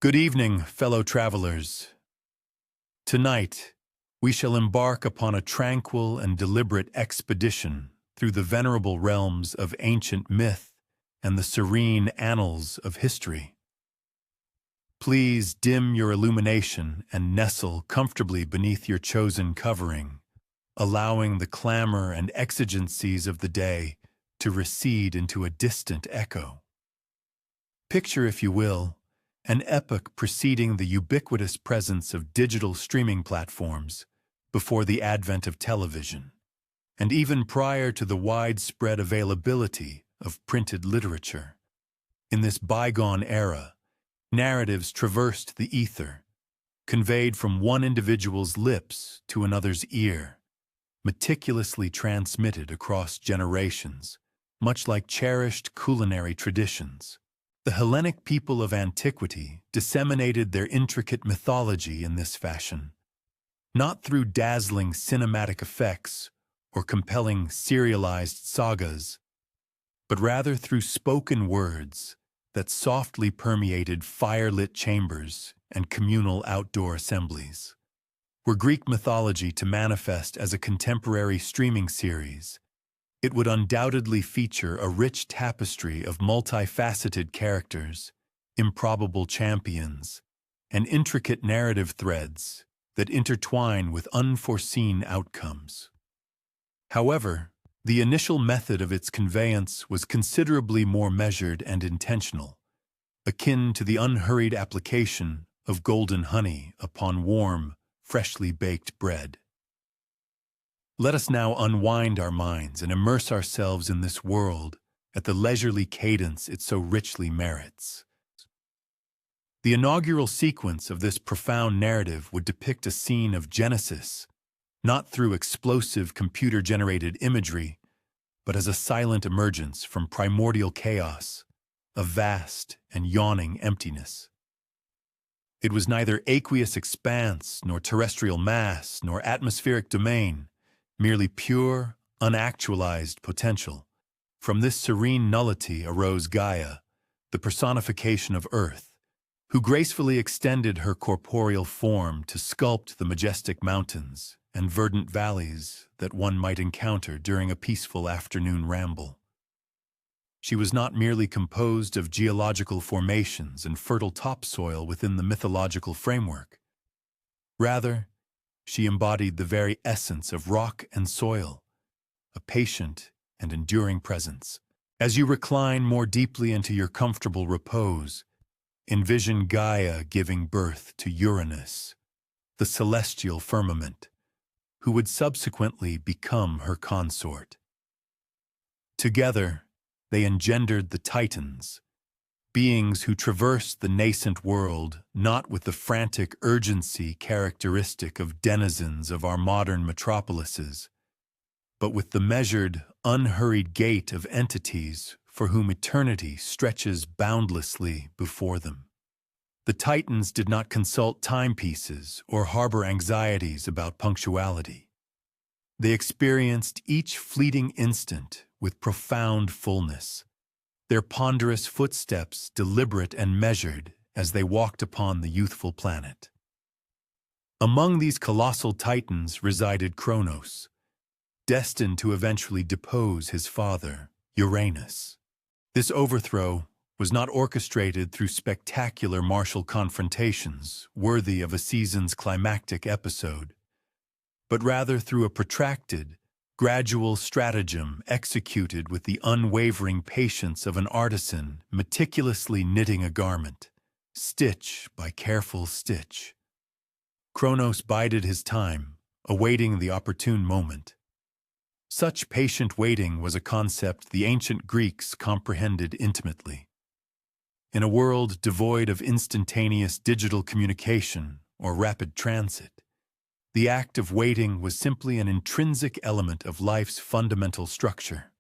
Good evening, fellow travelers. Tonight, we shall embark upon a tranquil and deliberate expedition through the venerable realms of ancient myth and the serene annals of history. Please dim your illumination and nestle comfortably beneath your chosen covering, allowing the clamor and exigencies of the day to recede into a distant echo. Picture, if you will, an epoch preceding the ubiquitous presence of digital streaming platforms before the advent of television, and even prior to the widespread availability of printed literature. In this bygone era, narratives traversed the ether, conveyed from one individual's lips to another's ear, meticulously transmitted across generations, much like cherished culinary traditions. The Hellenic people of antiquity disseminated their intricate mythology in this fashion, not through dazzling cinematic effects or compelling serialized sagas, but rather through spoken words that softly permeated fire-lit chambers and communal outdoor assemblies. Were Greek mythology to manifest as a contemporary streaming series, it would undoubtedly feature a rich tapestry of multifaceted characters, improbable champions, and intricate narrative threads that intertwine with unforeseen outcomes. However, the initial method of its conveyance was considerably more measured and intentional, akin to the unhurried application of golden honey upon warm, freshly baked bread. Let us now unwind our minds and immerse ourselves in this world at the leisurely cadence it so richly merits. The inaugural sequence of this profound narrative would depict a scene of Genesis, not through explosive computer-generated imagery, but as a silent emergence from primordial chaos, a vast and yawning emptiness. It was neither aqueous expanse, nor terrestrial mass, nor atmospheric domain, merely pure, unactualized potential. From this serene nullity arose Gaia, the personification of Earth, who gracefully extended her corporeal form to sculpt the majestic mountains and verdant valleys that one might encounter during a peaceful afternoon ramble. She was not merely composed of geological formations and fertile topsoil within the mythological framework. Rather, she embodied the very essence of rock and soil, a patient and enduring presence. As you recline more deeply into your comfortable repose, envision Gaia giving birth to Uranus, the celestial firmament, who would subsequently become her consort. Together, they engendered the Titans, beings who traversed the nascent world not with the frantic urgency characteristic of denizens of our modern metropolises, but with the measured, unhurried gait of entities for whom eternity stretches boundlessly before them. The Titans did not consult timepieces or harbor anxieties about punctuality. They experienced each fleeting instant with profound fullness, their ponderous footsteps deliberate and measured as they walked upon the youthful planet. Among these colossal titans resided Kronos, destined to eventually depose his father, Uranus. This overthrow was not orchestrated through spectacular martial confrontations worthy of a season's climactic episode, but rather through a protracted, gradual stratagem executed with the unwavering patience of an artisan meticulously knitting a garment, stitch by careful stitch. Kronos bided his time, awaiting the opportune moment. Such patient waiting was a concept the ancient Greeks comprehended intimately. In a world devoid of instantaneous digital communication or rapid transit, the act of waiting was simply an intrinsic element of life's fundamental structure.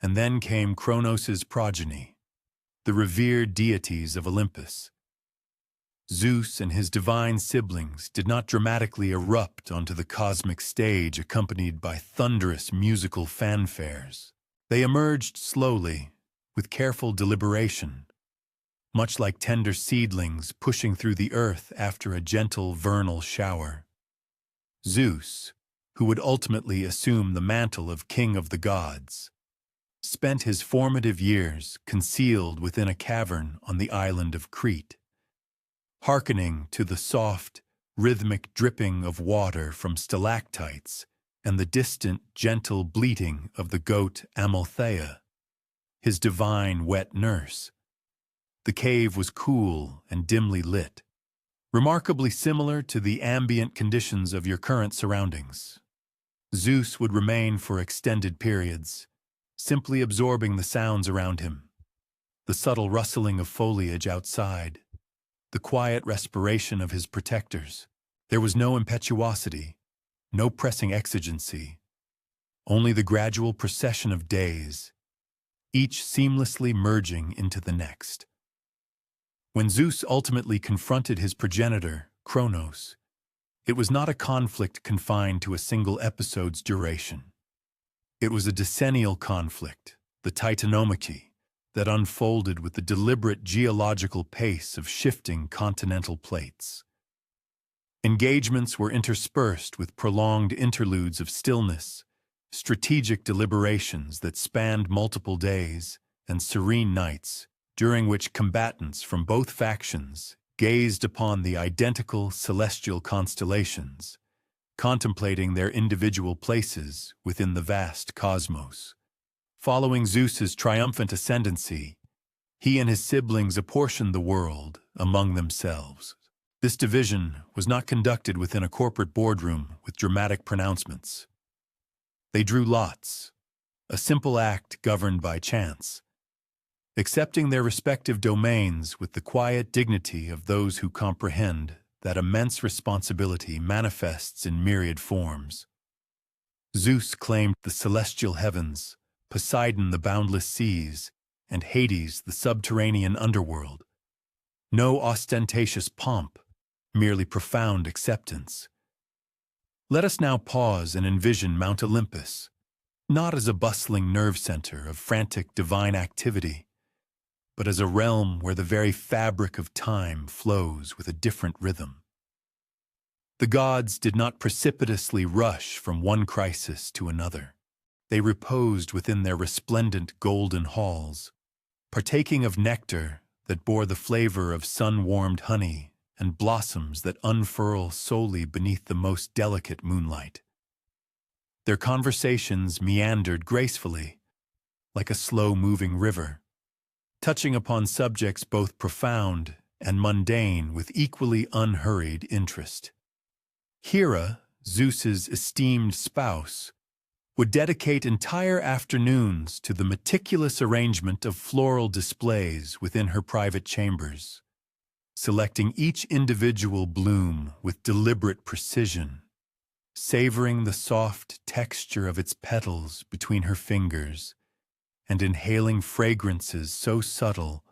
And then came Kronos' progeny, the revered deities of Olympus. Zeus and his divine siblings did not dramatically erupt onto the cosmic stage accompanied by thunderous musical fanfares. They emerged slowly, with careful deliberation, much like tender seedlings pushing through the earth after a gentle vernal shower. Zeus, who would ultimately assume the mantle of king of the gods, spent his formative years concealed within a cavern on the island of Crete, hearkening to the soft, rhythmic dripping of water from stalactites and the distant, gentle bleating of the goat Amalthea, his divine wet nurse. The cave was cool and dimly lit, remarkably similar to the ambient conditions of your current surroundings. Zeus would remain for extended periods, simply absorbing the sounds around him, the subtle rustling of foliage outside, the quiet respiration of his protectors. There was no impetuosity, no pressing exigency, only the gradual procession of days, each seamlessly merging into the next. When Zeus ultimately confronted his progenitor, Kronos, it was not a conflict confined to a single episode's duration. It was a decennial conflict, the Titanomachy, that unfolded with the deliberate geological pace of shifting continental plates. Engagements were interspersed with prolonged interludes of stillness, strategic deliberations that spanned multiple days, and serene nights, during which combatants from both factions gazed upon the identical celestial constellations, contemplating their individual places within the vast cosmos. Following Zeus's triumphant ascendancy, he and his siblings apportioned the world among themselves. This division was not conducted within a corporate boardroom with dramatic pronouncements. They drew lots, a simple act governed by chance, accepting their respective domains with the quiet dignity of those who comprehend that immense responsibility manifests in myriad forms. Zeus claimed the celestial heavens, Poseidon the boundless seas, and Hades the subterranean underworld. No ostentatious pomp, merely profound acceptance. Let us now pause and envision Mount Olympus, not as a bustling nerve center of frantic divine activity, but as a realm where the very fabric of time flows with a different rhythm. The gods did not precipitously rush from one crisis to another. They reposed within their resplendent golden halls, partaking of nectar that bore the flavor of sun-warmed honey and blossoms that unfurl solely beneath the most delicate moonlight. Their conversations meandered gracefully, like a slow-moving river, touching upon subjects both profound and mundane with equally unhurried interest. Hera, Zeus's esteemed spouse, would dedicate entire afternoons to the meticulous arrangement of floral displays within her private chambers, selecting each individual bloom with deliberate precision, savoring the soft texture of its petals between her fingers, and inhaling fragrances so subtle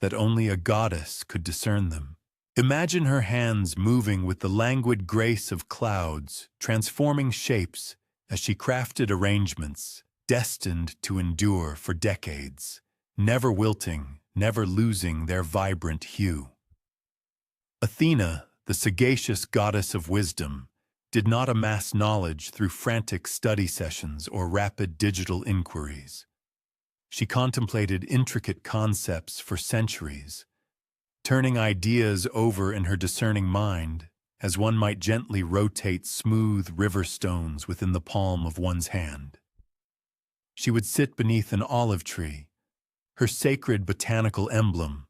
that only a goddess could discern them. Imagine her hands moving with the languid grace of clouds, transforming shapes as she crafted arrangements destined to endure for decades, never wilting, never losing their vibrant hue. Athena, the sagacious goddess of wisdom, did not amass knowledge through frantic study sessions or rapid digital inquiries. She contemplated intricate concepts for centuries, turning ideas over in her discerning mind as one might gently rotate smooth river stones within the palm of one's hand. She would sit beneath an olive tree, her sacred botanical emblem,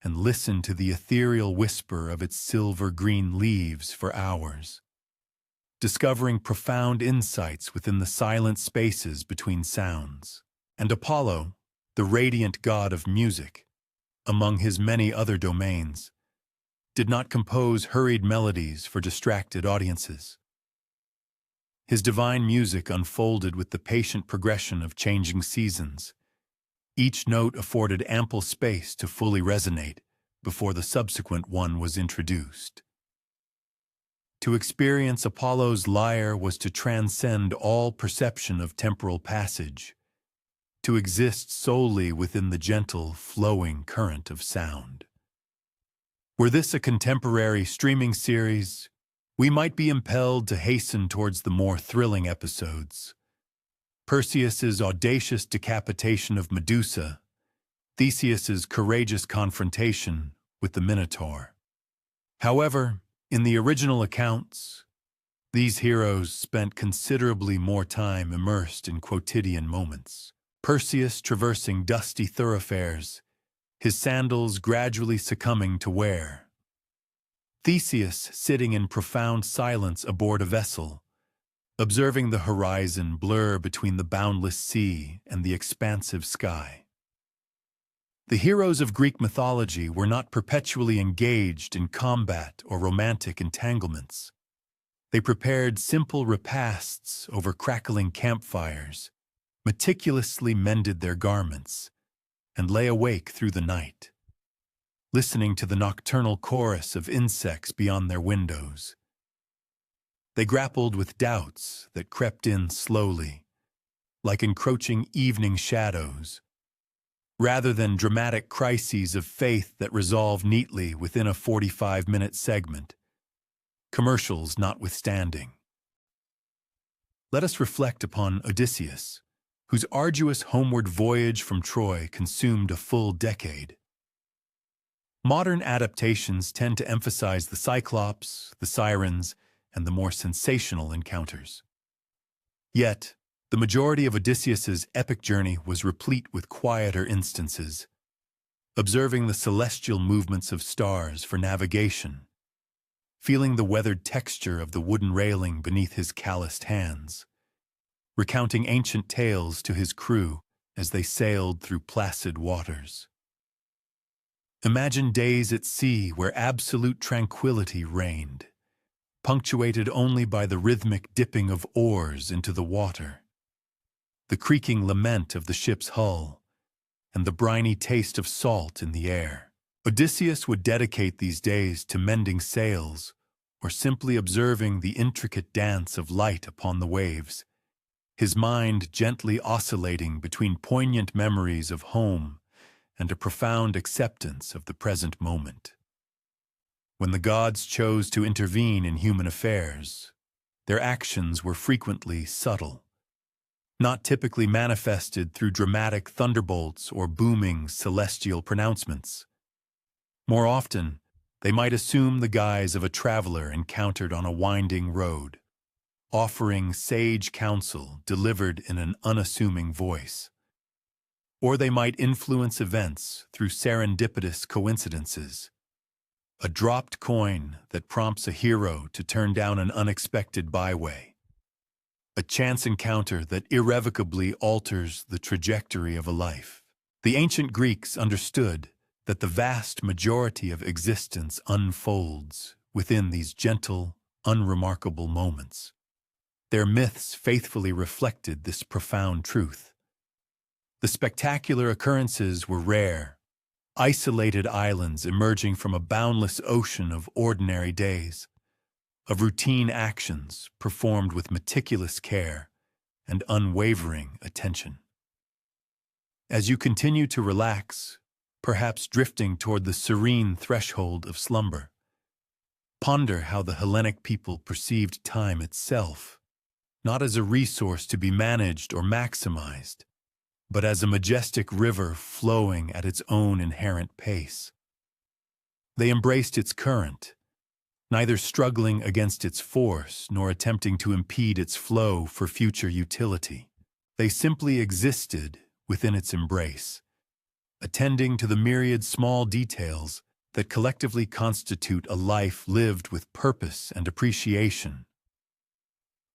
and listen to the ethereal whisper of its silver-green leaves for hours, discovering profound insights within the silent spaces between sounds. And Apollo, the radiant god of music, among his many other domains, did not compose hurried melodies for distracted audiences. His divine music unfolded with the patient progression of changing seasons. Each note afforded ample space to fully resonate before the subsequent one was introduced. To experience Apollo's lyre was to transcend all perception of temporal passage, to exist solely within the gentle, flowing current of sound. Were this a contemporary streaming series, we might be impelled to hasten towards the more thrilling episodes. Perseus's audacious decapitation of Medusa, Theseus's courageous confrontation with the Minotaur. However, in the original accounts, these heroes spent considerably more time immersed in quotidian moments. Perseus traversing dusty thoroughfares, his sandals gradually succumbing to wear. Theseus sitting in profound silence aboard a vessel, observing the horizon blur between the boundless sea and the expansive sky. The heroes of Greek mythology were not perpetually engaged in combat or romantic entanglements. They prepared simple repasts over crackling campfires, meticulously mended their garments, and lay awake through the night, listening to the nocturnal chorus of insects beyond their windows. They grappled with doubts that crept in slowly, like encroaching evening shadows, rather than dramatic crises of faith that resolve neatly within a 45-minute segment, commercials notwithstanding. Let us reflect upon Odysseus, whose arduous homeward voyage from Troy consumed a full decade. Modern adaptations tend to emphasize the Cyclops, the Sirens, and the more sensational encounters. Yet, the majority of Odysseus's epic journey was replete with quieter instances, observing the celestial movements of stars for navigation, feeling the weathered texture of the wooden railing beneath his calloused hands, recounting ancient tales to his crew as they sailed through placid waters. Imagine days at sea where absolute tranquility reigned, punctuated only by the rhythmic dipping of oars into the water, the creaking lament of the ship's hull, and the briny taste of salt in the air. Odysseus would dedicate these days to mending sails or simply observing the intricate dance of light upon the waves, his mind gently oscillating between poignant memories of home and a profound acceptance of the present moment. When the gods chose to intervene in human affairs, their actions were frequently subtle, not typically manifested through dramatic thunderbolts or booming celestial pronouncements. More often, they might assume the guise of a traveler encountered on a winding road, offering sage counsel delivered in an unassuming voice. Or they might influence events through serendipitous coincidences, a dropped coin that prompts a hero to turn down an unexpected byway, a chance encounter that irrevocably alters the trajectory of a life. The ancient Greeks understood that the vast majority of existence unfolds within these gentle, unremarkable moments. Their myths faithfully reflected this profound truth. The spectacular occurrences were rare, isolated islands emerging from a boundless ocean of ordinary days, of routine actions performed with meticulous care and unwavering attention. As you continue to relax, perhaps drifting toward the serene threshold of slumber, ponder how the Hellenic people perceived time itself, not as a resource to be managed or maximized, but as a majestic river flowing at its own inherent pace. They embraced its current, neither struggling against its force nor attempting to impede its flow for future utility. They simply existed within its embrace, attending to the myriad small details that collectively constitute a life lived with purpose and appreciation.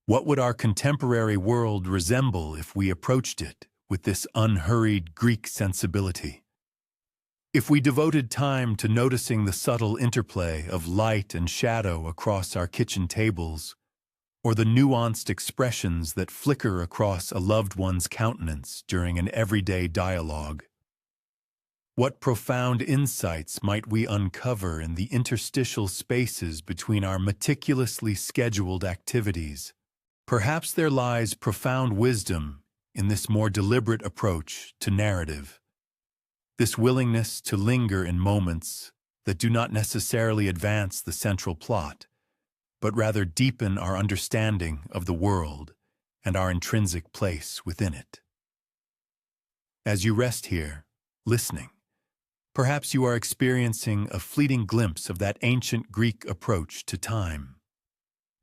What would our contemporary world resemble if we approached it with this unhurried Greek sensibility? If we devoted time to noticing the subtle interplay of light and shadow across our kitchen tables, or the nuanced expressions that flicker across a loved one's countenance during an everyday dialogue, what profound insights might we uncover in the interstitial spaces between our meticulously scheduled activities? Perhaps there lies profound wisdom in this more deliberate approach to narrative. This willingness to linger in moments that do not necessarily advance the central plot, but rather deepen our understanding of the world and our intrinsic place within it. As you rest here, listening, perhaps you are experiencing a fleeting glimpse of that ancient Greek approach to time,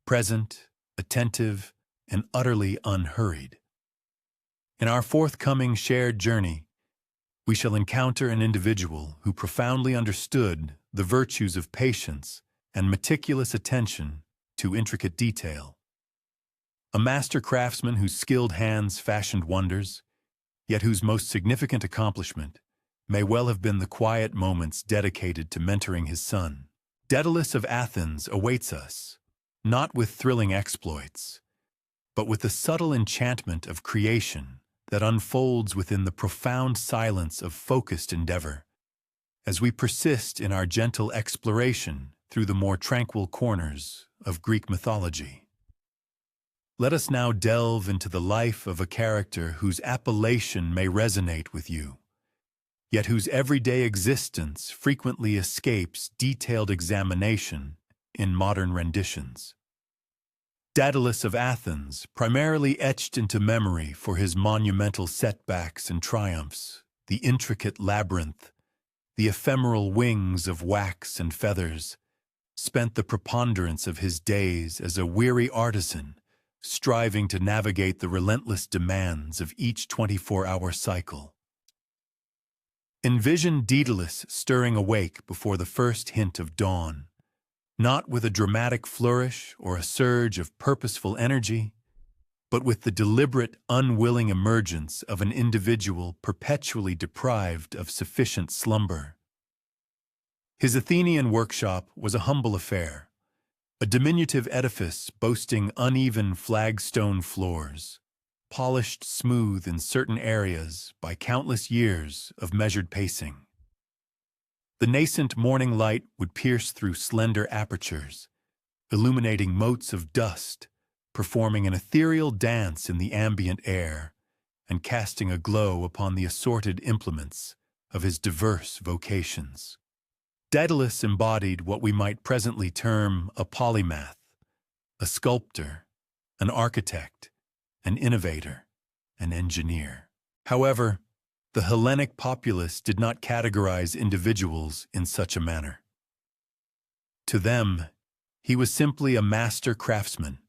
present, attentive, and utterly unhurried. In our forthcoming shared journey, we shall encounter an individual who profoundly understood the virtues of patience and meticulous attention to intricate detail. A master craftsman whose skilled hands fashioned wonders, yet whose most significant accomplishment may well have been the quiet moments dedicated to mentoring his son. Daedalus of Athens awaits us, not with thrilling exploits, but with the subtle enchantment of creation that unfolds within the profound silence of focused endeavor, as we persist in our gentle exploration through the more tranquil corners of Greek mythology. Let us now delve into the life of a character whose appellation may resonate with you, yet whose everyday existence frequently escapes detailed examination in modern renditions. Daedalus of Athens, primarily etched into memory for his monumental setbacks and triumphs, the intricate labyrinth, the ephemeral wings of wax and feathers, spent the preponderance of his days as a weary artisan, striving to navigate the relentless demands of each 24-hour cycle. Envision Daedalus stirring awake before the first hint of dawn, not with a dramatic flourish or a surge of purposeful energy, but with the deliberate, unwilling emergence of an individual perpetually deprived of sufficient slumber. His Athenian workshop was a humble affair, a diminutive edifice boasting uneven flagstone floors, polished smooth in certain areas by countless years of measured pacing. The nascent morning light would pierce through slender apertures, illuminating motes of dust, performing an ethereal dance in the ambient air, and casting a glow upon the assorted implements of his diverse vocations. Daedalus embodied what we might presently term a polymath, a sculptor, an architect, an innovator, an engineer. However, the Hellenic populace did not categorize individuals in such a manner. To them, he was simply a master craftsman,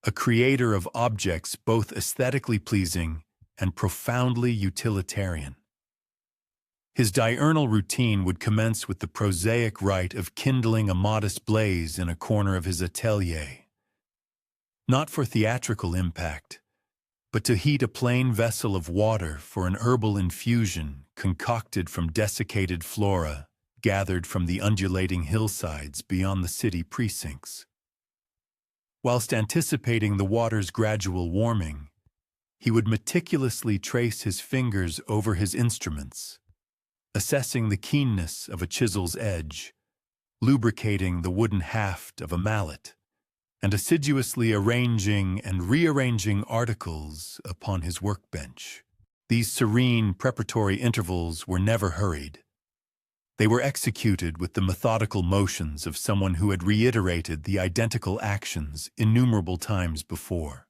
a creator of objects both aesthetically pleasing and profoundly utilitarian. His diurnal routine would commence with the prosaic rite of kindling a modest blaze in a corner of his atelier, not for theatrical impact, but to heat a plain vessel of water for an herbal infusion concocted from desiccated flora gathered from the undulating hillsides beyond the city precincts. Whilst anticipating the water's gradual warming, he would meticulously trace his fingers over his instruments, assessing the keenness of a chisel's edge, lubricating the wooden haft of a mallet, and assiduously arranging and rearranging articles upon his workbench. These serene preparatory intervals were never hurried. They were executed with the methodical motions of someone who had reiterated the identical actions innumerable times before.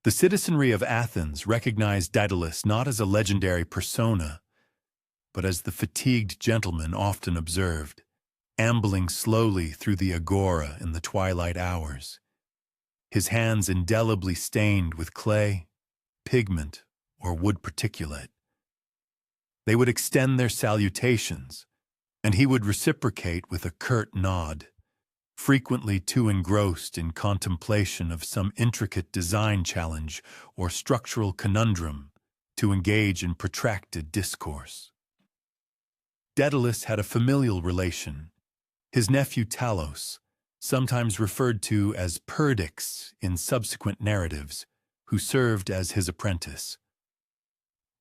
The citizenry of Athens recognized Daedalus not as a legendary persona, but as the fatigued gentleman often observed, ambling slowly through the agora in the twilight hours, his hands indelibly stained with clay, pigment, or wood particulate. They would extend their salutations, and he would reciprocate with a curt nod, frequently too engrossed in contemplation of some intricate design challenge or structural conundrum to engage in protracted discourse. Daedalus had a familial relation, his nephew Talos, sometimes referred to as Perdix in subsequent narratives, who served as his apprentice.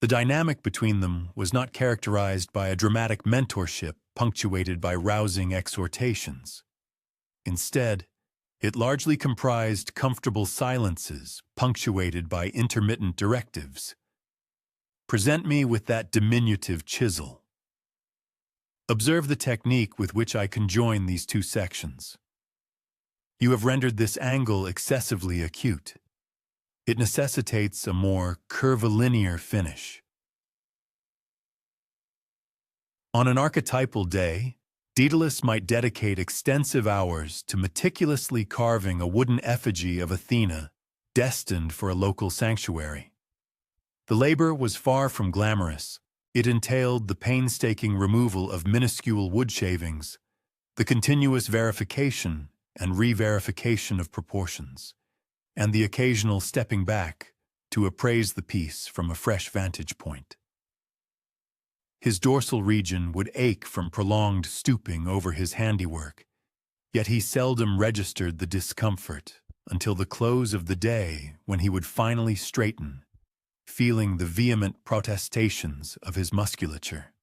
The dynamic between them was not characterized by a dramatic mentorship punctuated by rousing exhortations. Instead, It largely comprised comfortable silences punctuated by intermittent directives. Present me with that diminutive chisel. Observe the technique with which I conjoin these two sections. You have rendered this angle excessively acute. It necessitates a more curvilinear finish. On an archetypal day, Daedalus might dedicate extensive hours to meticulously carving a wooden effigy of Athena destined for a local sanctuary. The labor was far from glamorous. It entailed the painstaking removal of minuscule wood shavings, the continuous verification and re-verification of proportions, and the occasional stepping back to appraise the piece from a fresh vantage point. His dorsal region would ache from prolonged stooping over his handiwork, yet he seldom registered the discomfort until the close of the day when he would finally straighten, feeling the vehement protestations of his musculature.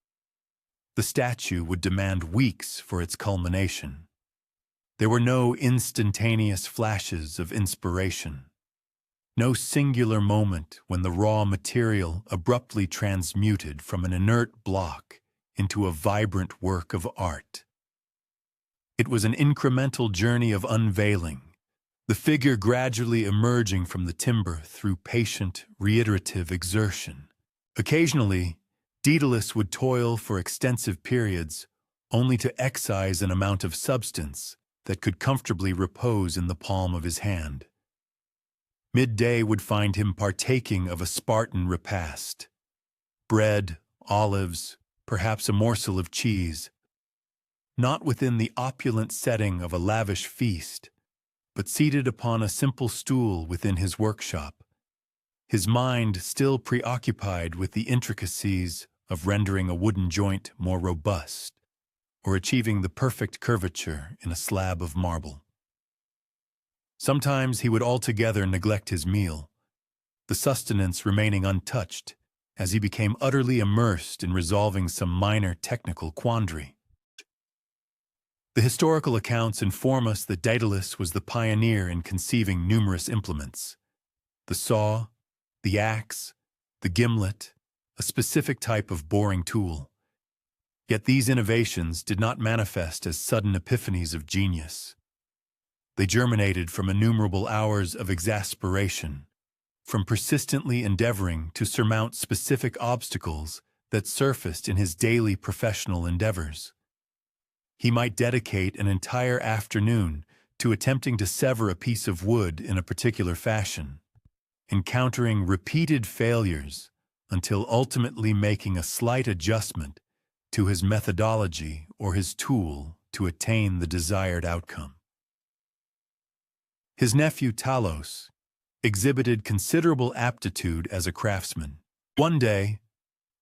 The statue would demand weeks for its culmination. There were no instantaneous flashes of inspiration, no singular moment when the raw material abruptly transmuted from an inert block into a vibrant work of art. It was an incremental journey of unveiling, the figure gradually emerging from the timber through patient, reiterative exertion. Occasionally, Daedalus would toil for extensive periods, only to excise an amount of substance that could comfortably repose in the palm of his hand. Midday would find him partaking of a Spartan repast. Bread, olives, perhaps a morsel of cheese. Not within the opulent setting of a lavish feast, but seated upon a simple stool within his workshop, his mind still preoccupied with the intricacies of rendering a wooden joint more robust, or achieving the perfect curvature in a slab of marble. Sometimes he would altogether neglect his meal, the sustenance remaining untouched as he became utterly immersed in resolving some minor technical quandary. The historical accounts inform us that Daedalus was the pioneer in conceiving numerous implements: the saw, the axe, the gimlet, a specific type of boring tool. Yet these innovations did not manifest as sudden epiphanies of genius. They germinated from innumerable hours of exasperation, from persistently endeavoring to surmount specific obstacles that surfaced in his daily professional endeavors. He might dedicate an entire afternoon to attempting to sever a piece of wood in a particular fashion, encountering repeated failures until ultimately making a slight adjustment to his methodology or his tool to attain the desired outcome. His nephew Talos exhibited considerable aptitude as a craftsman. One day,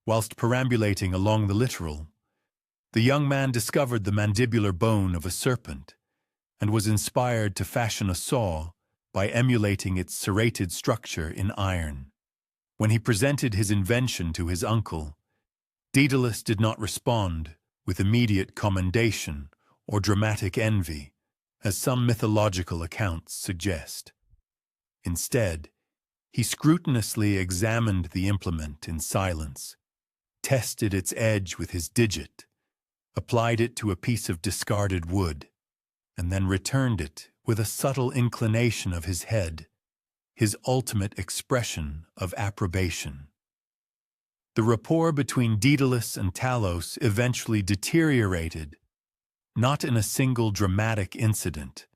whilst perambulating along the littoral, the young man discovered the mandibular bone of a serpent and was inspired to fashion a saw by emulating its serrated structure in iron. When he presented his invention to his uncle, Daedalus did not respond with immediate commendation or dramatic envy, as some mythological accounts suggest. Instead, he scrupulously examined the implement in silence, tested its edge with his digit, applied it to a piece of discarded wood, and then returned it with a subtle inclination of his head, his ultimate expression of approbation. The rapport between Daedalus and Talos eventually deteriorated, not in a single dramatic incident,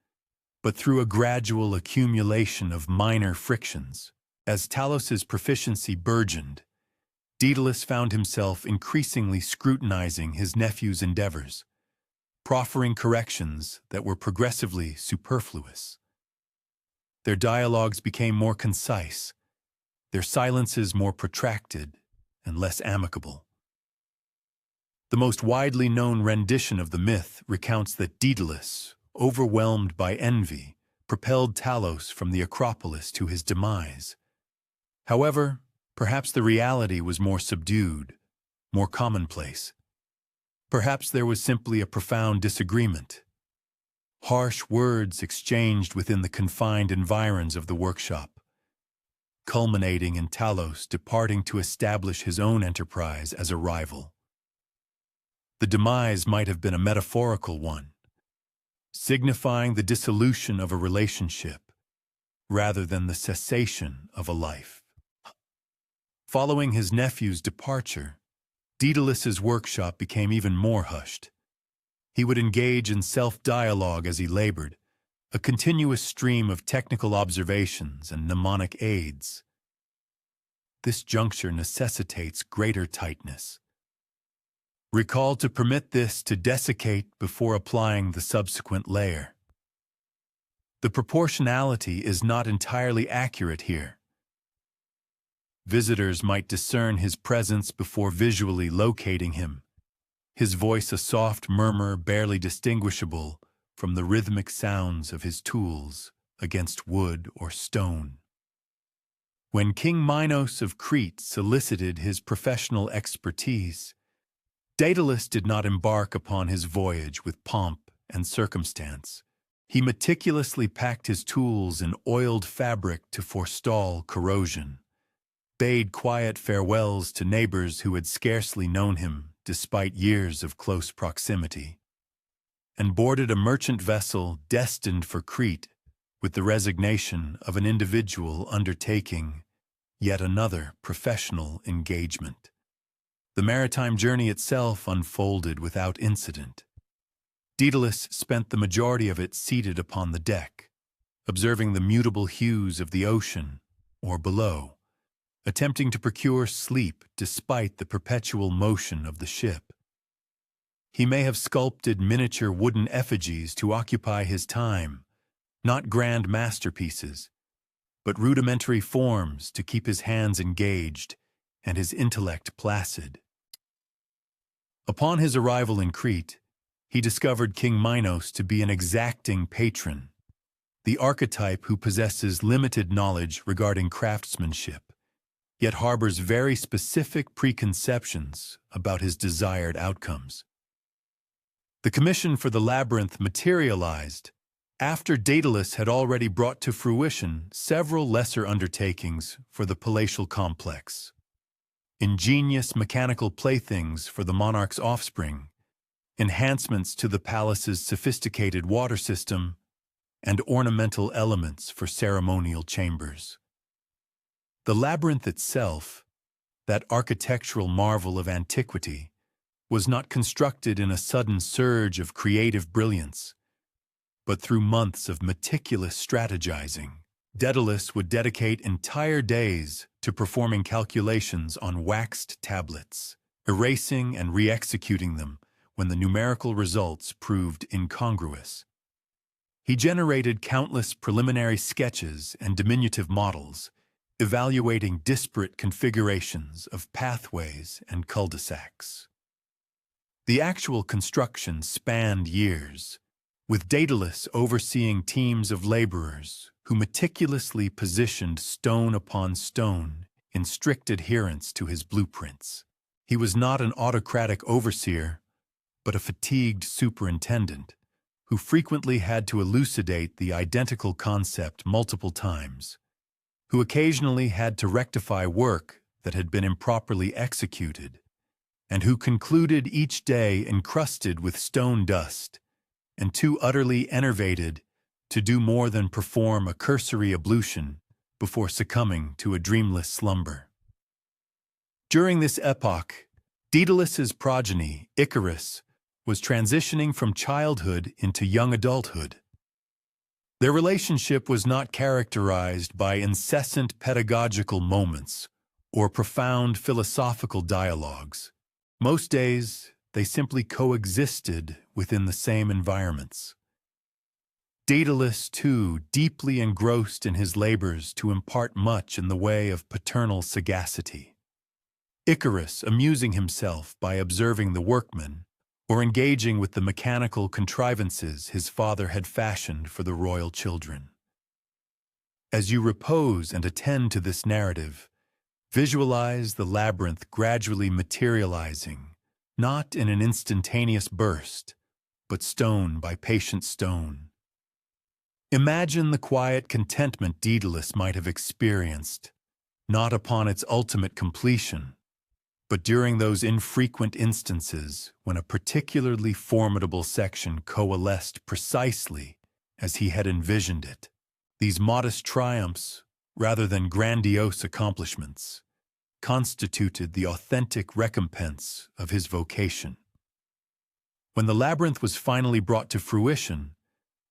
but through a gradual accumulation of minor frictions. As Talos's proficiency burgeoned, Daedalus found himself increasingly scrutinizing his nephew's endeavors, proffering corrections that were progressively superfluous. Their dialogues became more concise, their silences more protracted and less amicable. The most widely known rendition of the myth recounts that Daedalus, overwhelmed by envy, propelled Talos from the Acropolis to his demise. However, perhaps the reality was more subdued, more commonplace. Perhaps there was simply a profound disagreement. harsh words exchanged within the confined environs of the workshop, culminating in Talos departing to establish his own enterprise as a rival. The demise might have been a metaphorical one, signifying the dissolution of a relationship rather than the cessation of a life. Following his nephew's departure, Daedalus's workshop became even more hushed. He would engage in self-dialogue as he labored, a continuous stream of technical observations and mnemonic aids. This juncture necessitates greater tightness. Recall to permit this to desiccate before applying the subsequent layer. The proportionality is not entirely accurate here. Visitors might discern his presence before visually locating him, his voice a soft murmur barely distinguishable from the rhythmic sounds of his tools against wood or stone. When King Minos of Crete solicited his professional expertise, Daedalus did not embark upon his voyage with pomp and circumstance. He meticulously packed his tools in oiled fabric to forestall corrosion, bade quiet farewells to neighbors who had scarcely known him despite years of close proximity, and boarded a merchant vessel destined for Crete with the resignation of an individual undertaking yet another professional engagement. The maritime journey itself unfolded without incident. Daedalus spent the majority of it seated upon the deck, observing the mutable hues of the ocean or below, attempting to procure sleep despite the perpetual motion of the ship. He may have sculpted miniature wooden effigies to occupy his time, not grand masterpieces, but rudimentary forms to keep his hands engaged and his intellect placid. Upon his arrival in Crete, he discovered King Minos to be an exacting patron, the archetype who possesses limited knowledge regarding craftsmanship, yet harbors very specific preconceptions about his desired outcomes. The commission for the labyrinth materialized after Daedalus had already brought to fruition several lesser undertakings for the palatial complex. Ingenious mechanical playthings for the monarch's offspring, enhancements to the palace's sophisticated water system, and ornamental elements for ceremonial chambers. The labyrinth itself, that architectural marvel of antiquity, was not constructed in a sudden surge of creative brilliance, but through months of meticulous strategizing. Daedalus would dedicate entire days to performing calculations on waxed tablets, erasing and re-executing them when the numerical results proved incongruous. He generated countless preliminary sketches and diminutive models, evaluating disparate configurations of pathways and cul-de-sacs. The actual construction spanned years, with Daedalus overseeing teams of laborers who meticulously positioned stone upon stone in strict adherence to his blueprints. He was not an autocratic overseer, but a fatigued superintendent who frequently had to elucidate the identical concept multiple times, who occasionally had to rectify work that had been improperly executed, and who concluded each day encrusted with stone dust and too utterly enervated to do more than perform a cursory ablution before succumbing to a dreamless slumber. During this epoch, Daedalus's progeny, Icarus, was transitioning from childhood into young adulthood. Their relationship was not characterized by incessant pedagogical moments or profound philosophical dialogues. Most days, they simply coexisted within the same environments. Daedalus, too, deeply engrossed in his labors to impart much in the way of paternal sagacity. Icarus amusing himself by observing the workmen or engaging with the mechanical contrivances his father had fashioned for the royal children. As you repose and attend to this narrative, visualize the labyrinth gradually materializing, not in an instantaneous burst, but stone by patient stone, Imagine the quiet contentment Daedalus might have experienced, not upon its ultimate completion, but during those infrequent instances when a particularly formidable section coalesced precisely as he had envisioned it. These modest triumphs, rather than grandiose accomplishments, constituted the authentic recompense of his vocation. When the labyrinth was finally brought to fruition,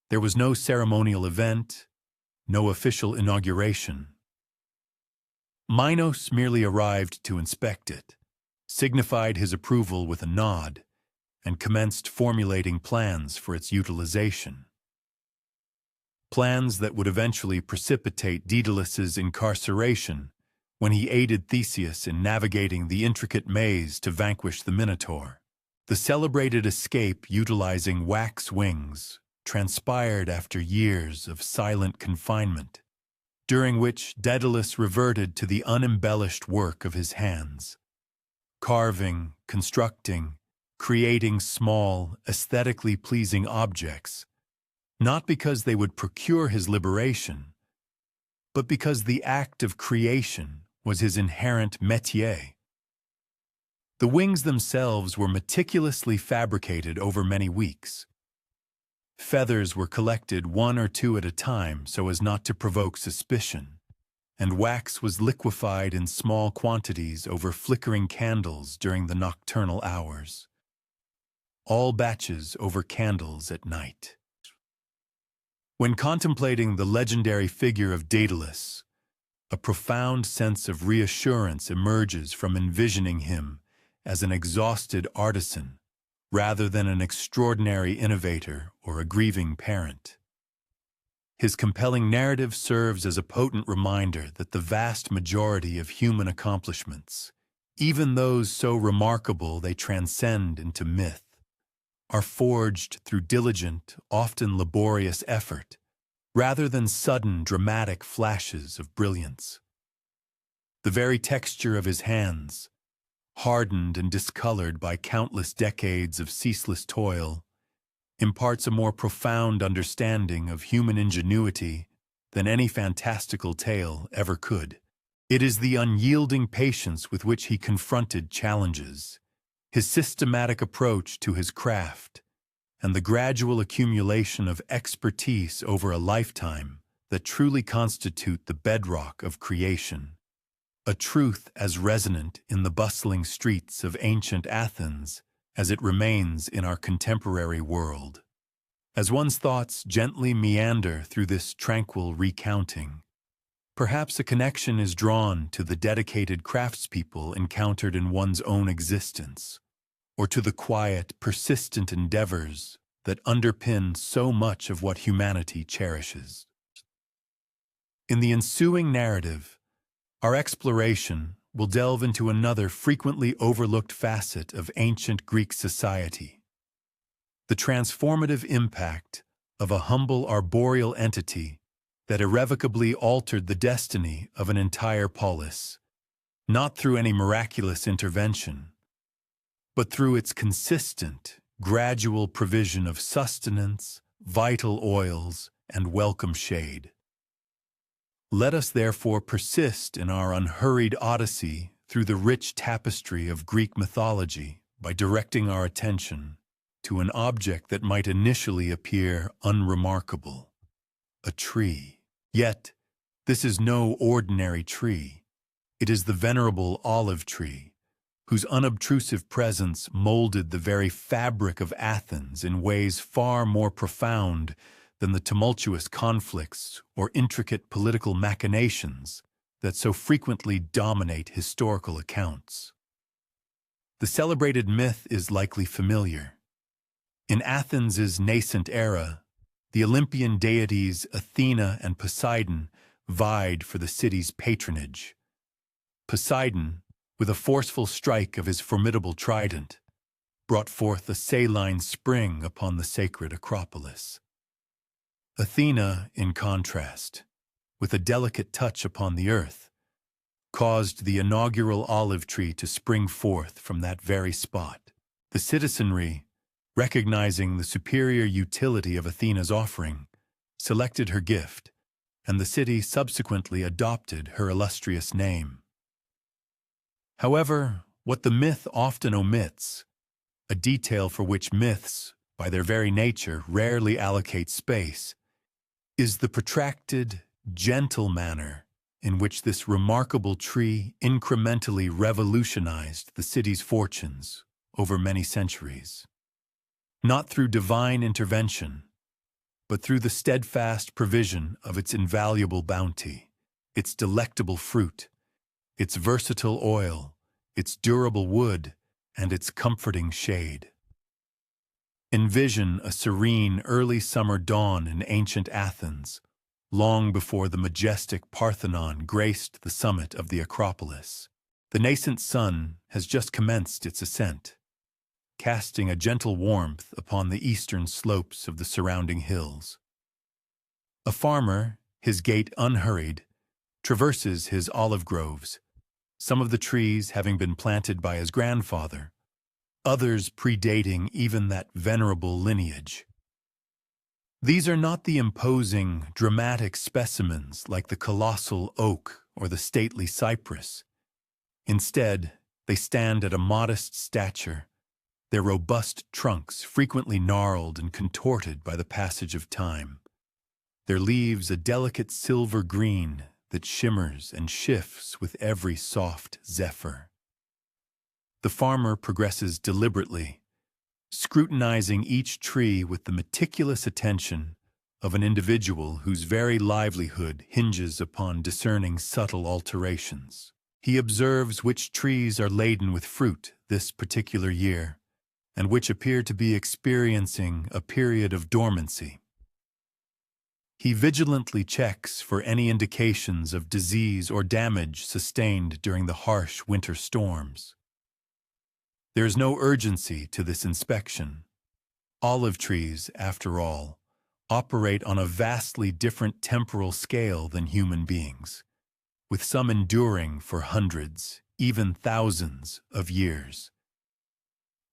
there was no ceremonial event, no official inauguration. Minos merely arrived to inspect it, signified his approval with a nod, and commenced formulating plans for its utilization. Plans that would eventually precipitate Daedalus's incarceration when he aided Theseus in navigating the intricate maze to vanquish the Minotaur. The celebrated escape utilizing wax wings transpired after years of silent confinement, during which Daedalus reverted to the unembellished work of his hands, carving, constructing, creating small, aesthetically pleasing objects, not because they would procure his liberation, but because the act of creation was his inherent métier. The wings themselves were meticulously fabricated over many weeks. Feathers were collected one or two at a time so as not to provoke suspicion, and wax was liquefied in small quantities over flickering candles during the nocturnal hours. All batches over candles at night. When contemplating the legendary figure of Daedalus, a profound sense of reassurance emerges from envisioning him as an exhausted artisan rather than an extraordinary innovator or a grieving parent. His compelling narrative serves as a potent reminder that the vast majority of human accomplishments, even those so remarkable they transcend into myth, are forged through diligent, often laborious effort, rather than sudden, dramatic flashes of brilliance. The very texture of his hands, hardened and discolored by countless decades of ceaseless toil, imparts a more profound understanding of human ingenuity than any fantastical tale ever could. It is the unyielding patience with which he confronted challenges, his systematic approach to his craft, and the gradual accumulation of expertise over a lifetime that truly constitute the bedrock of creation. A truth as resonant in the bustling streets of ancient Athens as it remains in our contemporary world. As one's thoughts gently meander through this tranquil recounting, perhaps a connection is drawn to the dedicated craftspeople encountered in one's own existence, or to the quiet, persistent endeavors that underpin so much of what humanity cherishes. In the ensuing narrative, our exploration will delve into another frequently overlooked facet of ancient Greek society: the transformative impact of a humble arboreal entity that irrevocably altered the destiny of an entire polis, not through any miraculous intervention, but through its consistent, gradual provision of sustenance, vital oils, and welcome shade. Let us therefore persist in our unhurried odyssey through the rich tapestry of Greek mythology by directing our attention to an object that might initially appear unremarkable: a tree. Yet, this is no ordinary tree. It is the venerable olive tree, whose unobtrusive presence molded the very fabric of Athens in ways far more profound than the tumultuous conflicts or intricate political machinations that so frequently dominate historical accounts. The celebrated myth is likely familiar. In Athens' nascent era, the Olympian deities Athena and Poseidon vied for the city's patronage. Poseidon, with a forceful strike of his formidable trident, brought forth a saline spring upon the sacred Acropolis. Athena, in contrast, with a delicate touch upon the earth, caused the inaugural olive tree to spring forth from that very spot. The citizenry, recognizing the superior utility of Athena's offering, selected her gift, and the city subsequently adopted her illustrious name. However, what the myth often omits, a detail for which myths, by their very nature, rarely allocate space, is the protracted, gentle manner in which this remarkable tree incrementally revolutionized the city's fortunes over many centuries. Not through divine intervention, but through the steadfast provision of its invaluable bounty, its delectable fruit, its versatile oil, its durable wood, and its comforting shade. Envision a serene early summer dawn in ancient Athens, long before the majestic Parthenon graced the summit of the Acropolis. The nascent sun has just commenced its ascent, casting a gentle warmth upon the eastern slopes of the surrounding hills. A farmer, his gait unhurried, traverses his olive groves, some of the trees having been planted by his grandfather, others predating even that venerable lineage. These are not the imposing, dramatic specimens like the colossal oak or the stately cypress. Instead, they stand at a modest stature, their robust trunks frequently gnarled and contorted by the passage of time, their leaves a delicate silver green that shimmers and shifts with every soft zephyr. The farmer progresses deliberately, scrutinizing each tree with the meticulous attention of an individual whose very livelihood hinges upon discerning subtle alterations. He observes which trees are laden with fruit this particular year, and which appear to be experiencing a period of dormancy. He vigilantly checks for any indications of disease or damage sustained during the harsh winter storms. There is no urgency to this inspection. Olive trees, after all, operate on a vastly different temporal scale than human beings, with some enduring for hundreds, even thousands of years.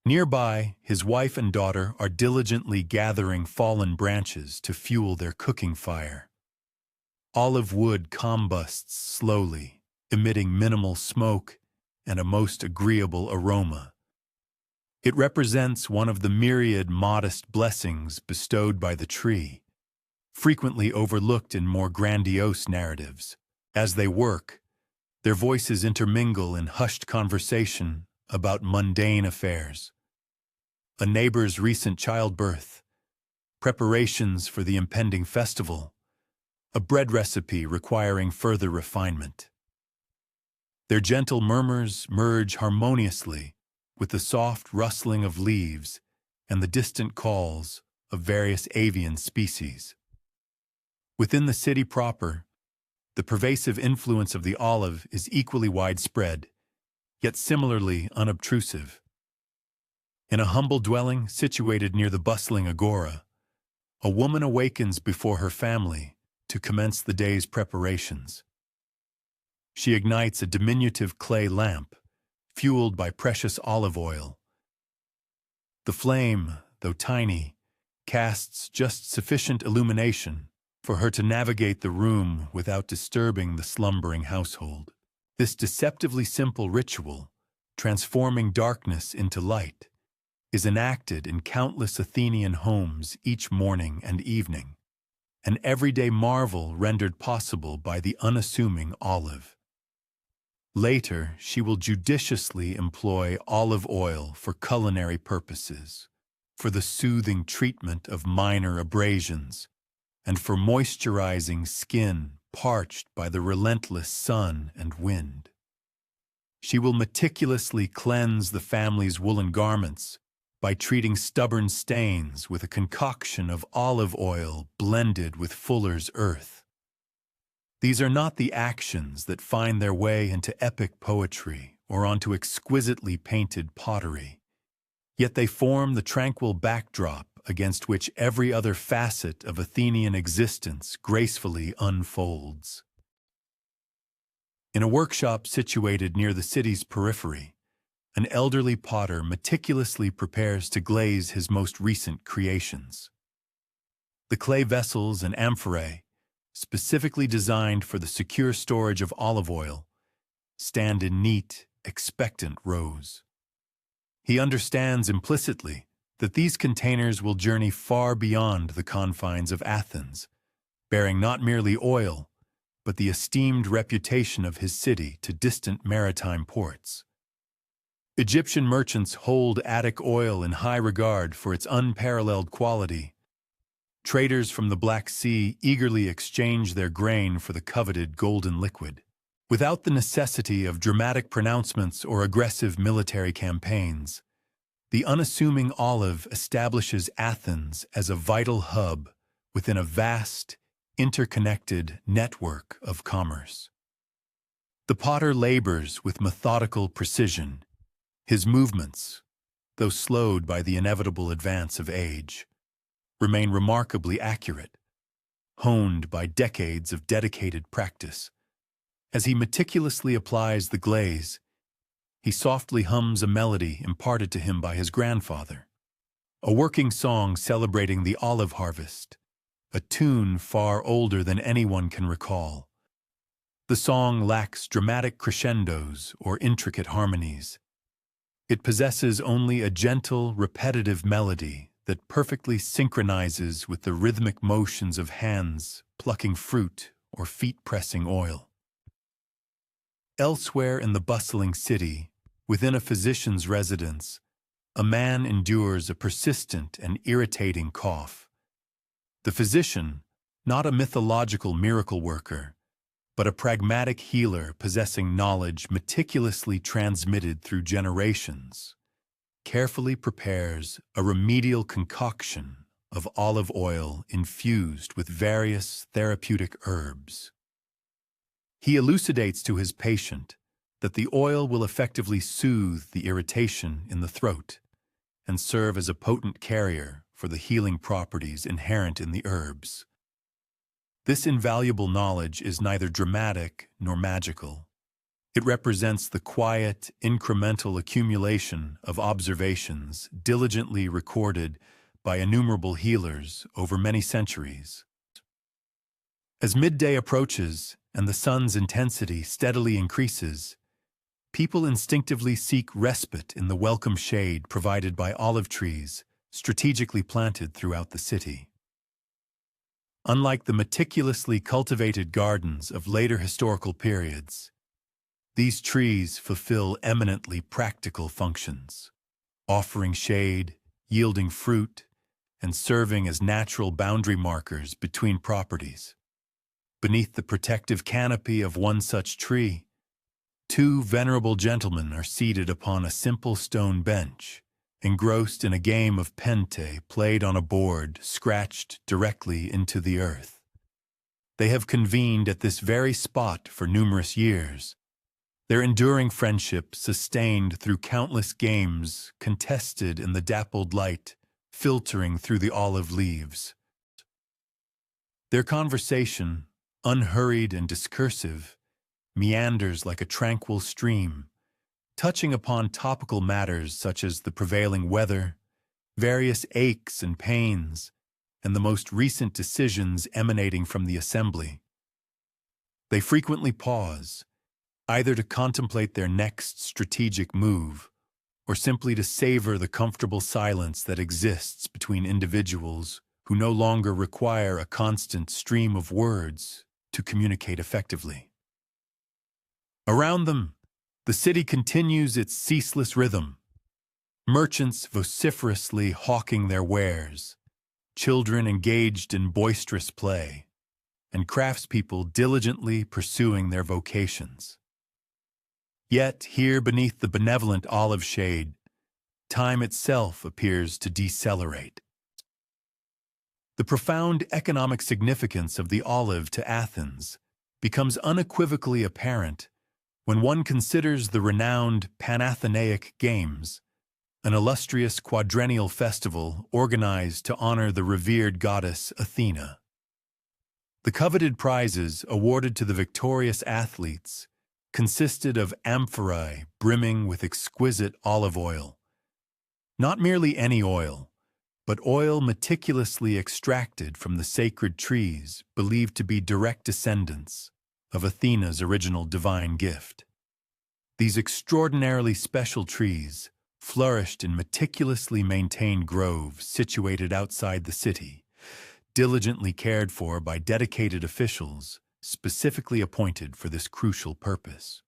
Nearby, his wife and daughter are diligently gathering fallen branches to fuel their cooking fire. Olive wood combusts slowly, emitting minimal smoke and a most agreeable aroma. It represents one of the myriad modest blessings bestowed by the tree, frequently overlooked in more grandiose narratives. As they work, their voices intermingle in hushed conversation about mundane affairs. A neighbor's recent childbirth, preparations for the impending festival, a bread recipe requiring further refinement. Their gentle murmurs merge harmoniously with the soft rustling of leaves and the distant calls of various avian species. Within the city proper, the pervasive influence of the olive is equally widespread, yet similarly unobtrusive. In a humble dwelling situated near the bustling agora, a woman awakens before her family to commence the day's preparations. She ignites a diminutive clay lamp, fueled by precious olive oil. The flame, though tiny, casts just sufficient illumination for her to navigate the room without disturbing the slumbering household. This deceptively simple ritual, transforming darkness into light, is enacted in countless Athenian homes each morning and evening, an everyday marvel rendered possible by the unassuming olive. Later, she will judiciously employ olive oil for culinary purposes, for the soothing treatment of minor abrasions, and for moisturizing skin parched by the relentless sun and wind. She will meticulously cleanse the family's woolen garments by treating stubborn stains with a concoction of olive oil blended with fuller's earth. These are not the actions that find their way into epic poetry or onto exquisitely painted pottery, yet they form the tranquil backdrop against which every other facet of Athenian existence gracefully unfolds. In a workshop situated near the city's periphery, an elderly potter meticulously prepares to glaze his most recent creations. The clay vessels and amphorae, specifically designed for the secure storage of olive oil, stand in neat, expectant rows. He understands implicitly that these containers will journey far beyond the confines of Athens, bearing not merely oil, but the esteemed reputation of his city to distant maritime ports. Egyptian merchants hold Attic oil in high regard for its unparalleled quality. Traders from the Black Sea eagerly exchange their grain for the coveted golden liquid. Without the necessity of dramatic pronouncements or aggressive military campaigns, the unassuming olive establishes Athens as a vital hub within a vast, interconnected network of commerce. The potter labors with methodical precision. His movements, though slowed by the inevitable advance of age, remain remarkably accurate, honed by decades of dedicated practice. As he meticulously applies the glaze, he softly hums a melody imparted to him by his grandfather, a working song celebrating the olive harvest, a tune far older than anyone can recall. The song lacks dramatic crescendos or intricate harmonies. It possesses only a gentle, repetitive melody that perfectly synchronizes with the rhythmic motions of hands plucking fruit or feet pressing oil. Elsewhere in the bustling city, within a physician's residence, a man endures a persistent and irritating cough. The physician, not a mythological miracle worker, but a pragmatic healer possessing knowledge meticulously transmitted through generations, carefully prepares a remedial concoction of olive oil infused with various therapeutic herbs. He elucidates to his patient that the oil will effectively soothe the irritation in the throat and serve as a potent carrier for the healing properties inherent in the herbs. This invaluable knowledge is neither dramatic nor magical. It represents the quiet, incremental accumulation of observations diligently recorded by innumerable healers over many centuries. As midday approaches and the sun's intensity steadily increases, people instinctively seek respite in the welcome shade provided by olive trees strategically planted throughout the city. Unlike the meticulously cultivated gardens of later historical periods, these trees fulfill eminently practical functions, offering shade, yielding fruit, and serving as natural boundary markers between properties. Beneath the protective canopy of one such tree, two venerable gentlemen are seated upon a simple stone bench, engrossed in a game of pente played on a board scratched directly into the earth. They have convened at this very spot for numerous years, their enduring friendship sustained through countless games contested in the dappled light filtering through the olive leaves. Their conversation, unhurried and discursive, meanders like a tranquil stream, touching upon topical matters such as the prevailing weather, various aches and pains, and the most recent decisions emanating from the assembly. They frequently pause, either to contemplate their next strategic move, or simply to savor the comfortable silence that exists between individuals who no longer require a constant stream of words to communicate effectively. Around them, the city continues its ceaseless rhythm, merchants vociferously hawking their wares, children engaged in boisterous play, and craftspeople diligently pursuing their vocations. Yet here beneath the benevolent olive shade, time itself appears to decelerate. The profound economic significance of the olive to Athens becomes unequivocally apparent when one considers the renowned Panathenaic Games, an illustrious quadrennial festival organized to honor the revered goddess Athena. The coveted prizes awarded to the victorious athletes consisted of amphorae brimming with exquisite olive oil. Not merely any oil, but oil meticulously extracted from the sacred trees believed to be direct descendants of Athena's original divine gift. These extraordinarily special trees flourished in meticulously maintained groves situated outside the city, diligently cared for by dedicated officials specifically appointed for this crucial purpose.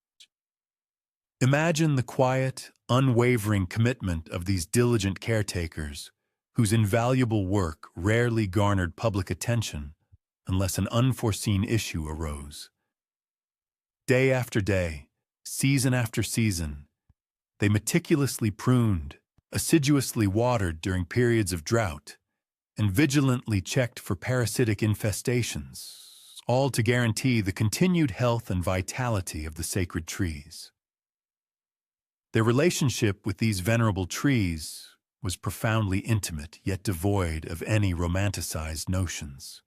Imagine the quiet, unwavering commitment of these diligent caretakers, whose invaluable work rarely garnered public attention unless an unforeseen issue arose. Day after day, season after season, they meticulously pruned, assiduously watered during periods of drought, and vigilantly checked for parasitic infestations, all to guarantee the continued health and vitality of the sacred trees. Their relationship with these venerable trees was profoundly intimate, yet devoid of any romanticized notions.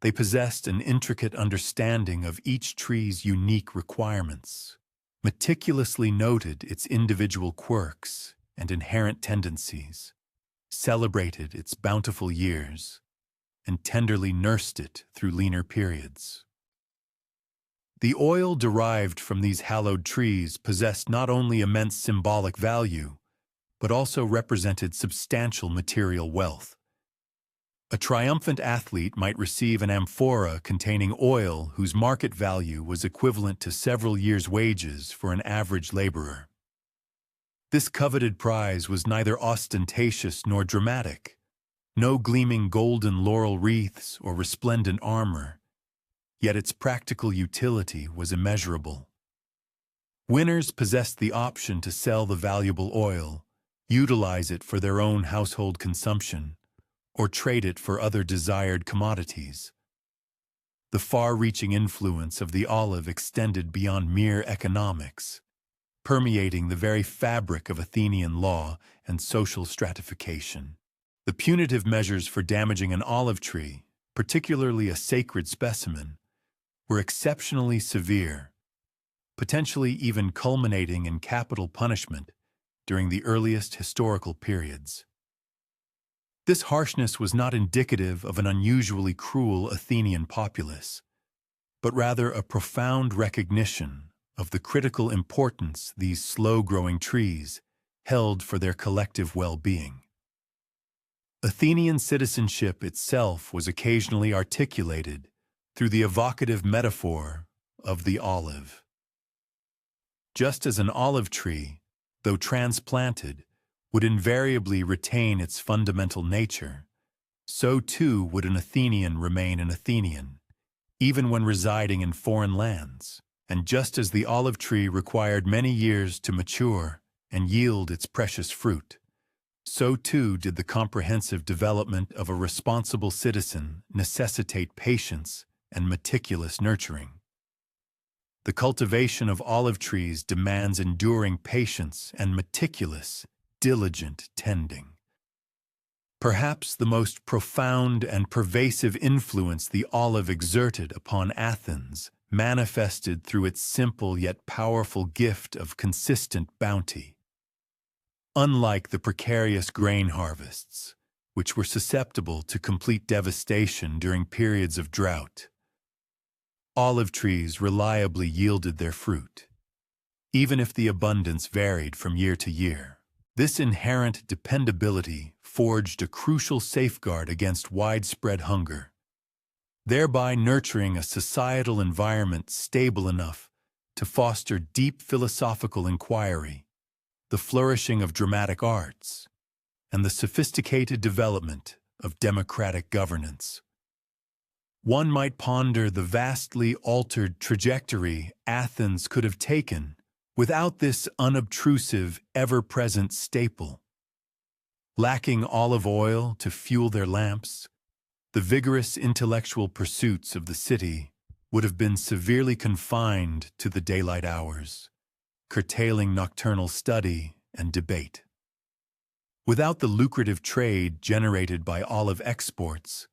They possessed an intricate understanding of each tree's unique requirements, meticulously noted its individual quirks and inherent tendencies, celebrated its bountiful years, and tenderly nursed it through leaner periods. The oil derived from these hallowed trees possessed not only immense symbolic value, but also represented substantial material wealth. A triumphant athlete might receive an amphora containing oil whose market value was equivalent to several years' wages for an average laborer. This coveted prize was neither ostentatious nor dramatic, no gleaming golden laurel wreaths or resplendent armor, yet its practical utility was immeasurable. Winners possessed the option to sell the valuable oil, utilize it for their own household consumption, or trade it for other desired commodities. The far-reaching influence of the olive extended beyond mere economics, permeating the very fabric of Athenian law and social stratification. The punitive measures for damaging an olive tree, particularly a sacred specimen, were exceptionally severe, potentially even culminating in capital punishment during the earliest historical periods. This harshness was not indicative of an unusually cruel Athenian populace, but rather a profound recognition of the critical importance these slow-growing trees held for their collective well-being. Athenian citizenship itself was occasionally articulated through the evocative metaphor of the olive. Just as an olive tree, though transplanted, would invariably retain its fundamental nature, so too would an Athenian remain an Athenian, even when residing in foreign lands. And just as the olive tree required many years to mature and yield its precious fruit, so too did the comprehensive development of a responsible citizen necessitate patience and meticulous nurturing. The cultivation of olive trees demands enduring patience and meticulous, diligent tending. Perhaps the most profound and pervasive influence the olive exerted upon Athens manifested through its simple yet powerful gift of consistent bounty. Unlike the precarious grain harvests, which were susceptible to complete devastation during periods of drought, olive trees reliably yielded their fruit, even if the abundance varied from year to year. This inherent dependability forged a crucial safeguard against widespread hunger, thereby nurturing a societal environment stable enough to foster deep philosophical inquiry, the flourishing of dramatic arts, and the sophisticated development of democratic governance. One might ponder the vastly altered trajectory Athens could have taken without this unobtrusive, ever-present staple. Lacking olive oil to fuel their lamps, the vigorous intellectual pursuits of the city would have been severely confined to the daylight hours, curtailing nocturnal study and debate. Without the lucrative trade generated by olive exports,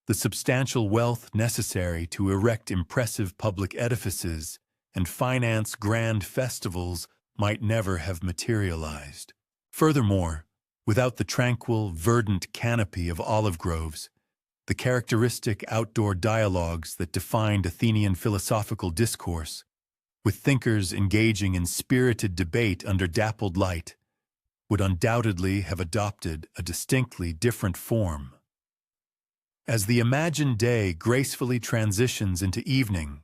the substantial wealth necessary to erect impressive public edifices and finance grand festivals might never have materialized. Furthermore, Without the tranquil, verdant canopy of olive groves, the characteristic outdoor dialogues that defined Athenian philosophical discourse, with thinkers engaging in spirited debate under dappled light, would undoubtedly have adopted a distinctly different form. As the imagined day gracefully transitions into evening,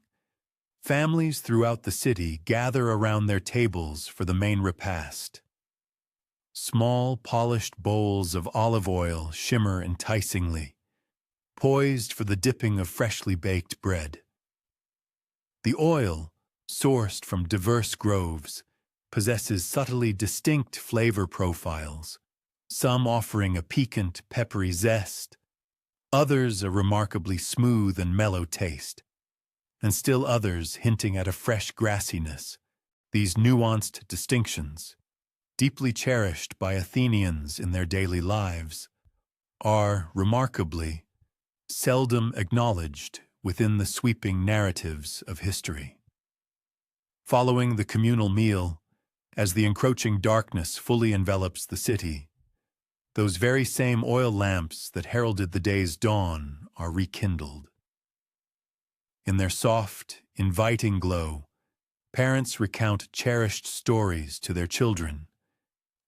families throughout the city gather around their tables for the main repast. Small, polished bowls of olive oil shimmer enticingly, poised for the dipping of freshly baked bread. The oil, sourced from diverse groves, possesses subtly distinct flavor profiles, some offering a piquant, peppery zest, others a remarkably smooth and mellow taste, and still others hinting at a fresh grassiness. These nuanced distinctions, deeply cherished by Athenians in their daily lives, are, remarkably, seldom acknowledged within the sweeping narratives of history. Following the communal meal, as the encroaching darkness fully envelops the city, those very same oil lamps that heralded the day's dawn are rekindled. In their soft, inviting glow, parents recount cherished stories to their children.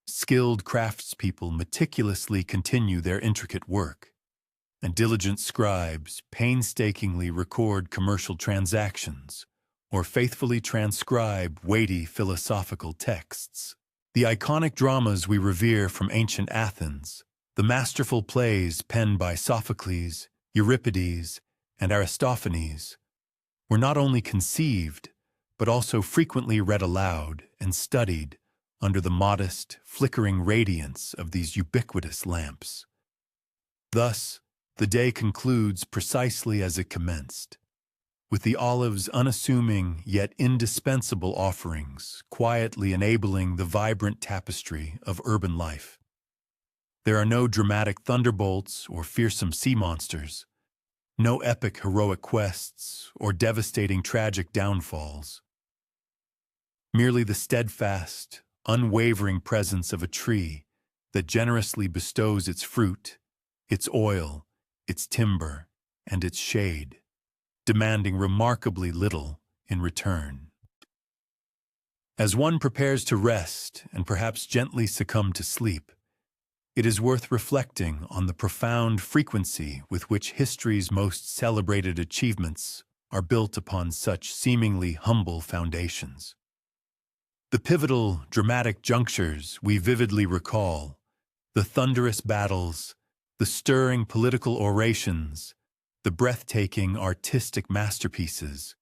Skilled craftspeople meticulously continue their intricate work, and diligent scribes painstakingly record commercial transactions or faithfully transcribe weighty philosophical texts. The iconic dramas we revere from ancient Athens, the masterful plays penned by Sophocles, Euripides, and Aristophanes, were not only conceived, but also frequently read aloud and studied under the modest, flickering radiance of these ubiquitous lamps. Thus, the day concludes precisely as it commenced, with the olive's unassuming yet indispensable offerings quietly enabling the vibrant tapestry of urban life. There are no dramatic thunderbolts or fearsome sea monsters, no epic heroic quests or devastating tragic downfalls. Merely the steadfast, unwavering presence of a tree that generously bestows its fruit, its oil, its timber, and its shade, demanding remarkably little in return. As one prepares to rest and perhaps gently succumb to sleep, it is worth reflecting on the profound frequency with which history's most celebrated achievements are built upon such seemingly humble foundations. The pivotal, dramatic junctures we vividly recall, the thunderous battles, the stirring political orations, the breathtaking artistic masterpieces,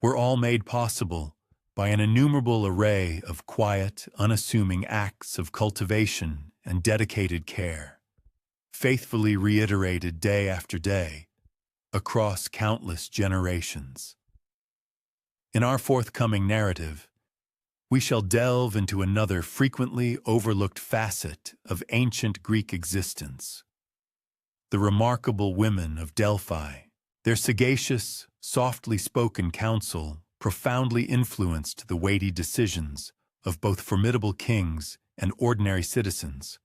were all made possible by an innumerable array of quiet, unassuming acts of cultivation and dedicated care, faithfully reiterated day after day, across countless generations. In our forthcoming narrative, we shall delve into another frequently overlooked facet of ancient Greek existence: the remarkable women of Delphi. Their sagacious, softly spoken counsel profoundly influenced the weighty decisions of both formidable kings and ordinary citizens,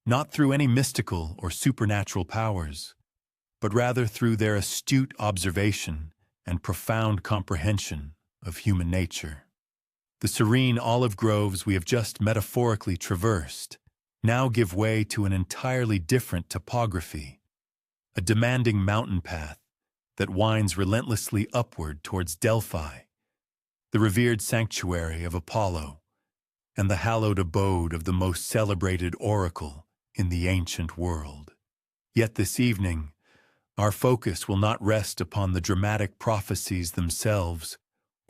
not through any mystical or supernatural powers, but rather through their astute observation and profound comprehension of human nature. The serene olive groves we have just metaphorically traversed now give way to an entirely different topography, a demanding mountain path that winds relentlessly upward towards Delphi, the revered sanctuary of Apollo, and the hallowed abode of the most celebrated oracle in the ancient world. Yet this evening, our focus will not rest upon the dramatic prophecies themselves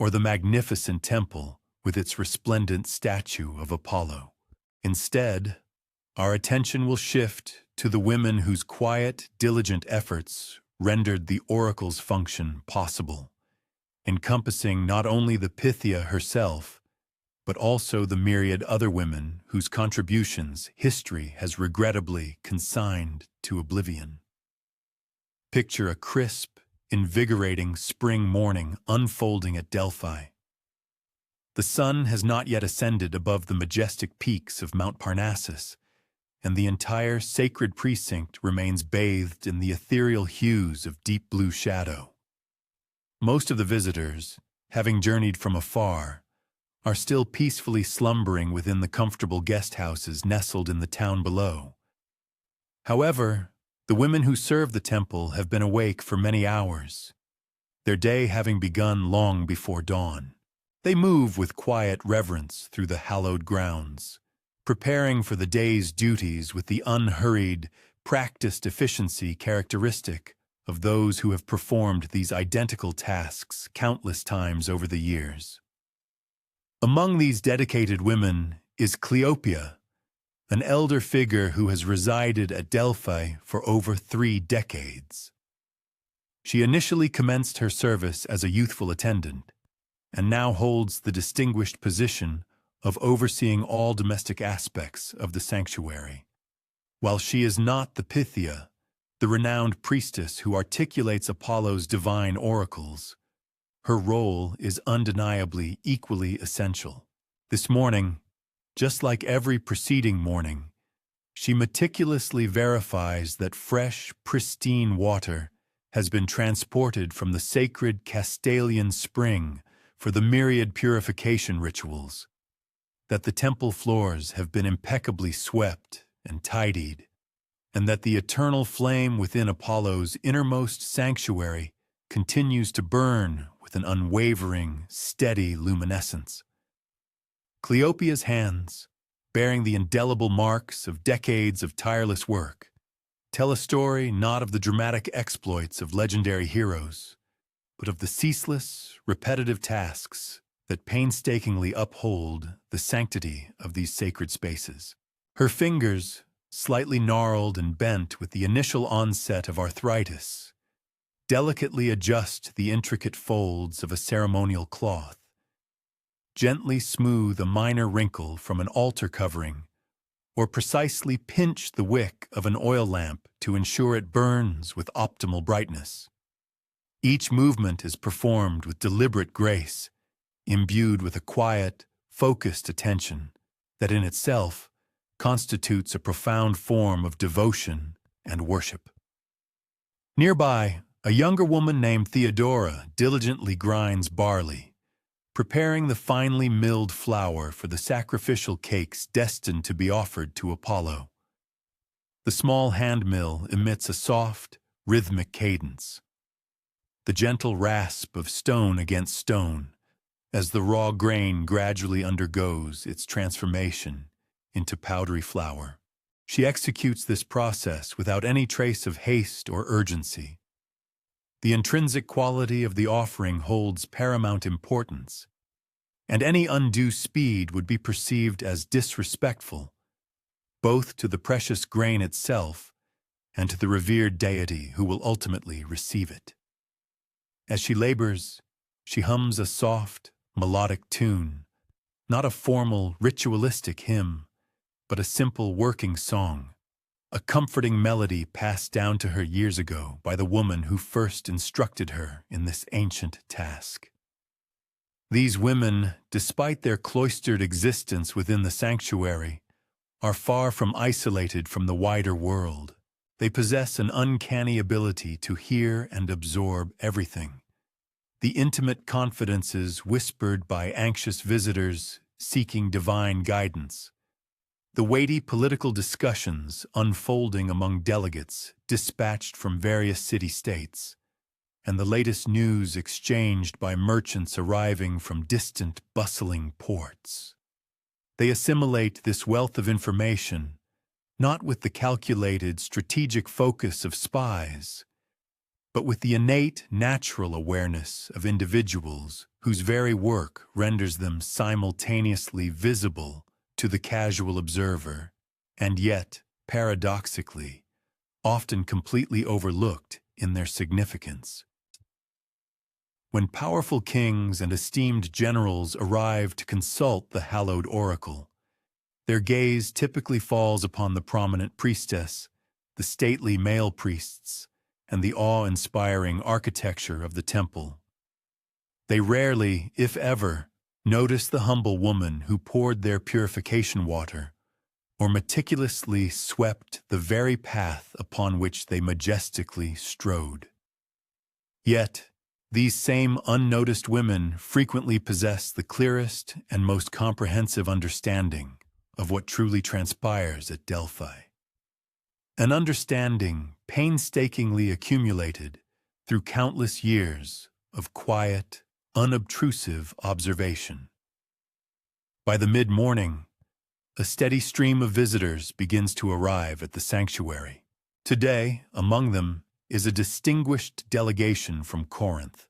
or the magnificent temple with its resplendent statue of Apollo. Instead, our attention will shift to the women whose quiet, diligent efforts rendered the oracle's function possible, encompassing not only the Pythia herself, but also the myriad other women whose contributions history has regrettably consigned to oblivion. Picture a crisp, invigorating spring morning unfolding at Delphi. The sun has not yet ascended above the majestic peaks of Mount Parnassus, and the entire sacred precinct remains bathed in the ethereal hues of deep blue shadow. Most of the visitors, having journeyed from afar, are still peacefully slumbering within the comfortable guest houses nestled in the town below. However, the women who serve the temple have been awake for many hours, their day having begun long before dawn. They move with quiet reverence through the hallowed grounds, preparing for the day's duties with the unhurried, practiced efficiency characteristic of those who have performed these identical tasks countless times over the years. Among these dedicated women is Cleopia, an elder figure who has resided at Delphi for over 3 decades. She initially commenced her service as a youthful attendant, and now holds the distinguished position of overseeing all domestic aspects of the sanctuary. While she is not the Pythia, the renowned priestess who articulates Apollo's divine oracles, her role is undeniably equally essential. This morning, just like every preceding morning, she meticulously verifies that fresh, pristine water has been transported from the sacred Castalian spring for the myriad purification rituals, that the temple floors have been impeccably swept and tidied, and that the eternal flame within Apollo's innermost sanctuary continues to burn with an unwavering, steady luminescence. Cleopia's hands, bearing the indelible marks of decades of tireless work, tell a story not of the dramatic exploits of legendary heroes, but of the ceaseless, repetitive tasks that painstakingly uphold the sanctity of these sacred spaces. Her fingers, slightly gnarled and bent with the initial onset of arthritis, delicately adjust the intricate folds of a ceremonial cloth, gently smooth a minor wrinkle from an altar covering, or precisely pinch the wick of an oil lamp to ensure it burns with optimal brightness. Each movement is performed with deliberate grace, imbued with a quiet, focused attention that in itself constitutes a profound form of devotion and worship. Nearby, a younger woman named Theodora diligently grinds barley, preparing the finely milled flour for the sacrificial cakes destined to be offered to Apollo. The small hand mill emits a soft, rhythmic cadence, the gentle rasp of stone against stone, as the raw grain gradually undergoes its transformation into powdery flour. She executes this process without any trace of haste or urgency. The intrinsic quality of the offering holds paramount importance, and any undue speed would be perceived as disrespectful, both to the precious grain itself and to the revered deity who will ultimately receive it. As she labors, she hums a soft, melodic tune, not a formal, ritualistic hymn, but a simple working song, a comforting melody passed down to her years ago by the woman who first instructed her in this ancient task. These women, despite their cloistered existence within the sanctuary, are far from isolated from the wider world. They possess an uncanny ability to hear and absorb everything. The intimate confidences whispered by anxious visitors seeking divine guidance, the weighty political discussions unfolding among delegates dispatched from various city-states, and the latest news exchanged by merchants arriving from distant, bustling ports. They assimilate this wealth of information, not with the calculated, strategic focus of spies, but with the innate, natural awareness of individuals whose very work renders them simultaneously visible to the casual observer, and yet, paradoxically, often completely overlooked in their significance. When powerful kings and esteemed generals arrive to consult the hallowed oracle, their gaze typically falls upon the prominent priestess, the stately male priests, and the awe-inspiring architecture of the temple. They rarely, if ever, notice the humble woman who poured their purification water, or meticulously swept the very path upon which they majestically strode. Yet, these same unnoticed women frequently possess the clearest and most comprehensive understanding of what truly transpires at Delphi. An understanding painstakingly accumulated through countless years of quiet, unobtrusive observation. By the mid-morning, a steady stream of visitors begins to arrive at the sanctuary. Today, among them, is a distinguished delegation from Corinth,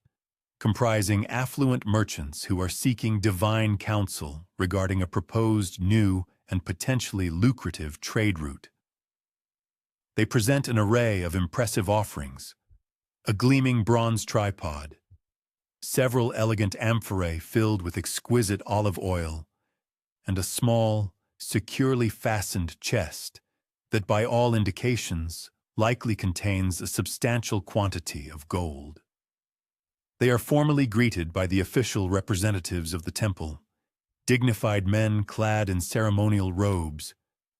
comprising affluent merchants who are seeking divine counsel regarding a proposed new and potentially lucrative trade route. They present an array of impressive offerings: a gleaming bronze tripod, several elegant amphorae filled with exquisite olive oil, and a small, securely fastened chest that by all indications likely contains a substantial quantity of gold. They are formally greeted by the official representatives of the temple, dignified men clad in ceremonial robes,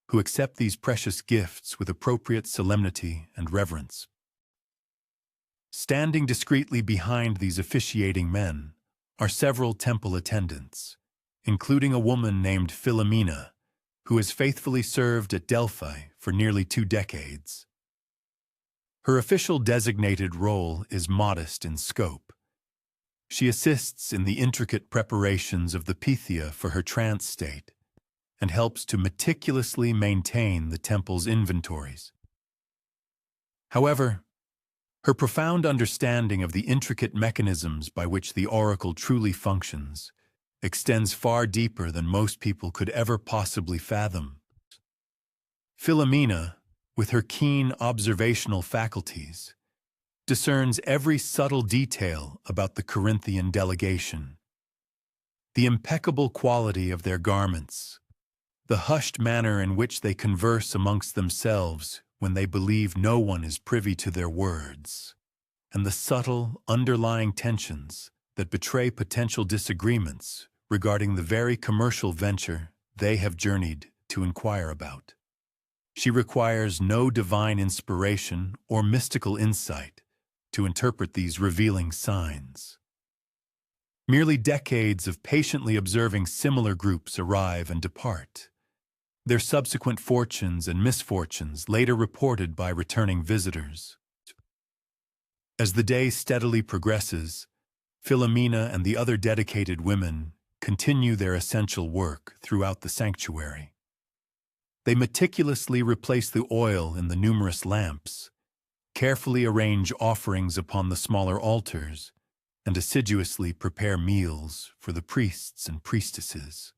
who accept these precious gifts with appropriate solemnity and reverence. Standing discreetly behind these officiating men are several temple attendants, including a woman named Philomena, who has faithfully served at Delphi for nearly 2 decades. Her official designated role is modest in scope. She assists in the intricate preparations of the Pythia for her trance state and helps to meticulously maintain the temple's inventories. However, her profound understanding of the intricate mechanisms by which the oracle truly functions extends far deeper than most people could ever possibly fathom. Philomena, with her keen observational faculties, discerns every subtle detail about the Corinthian delegation. The impeccable quality of their garments, the hushed manner in which they converse amongst themselves when they believe no one is privy to their words, and the subtle, underlying tensions that betray potential disagreements regarding the very commercial venture they have journeyed to inquire about. She requires no divine inspiration or mystical insight to interpret these revealing signs. Merely decades of patiently observing similar groups arrive and depart, their subsequent fortunes and misfortunes later reported by returning visitors. As the day steadily progresses, Philomena and the other dedicated women continue their essential work throughout the sanctuary. They meticulously replace the oil in the numerous lamps, carefully arrange offerings upon the smaller altars, and assiduously prepare meals for the priests and priestesses.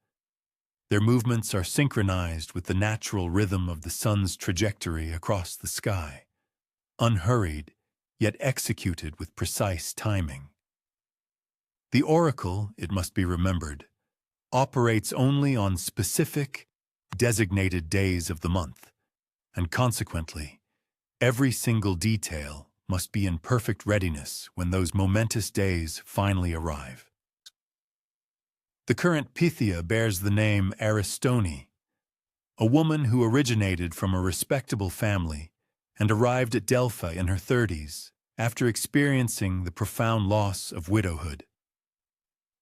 Their movements are synchronized with the natural rhythm of the sun's trajectory across the sky, unhurried, yet executed with precise timing. The oracle, it must be remembered, operates only on specific, designated days of the month, and consequently, every single detail must be in perfect readiness when those momentous days finally arrive. The current Pythia bears the name Aristone, a woman who originated from a respectable family and arrived at Delphi in her 30s after experiencing the profound loss of widowhood.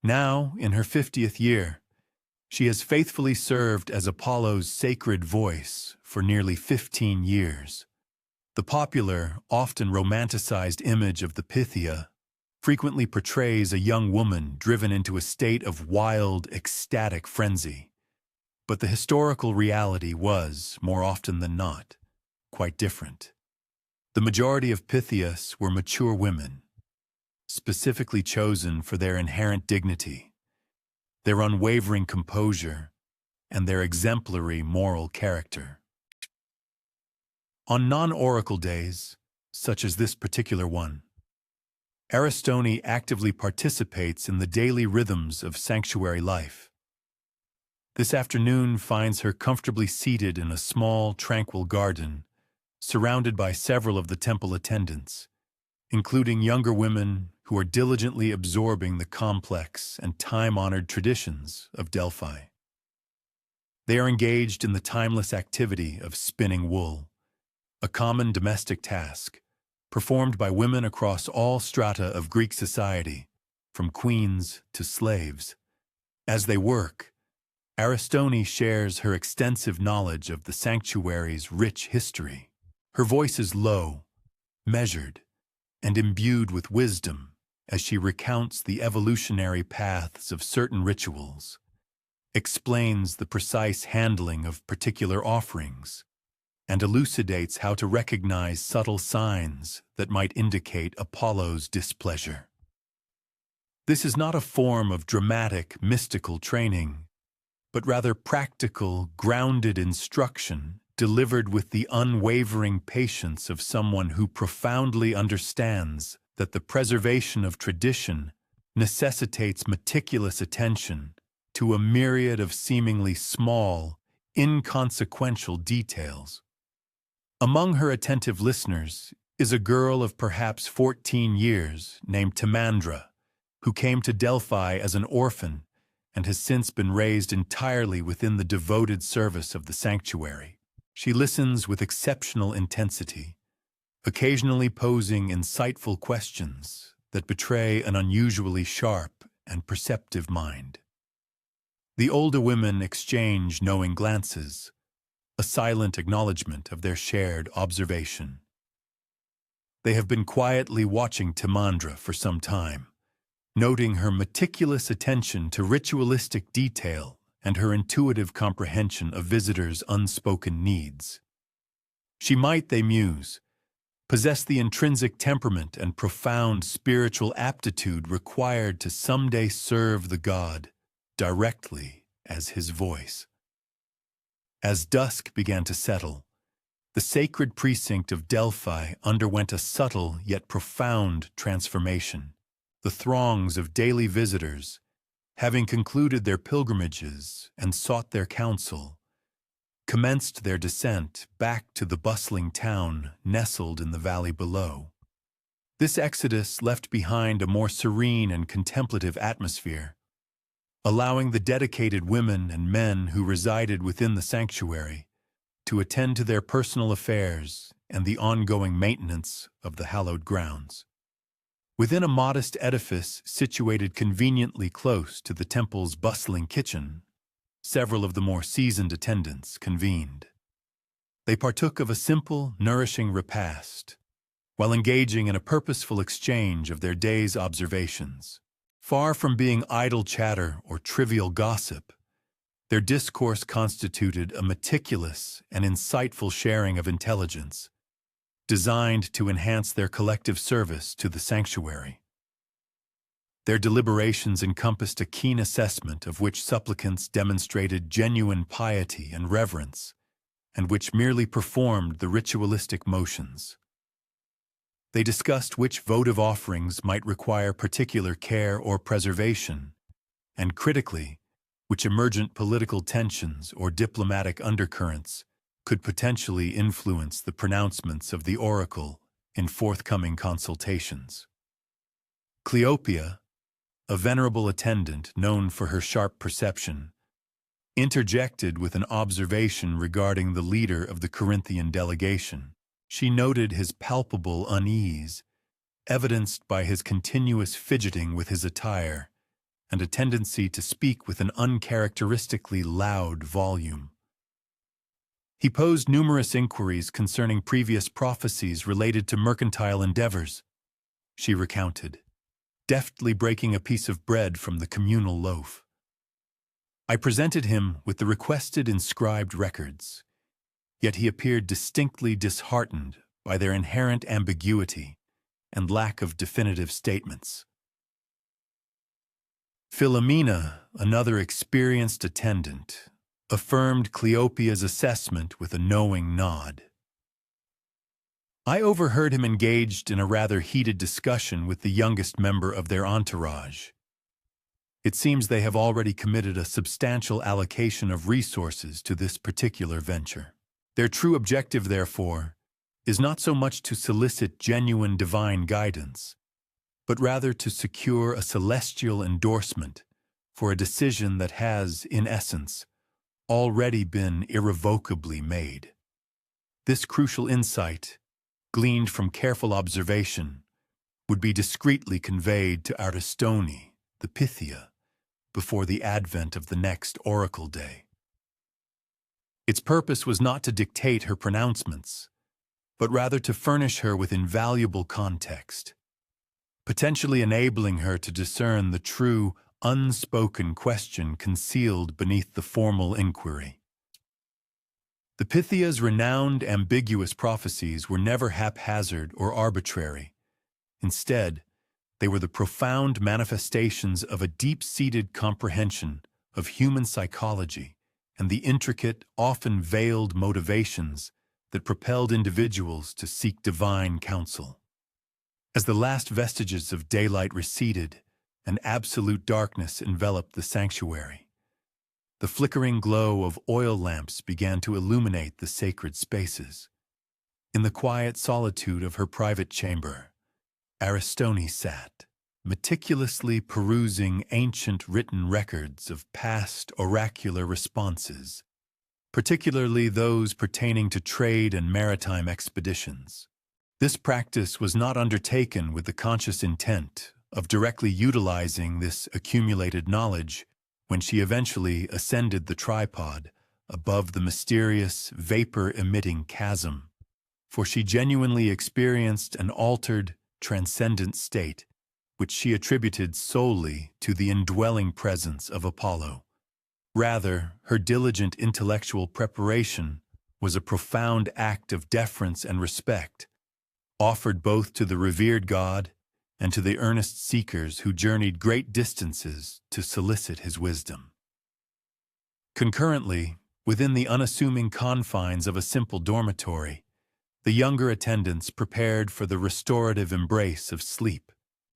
Now, in her 50th year, she has faithfully served as Apollo's sacred voice for nearly 15 years. The popular, often romanticized image of the Pythia frequently portrays a young woman driven into a state of wild, ecstatic frenzy. But the historical reality was, more often than not, quite different. The majority of Pythias were mature women, specifically chosen for their inherent dignity, their unwavering composure, and their exemplary moral character. On non-oracle days, such as this particular one, Aristone actively participates in the daily rhythms of sanctuary life. This afternoon finds her comfortably seated in a small, tranquil garden, surrounded by several of the temple attendants, including younger women who are diligently absorbing the complex and time-honored traditions of Delphi. They are engaged in the timeless activity of spinning wool, a common domestic task, performed by women across all strata of Greek society, from queens to slaves. As they work, Aristone shares her extensive knowledge of the sanctuary's rich history. Her voice is low, measured, and imbued with wisdom as she recounts the evolutionary paths of certain rituals, explains the precise handling of particular offerings, and elucidates how to recognize subtle signs that might indicate Apollo's displeasure. This is not a form of dramatic, mystical training, but rather practical, grounded instruction delivered with the unwavering patience of someone who profoundly understands that the preservation of tradition necessitates meticulous attention to a myriad of seemingly small, inconsequential details. Among her attentive listeners is a girl of perhaps 14 years named Timandra, who came to Delphi as an orphan and has since been raised entirely within the devoted service of the sanctuary. She listens with exceptional intensity, occasionally posing insightful questions that betray an unusually sharp and perceptive mind. The older women exchange knowing glances, a silent acknowledgement of their shared observation. They have been quietly watching Timandra for some time, noting her meticulous attention to ritualistic detail and her intuitive comprehension of visitors' unspoken needs. She might, they muse, possess the intrinsic temperament and profound spiritual aptitude required to someday serve the god directly as his voice. As dusk began to settle, the sacred precinct of Delphi underwent a subtle yet profound transformation. The throngs of daily visitors, having concluded their pilgrimages and sought their counsel, commenced their descent back to the bustling town nestled in the valley below. This exodus left behind a more serene and contemplative atmosphere, allowing the dedicated women and men who resided within the sanctuary to attend to their personal affairs and the ongoing maintenance of the hallowed grounds. Within a modest edifice situated conveniently close to the temple's bustling kitchen, several of the more seasoned attendants convened. They partook of a simple, nourishing repast, while engaging in a purposeful exchange of their day's observations. Far from being idle chatter or trivial gossip, their discourse constituted a meticulous and insightful sharing of intelligence, designed to enhance their collective service to the sanctuary. Their deliberations encompassed a keen assessment of which supplicants demonstrated genuine piety and reverence, and which merely performed the ritualistic motions. They discussed which votive offerings might require particular care or preservation, and critically, which emergent political tensions or diplomatic undercurrents could potentially influence the pronouncements of the oracle in forthcoming consultations. Cleopia, a venerable attendant known for her sharp perception, interjected with an observation regarding the leader of the Corinthian delegation. She noted his palpable unease, evidenced by his continuous fidgeting with his attire and a tendency to speak with an uncharacteristically loud volume. He posed numerous inquiries concerning previous prophecies related to mercantile endeavors, she recounted, deftly breaking a piece of bread from the communal loaf. I presented him with the requested inscribed records, yet he appeared distinctly disheartened by their inherent ambiguity and lack of definitive statements. Philomena, another experienced attendant, affirmed Cleopia's assessment with a knowing nod. I overheard him engaged in a rather heated discussion with the youngest member of their entourage. It seems they have already committed a substantial allocation of resources to this particular venture. Their true objective, therefore, is not so much to solicit genuine divine guidance, but rather to secure a celestial endorsement for a decision that has, in essence, already been irrevocably made. This crucial insight, gleaned from careful observation, would be discreetly conveyed to Aristone, the Pythia, before the advent of the next oracle day. Its purpose was not to dictate her pronouncements, but rather to furnish her with invaluable context, potentially enabling her to discern the true, unspoken question concealed beneath the formal inquiry. The Pythia's renowned ambiguous prophecies were never haphazard or arbitrary. Instead, they were the profound manifestations of a deep-seated comprehension of human psychology and the intricate, often veiled motivations that propelled individuals to seek divine counsel. As the last vestiges of daylight receded and absolute darkness enveloped the sanctuary, the flickering glow of oil lamps began to illuminate the sacred spaces. In the quiet solitude of her private chamber, Aristone sat, meticulously perusing ancient written records of past oracular responses, particularly those pertaining to trade and maritime expeditions. This practice was not undertaken with the conscious intent of directly utilizing this accumulated knowledge when she eventually ascended the tripod above the mysterious, vapor-emitting chasm, for she genuinely experienced an altered, transcendent state, which she attributed solely to the indwelling presence of Apollo. Rather, her diligent intellectual preparation was a profound act of deference and respect, offered both to the revered god and to the earnest seekers who journeyed great distances to solicit his wisdom. Concurrently, within the unassuming confines of a simple dormitory, the younger attendants prepared for the restorative embrace of sleep.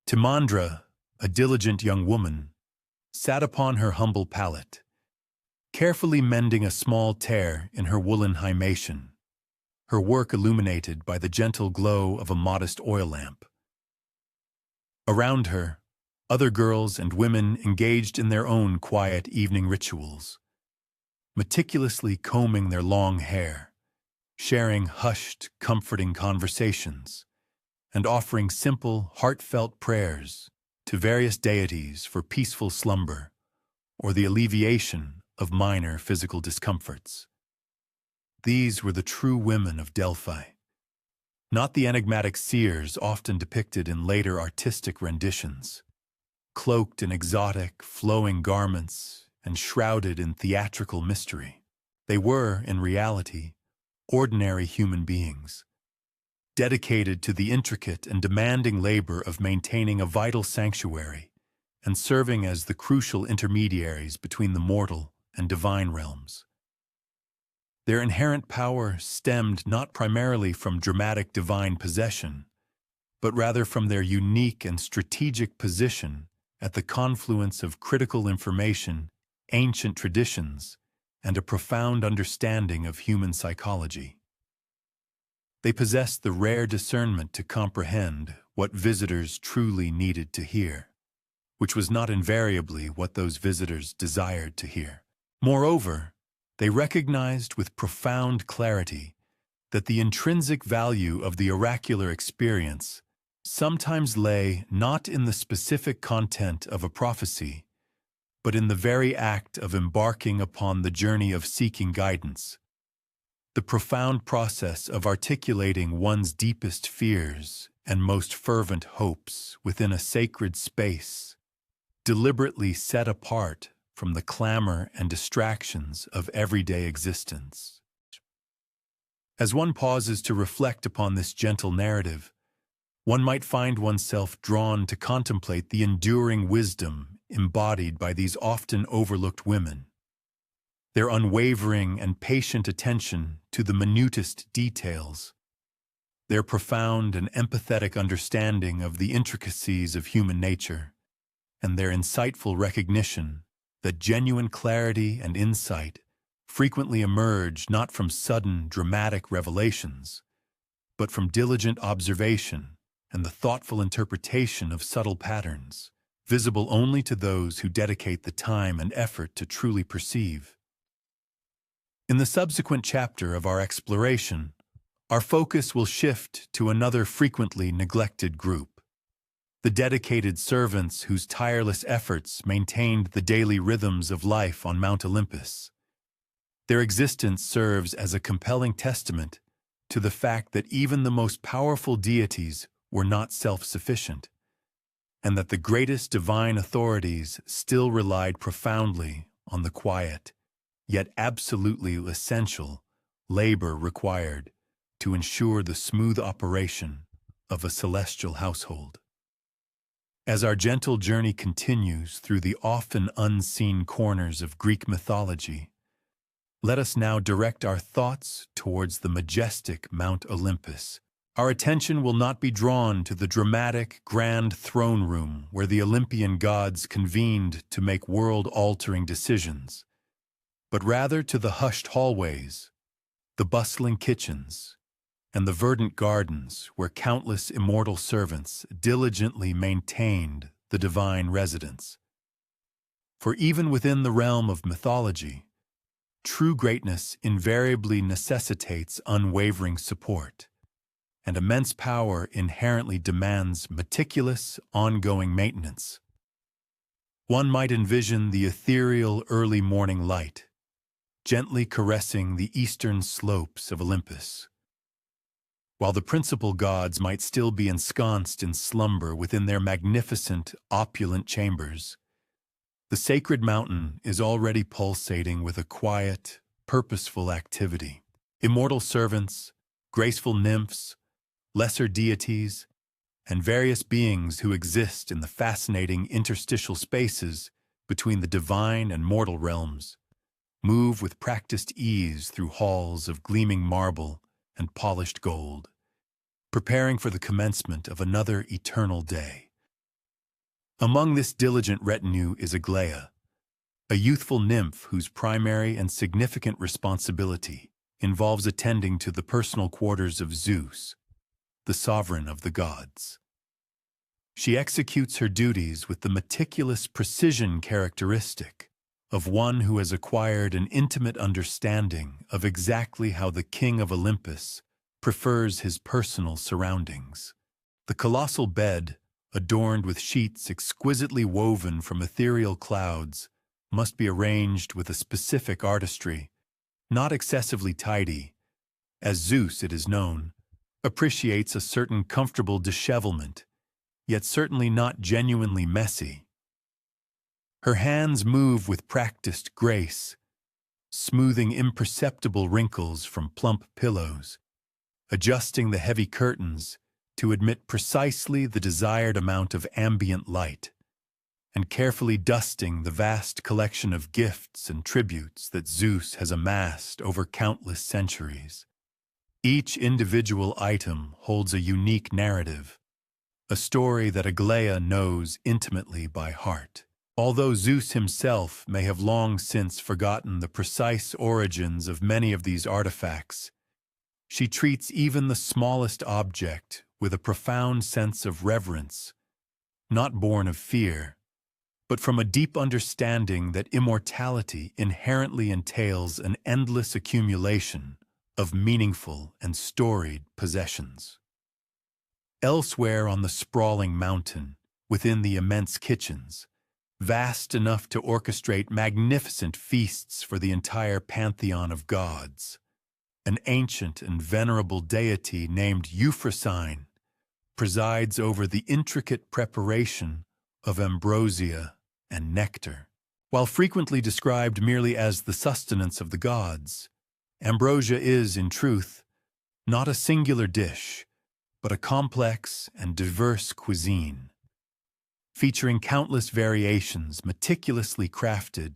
Timandra, a diligent young woman, sat upon her humble pallet, carefully mending a small tear in her woolen himation, her work illuminated by the gentle glow of a modest oil lamp. Around her, other girls and women engaged in their own quiet evening rituals, meticulously combing their long hair, sharing hushed, comforting conversations, and offering simple, heartfelt prayers to various deities for peaceful slumber or the alleviation of minor physical discomforts. These were the true women of Delphi, not the enigmatic seers often depicted in later artistic renditions, cloaked in exotic, flowing garments and shrouded in theatrical mystery. They were, in reality, ordinary human beings, dedicated to the intricate and demanding labor of maintaining a vital sanctuary and serving as the crucial intermediaries between the mortal and divine realms. Their inherent power stemmed not primarily from dramatic divine possession, but rather from their unique and strategic position at the confluence of critical information, ancient traditions, and a profound understanding of human psychology. They possessed the rare discernment to comprehend what visitors truly needed to hear, which was not invariably what those visitors desired to hear. Moreover, they recognized with profound clarity that the intrinsic value of the oracular experience sometimes lay not in the specific content of a prophecy, but in the very act of embarking upon the journey of seeking guidance, the profound process of articulating one's deepest fears and most fervent hopes within a sacred space, deliberately set apart from the clamor and distractions of everyday existence. As one pauses to reflect upon this gentle narrative, one might find oneself drawn to contemplate the enduring wisdom embodied by these often overlooked women, their unwavering and patient attention to the minutest details, their profound and empathetic understanding of the intricacies of human nature, and their insightful recognition that genuine clarity and insight frequently emerge not from sudden, dramatic revelations, but from diligent observation and the thoughtful interpretation of subtle patterns, visible only to those who dedicate the time and effort to truly perceive. In the subsequent chapter of our exploration, our focus will shift to another frequently neglected group, the dedicated servants whose tireless efforts maintained the daily rhythms of life on Mount Olympus. Their existence serves as a compelling testament to the fact that even the most powerful deities were not self-sufficient, and that the greatest divine authorities still relied profoundly on the quiet, yet absolutely essential, labor required to ensure the smooth operation of a celestial household. As our gentle journey continues through the often unseen corners of Greek mythology, let us now direct our thoughts towards the majestic Mount Olympus. Our attention will not be drawn to the dramatic, grand throne room where the Olympian gods convened to make world-altering decisions, but rather to the hushed hallways, the bustling kitchens, and the verdant gardens where countless immortal servants diligently maintained the divine residence. For even within the realm of mythology, true greatness invariably necessitates unwavering support, and immense power inherently demands meticulous, ongoing maintenance. One might envision the ethereal early morning light, gently caressing the eastern slopes of Olympus, while the principal gods might still be ensconced in slumber within their magnificent, opulent chambers. The sacred mountain is already pulsating with a quiet, purposeful activity. Immortal servants, graceful nymphs, lesser deities, and various beings who exist in the fascinating interstitial spaces between the divine and mortal realms move with practiced ease through halls of gleaming marble and polished gold, preparing for the commencement of another eternal day. Among this diligent retinue is Aglaia, a youthful nymph whose primary and significant responsibility involves attending to the personal quarters of Zeus, the sovereign of the gods. She executes her duties with the meticulous precision characteristic of one who has acquired an intimate understanding of exactly how the king of Olympus prefers his personal surroundings. The colossal bed, adorned with sheets exquisitely woven from ethereal clouds, must be arranged with a specific artistry, not excessively tidy, as Zeus, it is known, appreciates a certain comfortable dishevelment, yet certainly not genuinely messy. Her hands move with practiced grace, smoothing imperceptible wrinkles from plump pillows, adjusting the heavy curtains to admit precisely the desired amount of ambient light, and carefully dusting the vast collection of gifts and tributes that Zeus has amassed over countless centuries. Each individual item holds a unique narrative, a story that Aglaia knows intimately by heart. Although Zeus himself may have long since forgotten the precise origins of many of these artifacts, she treats even the smallest object with a profound sense of reverence, not born of fear, but from a deep understanding that immortality inherently entails an endless accumulation of meaningful and storied possessions. Elsewhere on the sprawling mountain, within the immense kitchens, vast enough to orchestrate magnificent feasts for the entire pantheon of gods, an ancient and venerable deity named Euphrosyne presides over the intricate preparation of ambrosia and nectar. While frequently described merely as the sustenance of the gods, ambrosia is, in truth, not a singular dish, but a complex and diverse cuisine, featuring countless variations meticulously crafted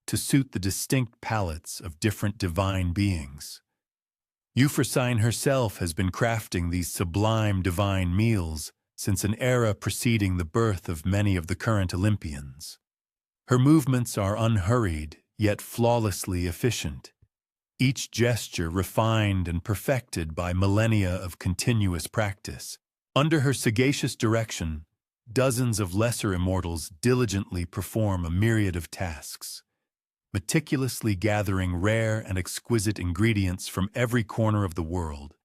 to suit the distinct palates of different divine beings. Euphrosyne herself has been crafting these sublime divine meals since an era preceding the birth of many of the current Olympians. Her movements are unhurried, yet flawlessly efficient, each gesture refined and perfected by millennia of continuous practice. Under her sagacious direction, dozens of lesser immortals diligently perform a myriad of tasks, meticulously gathering rare and exquisite ingredients from every corner of the world,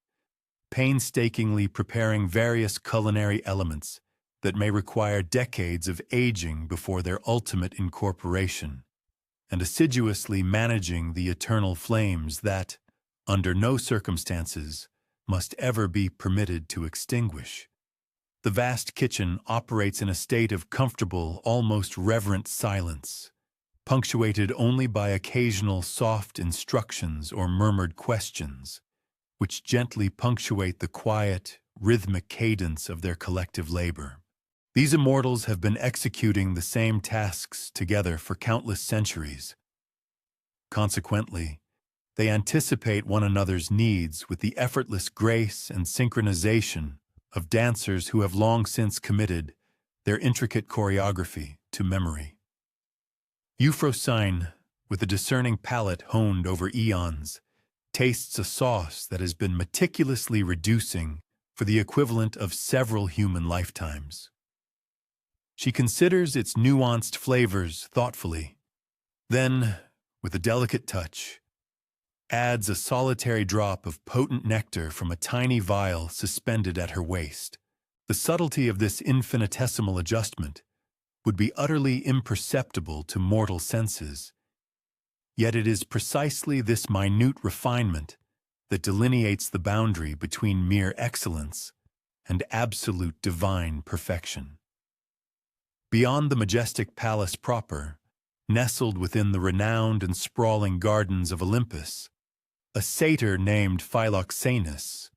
painstakingly preparing various culinary elements that may require decades of aging before their ultimate incorporation, and assiduously managing the eternal flames that, under no circumstances, must ever be permitted to extinguish. The vast kitchen operates in a state of comfortable, almost reverent silence, punctuated only by occasional soft instructions or murmured questions, which gently punctuate the quiet, rhythmic cadence of their collective labor. These immortals have been executing the same tasks together for countless centuries. Consequently, they anticipate one another's needs with the effortless grace and synchronization of dancers who have long since committed their intricate choreography to memory. Euphrosyne, with a discerning palate honed over eons, tastes a sauce that has been meticulously reducing for the equivalent of several human lifetimes. She considers its nuanced flavors thoughtfully, then, with a delicate touch, adds a solitary drop of potent nectar from a tiny vial suspended at her waist. The subtlety of this infinitesimal adjustment would be utterly imperceptible to mortal senses, yet it is precisely this minute refinement that delineates the boundary between mere excellence and absolute divine perfection. Beyond the majestic palace proper, nestled within the renowned and sprawling gardens of Olympus, a satyr named Philoxenus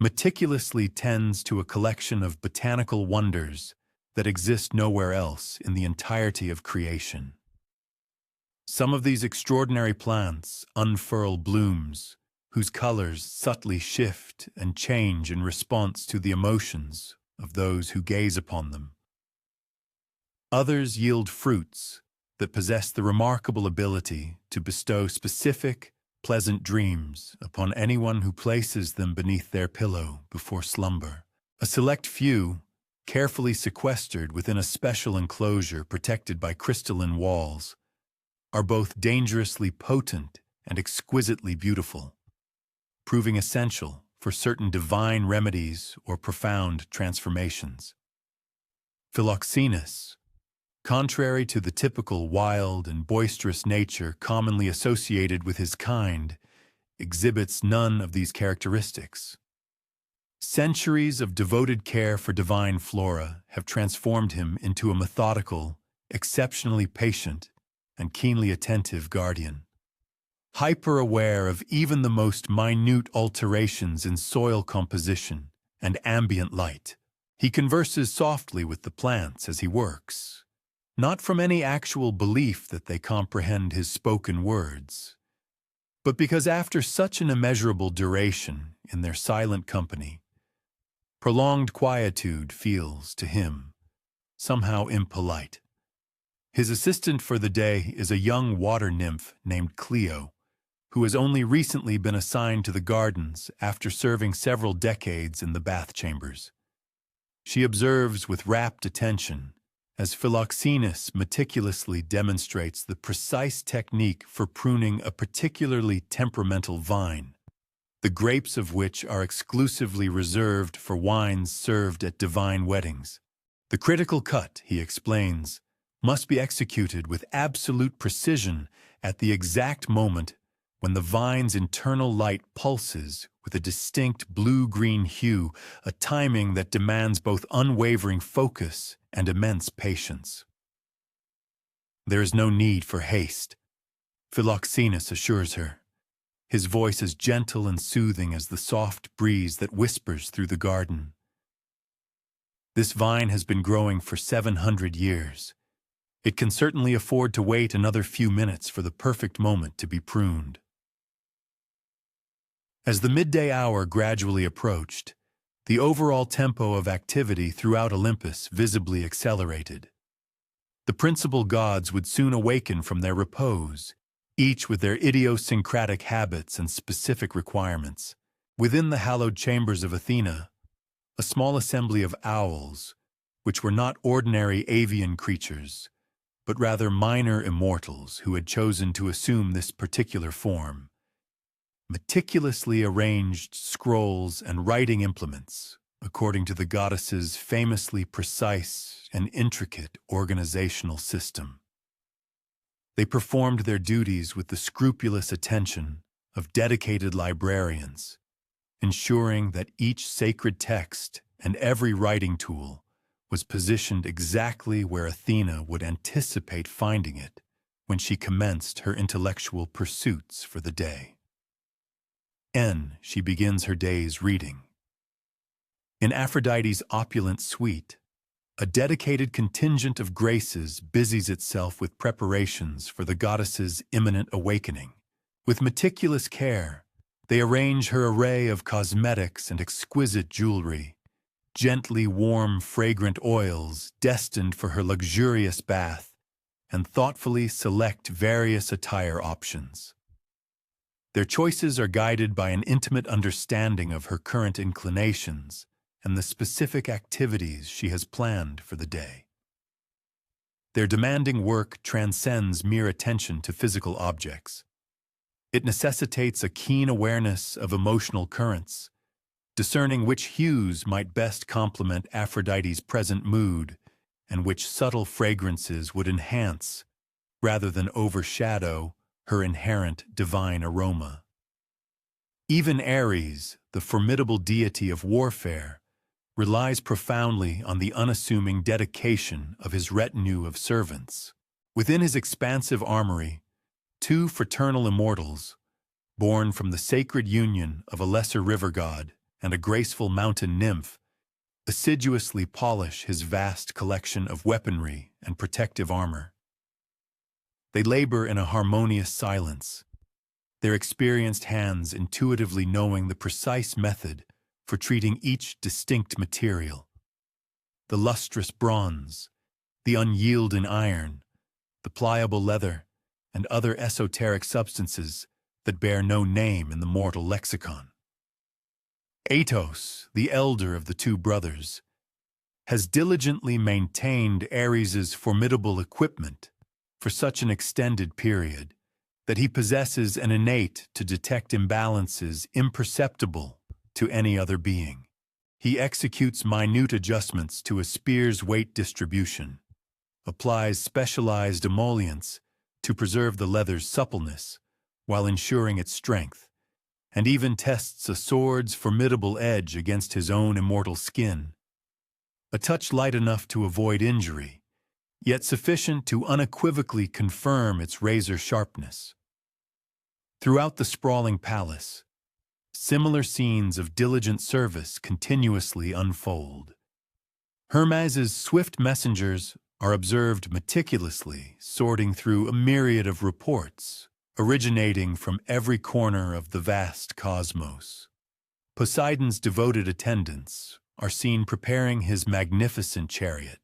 meticulously tends to a collection of botanical wonders that exist nowhere else in the entirety of creation. Some of these extraordinary plants unfurl blooms whose colors subtly shift and change in response to the emotions of those who gaze upon them. Others yield fruits that possess the remarkable ability to bestow specific, pleasant dreams upon anyone who places them beneath their pillow before slumber. A select few, carefully sequestered within a special enclosure protected by crystalline walls, are both dangerously potent and exquisitely beautiful, proving essential for certain divine remedies or profound transformations. Philoxenus, contrary to the typical wild and boisterous nature commonly associated with his kind, exhibits none of these characteristics. Centuries of devoted care for divine flora have transformed him into a methodical, exceptionally patient, and keenly attentive guardian. Hyper-aware of even the most minute alterations in soil composition and ambient light, he converses softly with the plants as he works, not from any actual belief that they comprehend his spoken words, but because after such an immeasurable duration in their silent company, prolonged quietude feels, to him, somehow impolite. His assistant for the day is a young water nymph named Clio, who has only recently been assigned to the gardens after serving several decades in the bath chambers. She observes with rapt attention as Philoxenus meticulously demonstrates the precise technique for pruning a particularly temperamental vine, the grapes of which are exclusively reserved for wines served at divine weddings. The critical cut, he explains, must be executed with absolute precision at the exact moment when the vine's internal light pulses with a distinct blue-green hue, a timing that demands both unwavering focus and immense patience. There is no need for haste, Philoxenus assures her, his voice as gentle and soothing as the soft breeze that whispers through the garden. This vine has been growing for 700 years. It can certainly afford to wait another few minutes for the perfect moment to be pruned. As the midday hour gradually approached, the overall tempo of activity throughout Olympus visibly accelerated. The principal gods would soon awaken from their repose, each with their idiosyncratic habits and specific requirements. Within the hallowed chambers of Athena, a small assembly of owls, which were not ordinary avian creatures, but rather minor immortals who had chosen to assume this particular form. Meticulously arranged scrolls and writing implements, according to the goddess's famously precise and intricate organizational system. They performed their duties with the scrupulous attention of dedicated librarians, ensuring that each sacred text and every writing tool was positioned exactly where Athena would anticipate finding it when she commenced her intellectual pursuits for the day. She begins her day's reading. In Aphrodite's opulent suite, a dedicated contingent of graces busies itself with preparations for the goddess's imminent awakening. With meticulous care, they arrange her array of cosmetics and exquisite jewelry, gently warm, fragrant oils destined for her luxurious bath, and thoughtfully select various attire options. Their choices are guided by an intimate understanding of her current inclinations and the specific activities she has planned for the day. Their demanding work transcends mere attention to physical objects. It necessitates a keen awareness of emotional currents, discerning which hues might best complement Aphrodite's present mood and which subtle fragrances would enhance, rather than overshadow, her inherent divine aroma. Even Ares, the formidable deity of warfare, relies profoundly on the unassuming dedication of his retinue of servants. Within his expansive armory, two fraternal immortals, born from the sacred union of a lesser river god and a graceful mountain nymph, assiduously polish his vast collection of weaponry and protective armor. They labor in a harmonious silence, their experienced hands intuitively knowing the precise method for treating each distinct material. The lustrous bronze, the unyielding iron, the pliable leather, and other esoteric substances that bear no name in the mortal lexicon. Atos, the elder of the two brothers, has diligently maintained Ares's formidable equipment for such an extended period that he possesses an innate to detect imbalances imperceptible to any other being. He executes minute adjustments to a spear's weight distribution, applies specialized emollients to preserve the leather's suppleness while ensuring its strength, and even tests a sword's formidable edge against his own immortal skin. A touch light enough to avoid injury, yet sufficient to unequivocally confirm its razor sharpness. Throughout the sprawling palace, similar scenes of diligent service continuously unfold. Hermes's swift messengers are observed meticulously sorting through a myriad of reports, originating from every corner of the vast cosmos. Poseidon's devoted attendants are seen preparing his magnificent chariot,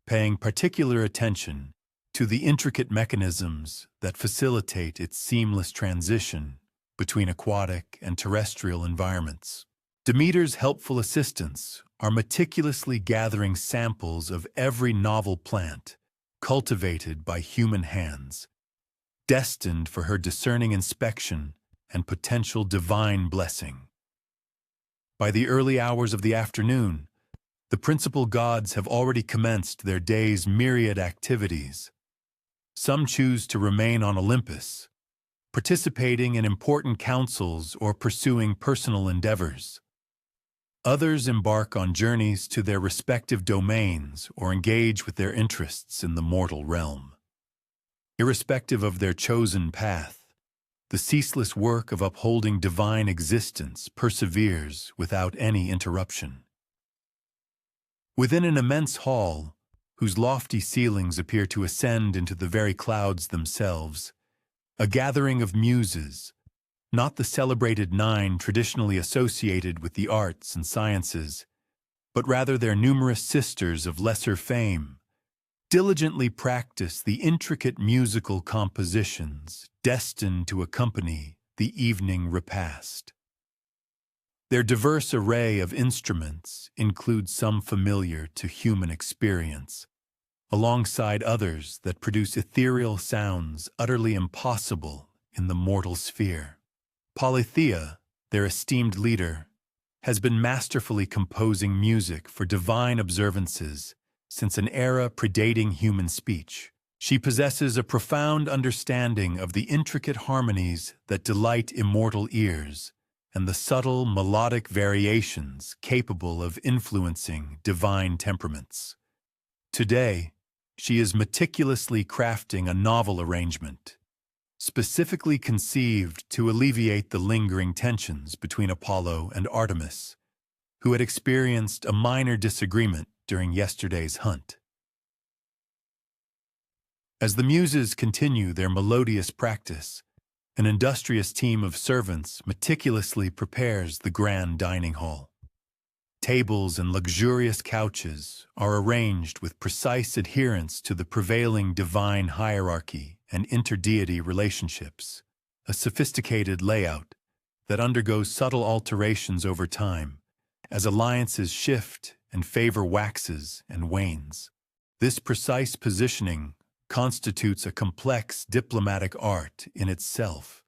paying particular attention to the intricate mechanisms that facilitate its seamless transition between aquatic and terrestrial environments. Demeter's helpful assistants are meticulously gathering samples of every novel plant cultivated by human hands, destined for her discerning inspection and potential divine blessing. By the early hours of the afternoon, the principal gods have already commenced their day's myriad activities. Some choose to remain on Olympus, participating in important councils or pursuing personal endeavors. Others embark on journeys to their respective domains or engage with their interests in the mortal realm. Irrespective of their chosen path, the ceaseless work of upholding divine existence perseveres without any interruption. Within an immense hall, whose lofty ceilings appear to ascend into the very clouds themselves, a gathering of muses, not the celebrated 9 traditionally associated with the arts and sciences, but rather their numerous sisters of lesser fame, diligently practice the intricate musical compositions destined to accompany the evening repast. Their diverse array of instruments includes some familiar to human experience, alongside others that produce ethereal sounds utterly impossible in the mortal sphere. Polythea, their esteemed leader, has been masterfully composing music for divine observances since an era predating human speech. She possesses a profound understanding of the intricate harmonies that delight immortal ears and the subtle melodic variations capable of influencing divine temperaments. Today, she is meticulously crafting a novel arrangement, specifically conceived to alleviate the lingering tensions between Apollo and Artemis, who had experienced a minor disagreement during yesterday's hunt. As the Muses continue their melodious practice, an industrious team of servants meticulously prepares the grand dining hall. Tables and luxurious couches are arranged with precise adherence to the prevailing divine hierarchy and interdeity relationships, a sophisticated layout that undergoes subtle alterations over time as alliances shift and favor waxes and wanes. This precise positioning constitutes a complex diplomatic art in itself,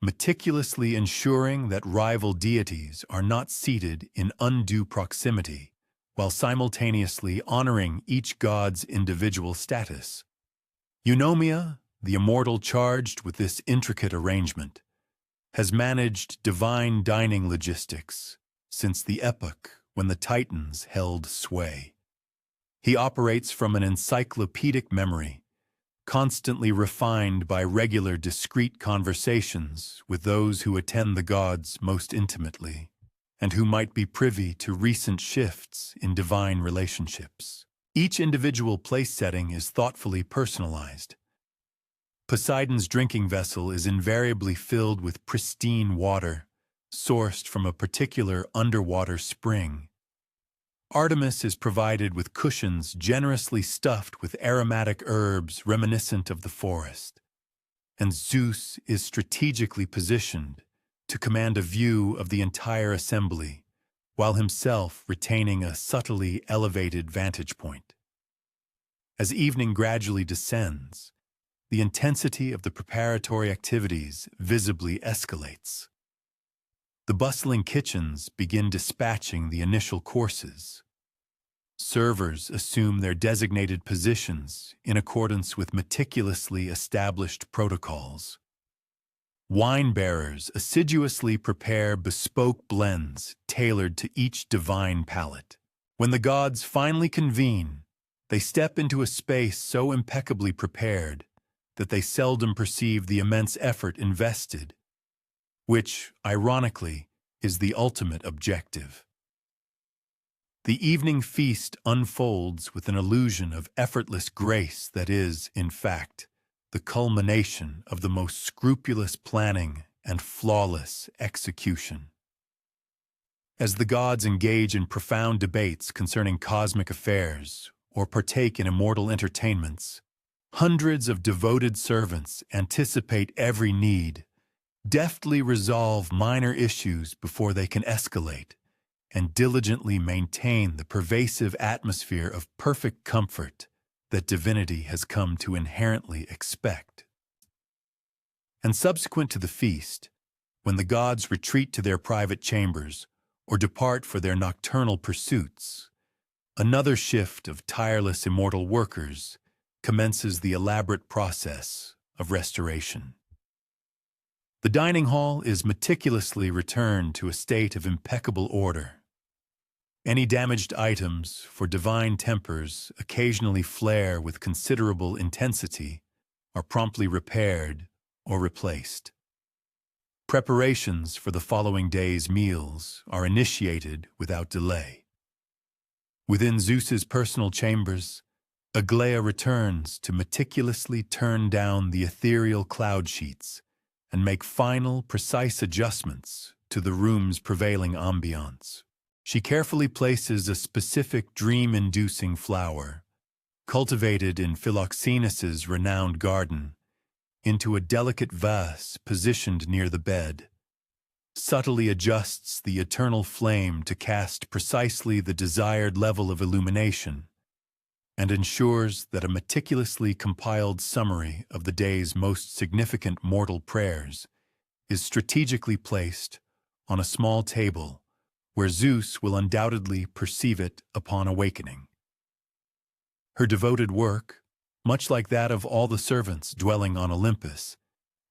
meticulously ensuring that rival deities are not seated in undue proximity, while simultaneously honoring each god's individual status. Eunomia, the immortal charged with this intricate arrangement, has managed divine dining logistics since the epoch when the Titans held sway. He operates from an encyclopedic memory, constantly refined by regular discreet conversations with those who attend the gods most intimately, and who might be privy to recent shifts in divine relationships. Each individual place setting is thoughtfully personalized. Poseidon's drinking vessel is invariably filled with pristine water, sourced from a particular underwater spring. Artemis is provided with cushions generously stuffed with aromatic herbs reminiscent of the forest, and Zeus is strategically positioned to command a view of the entire assembly, while himself retaining a subtly elevated vantage point. As evening gradually descends, the intensity of the preparatory activities visibly escalates. The bustling kitchens begin dispatching the initial courses. Servers assume their designated positions in accordance with meticulously established protocols. Wine bearers assiduously prepare bespoke blends tailored to each divine palate. When the gods finally convene, they step into a space so impeccably prepared that they seldom perceive the immense effort invested, which, ironically, is the ultimate objective. The evening feast unfolds with an illusion of effortless grace that is, in fact, the culmination of the most scrupulous planning and flawless execution. As the gods engage in profound debates concerning cosmic affairs or partake in immortal entertainments, hundreds of devoted servants anticipate every need, deftly resolve minor issues before they can escalate, and diligently maintain the pervasive atmosphere of perfect comfort that divinity has come to inherently expect. And subsequent to the feast, when the gods retreat to their private chambers or depart for their nocturnal pursuits, another shift of tireless immortal workers commences the elaborate process of restoration. The dining hall is meticulously returned to a state of impeccable order. Any damaged items for divine tempers occasionally flare with considerable intensity are promptly repaired or replaced. Preparations for the following day's meals are initiated without delay. Within Zeus's personal chambers, Aglaia returns to meticulously turn down the ethereal cloud sheets and make final, precise adjustments to the room's prevailing ambiance. She carefully places a specific dream-inducing flower, cultivated in Philoxenus's renowned garden, into a delicate vase positioned near the bed, subtly adjusts the eternal flame to cast precisely the desired level of illumination, and ensures that a meticulously compiled summary of the day's most significant mortal prayers is strategically placed on a small table where Zeus will undoubtedly perceive it upon awakening. Her devoted work, much like that of all the servants dwelling on Olympus,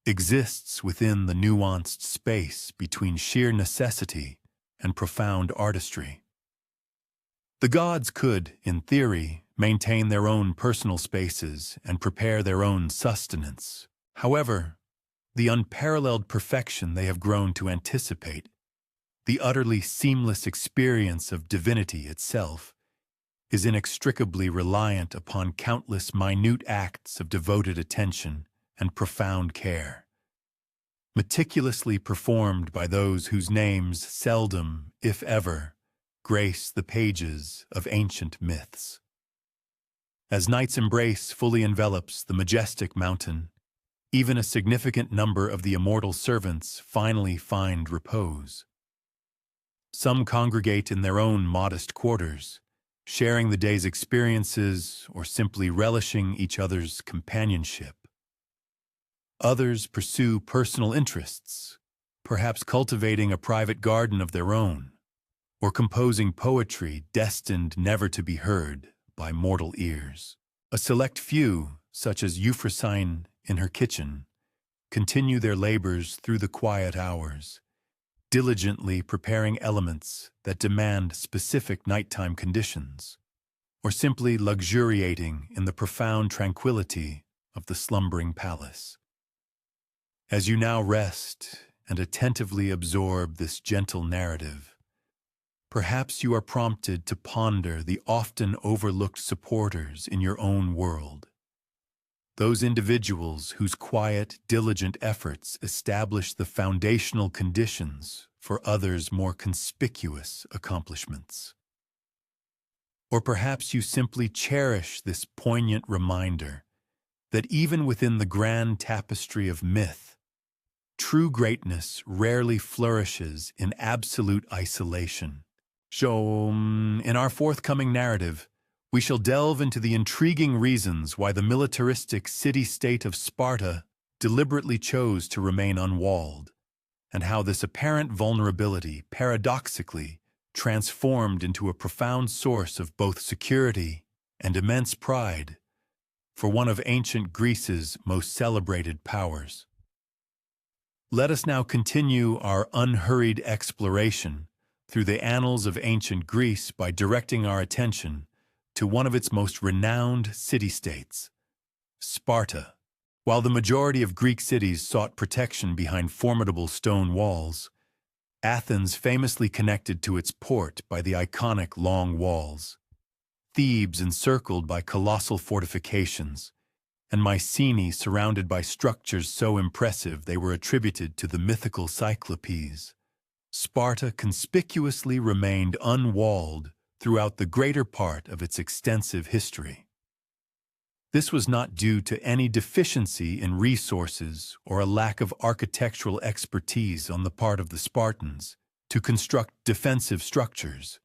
exists within the nuanced space between sheer necessity and profound artistry. The gods could, in theory, maintain their own personal spaces and prepare their own sustenance. However, the unparalleled perfection they have grown to anticipate, the utterly seamless experience of divinity itself, is inextricably reliant upon countless minute acts of devoted attention and profound care, meticulously performed by those whose names seldom, if ever, grace the pages of ancient myths. As night's embrace fully envelops the majestic mountain, even a significant number of the immortal servants finally find repose. Some congregate in their own modest quarters, sharing the day's experiences or simply relishing each other's companionship. Others pursue personal interests, perhaps cultivating a private garden of their own, or composing poetry destined never to be heard by mortal ears. A select few, such as Euphrosyne in her kitchen, continue their labors through the quiet hours, diligently preparing elements that demand specific nighttime conditions, or simply luxuriating in the profound tranquility of the slumbering palace. As you now rest and attentively absorb this gentle narrative, perhaps you are prompted to ponder the often overlooked supporters in your own world. Those individuals whose quiet, diligent efforts establish the foundational conditions for others' more conspicuous accomplishments. Or perhaps you simply cherish this poignant reminder that even within the grand tapestry of myth, true greatness rarely flourishes in absolute isolation. So, in our forthcoming narrative, we shall delve into the intriguing reasons why the militaristic city-state of Sparta deliberately chose to remain unwalled, and how this apparent vulnerability paradoxically transformed into a profound source of both security and immense pride for one of ancient Greece's most celebrated powers. Let us now continue our unhurried exploration through the annals of ancient Greece by directing our attention to one of its most renowned city-states, Sparta. While the majority of Greek cities sought protection behind formidable stone walls, Athens famously connected to its port by the iconic Long Walls, Thebes encircled by colossal fortifications, and Mycenae surrounded by structures so impressive they were attributed to the mythical Cyclopes. Sparta conspicuously remained unwalled throughout the greater part of its extensive history. This was not due to any deficiency in resources or a lack of architectural expertise on the part of the Spartans to construct defensive structures.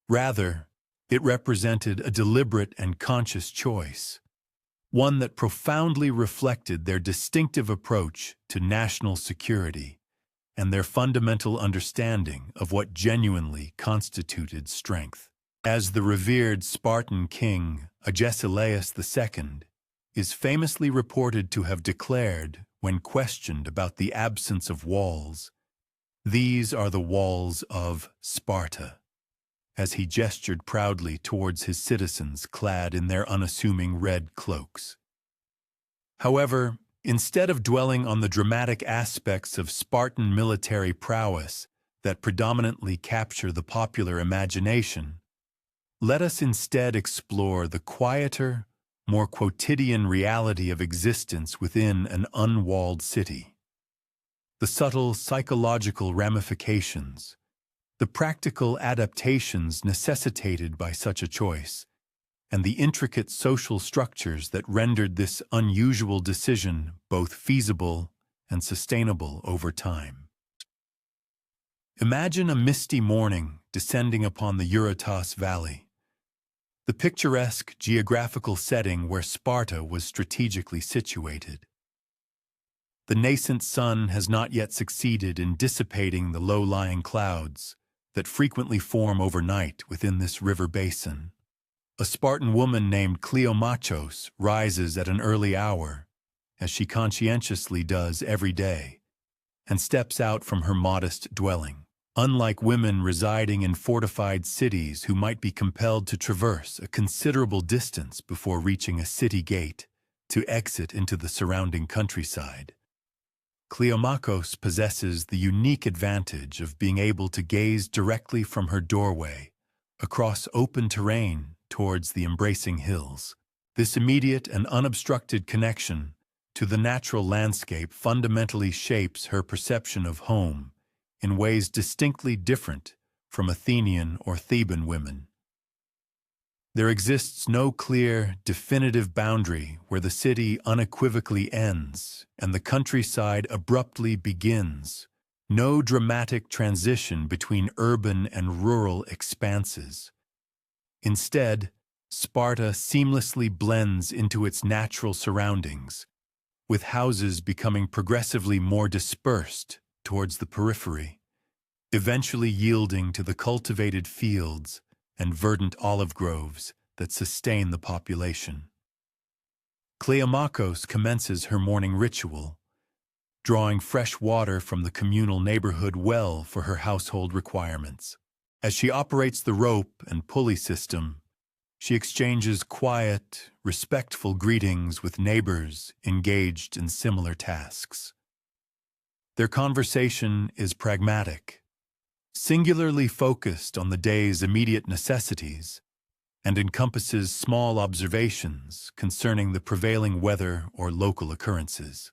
Rather, it represented a deliberate and conscious choice, one that profoundly reflected their distinctive approach to national security and their fundamental understanding of what genuinely constituted strength. As the revered Spartan king Agesilaus II is famously reported to have declared when questioned about the absence of walls, "These are the walls of Sparta," as he gestured proudly towards his citizens clad in their unassuming red cloaks. However, instead of dwelling on the dramatic aspects of Spartan military prowess that predominantly capture the popular imagination, let us instead explore the quieter, more quotidian reality of existence within an unwalled city. The subtle psychological ramifications, the practical adaptations necessitated by such a choice, and the intricate social structures that rendered this unusual decision both feasible and sustainable over time. Imagine a misty morning descending upon the Eurotas Valley. the picturesque geographical setting where Sparta was strategically situated. The nascent sun has not yet succeeded in dissipating the low-lying clouds that frequently form overnight within this river basin. A Spartan woman named Cleomachos rises at an early hour, as she conscientiously does every day, and steps out from her modest dwelling. Unlike women residing in fortified cities who might be compelled to traverse a considerable distance before reaching a city gate to exit into the surrounding countryside, Cleomachos possesses the unique advantage of being able to gaze directly from her doorway across open terrain towards the embracing hills. This immediate and unobstructed connection to the natural landscape fundamentally shapes her perception of home in ways distinctly different from Athenian or Theban women. There exists no clear, definitive boundary where the city unequivocally ends and the countryside abruptly begins, no dramatic transition between urban and rural expanses. Instead, Sparta seamlessly blends into its natural surroundings, with houses becoming progressively more dispersed towards the periphery, eventually yielding to the cultivated fields and verdant olive groves that sustain the population. Cleomachos commences her morning ritual, drawing fresh water from the communal neighborhood well for her household requirements. As she operates the rope and pulley system, she exchanges quiet, respectful greetings with neighbors engaged in similar tasks. Their conversation is pragmatic, singularly focused on the day's immediate necessities, and encompasses small observations concerning the prevailing weather or local occurrences.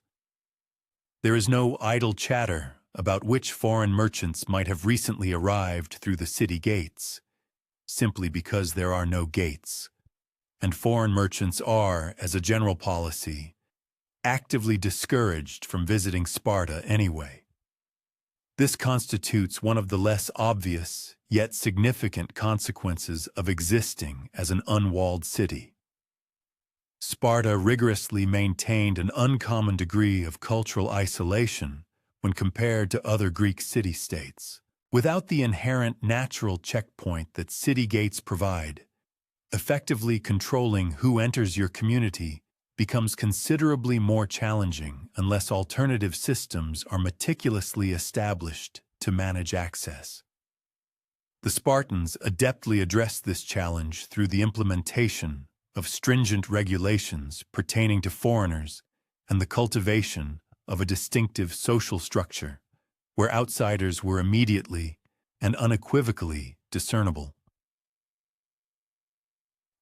There is no idle chatter about which foreign merchants might have recently arrived through the city gates, simply because there are no gates, and foreign merchants are, as a general policy, actively discouraged from visiting Sparta anyway. This constitutes one of the less obvious, yet significant consequences of existing as an unwalled city. Sparta rigorously maintained an uncommon degree of cultural isolation when compared to other Greek city-states. Without the inherent natural checkpoint that city gates provide, effectively controlling who enters your community becomes considerably more challenging unless alternative systems are meticulously established to manage access. The Spartans adeptly addressed this challenge through the implementation of stringent regulations pertaining to foreigners and the cultivation of a distinctive social structure where outsiders were immediately and unequivocally discernible.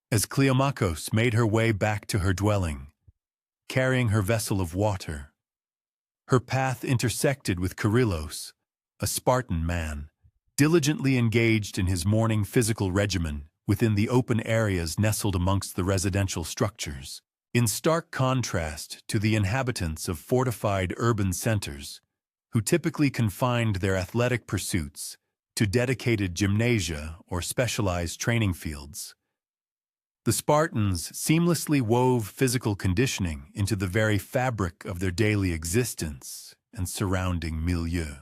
As Cleomachos made her way back to her dwelling, carrying her vessel of water, her path intersected with Kirillos, a Spartan man, diligently engaged in his morning physical regimen within the open areas nestled amongst the residential structures. In stark contrast to the inhabitants of fortified urban centers, who typically confined their athletic pursuits to dedicated gymnasia or specialized training fields, the Spartans seamlessly wove physical conditioning into the very fabric of their daily existence and surrounding milieu.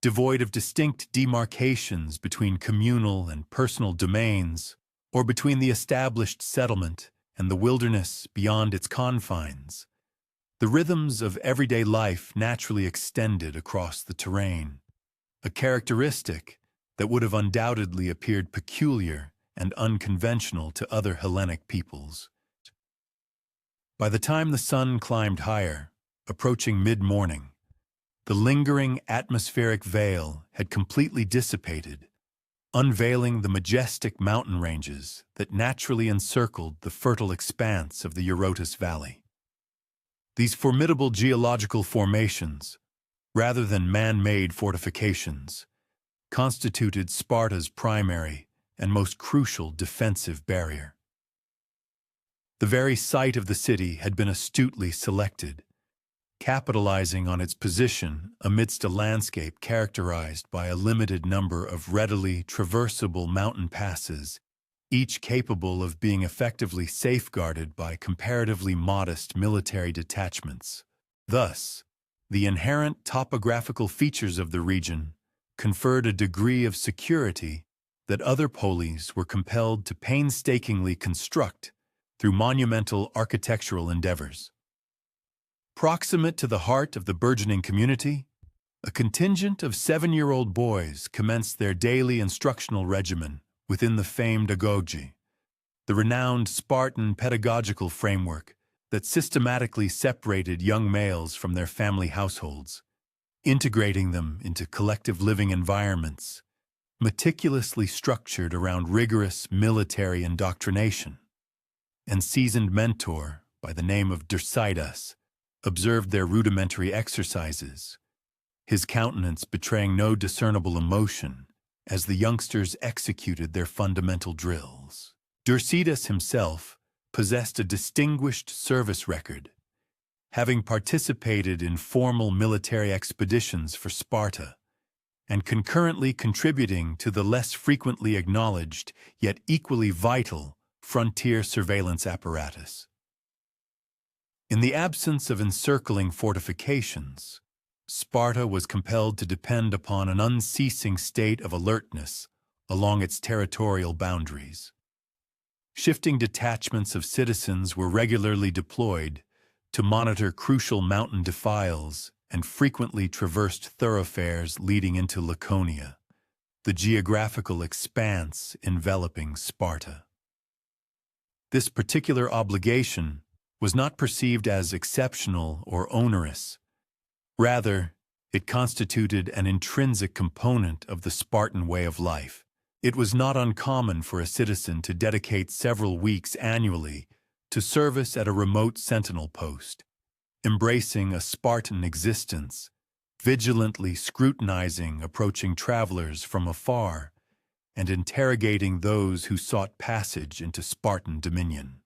Devoid of distinct demarcations between communal and personal domains, or between the established settlement and the wilderness beyond its confines, the rhythms of everyday life naturally extended across the terrain, a characteristic that would have undoubtedly appeared peculiar and unconventional to other Hellenic peoples. By the time the sun climbed higher, approaching mid-morning, the lingering atmospheric veil had completely dissipated, unveiling the majestic mountain ranges that naturally encircled the fertile expanse of the Eurotas Valley. These formidable geological formations, rather than man-made fortifications, constituted Sparta's primary and most crucial defensive barrier. The very site of the city had been astutely selected, capitalizing on its position amidst a landscape characterized by a limited number of readily traversable mountain passes each capable of being effectively safeguarded by comparatively modest military detachments. Thus, the inherent topographical features of the region conferred a degree of security that other polis were compelled to painstakingly construct through monumental architectural endeavors. Proximate to the heart of the burgeoning community, a contingent of 7-year-old boys commenced their daily instructional regimen within the famed agoge, the renowned Spartan pedagogical framework that systematically separated young males from their family households, integrating them into collective living environments, meticulously structured around rigorous military indoctrination. And seasoned mentor, by the name of Dercidas, observed their rudimentary exercises, his countenance betraying no discernible emotion as the youngsters executed their fundamental drills. Dercidas himself possessed a distinguished service record, having participated in formal military expeditions for Sparta and concurrently contributing to the less frequently acknowledged yet equally vital frontier surveillance apparatus. In the absence of encircling fortifications, Sparta was compelled to depend upon an unceasing state of alertness along its territorial boundaries. Shifting detachments of citizens were regularly deployed to monitor crucial mountain defiles and frequently traversed thoroughfares leading into Laconia, the geographical expanse enveloping Sparta. This particular obligation was not perceived as exceptional or onerous. Rather, it constituted an intrinsic component of the Spartan way of life. It was not uncommon for a citizen to dedicate several weeks annually to service at a remote sentinel post, embracing a Spartan existence, vigilantly scrutinizing approaching travelers from afar and interrogating those who sought passage into Spartan dominion.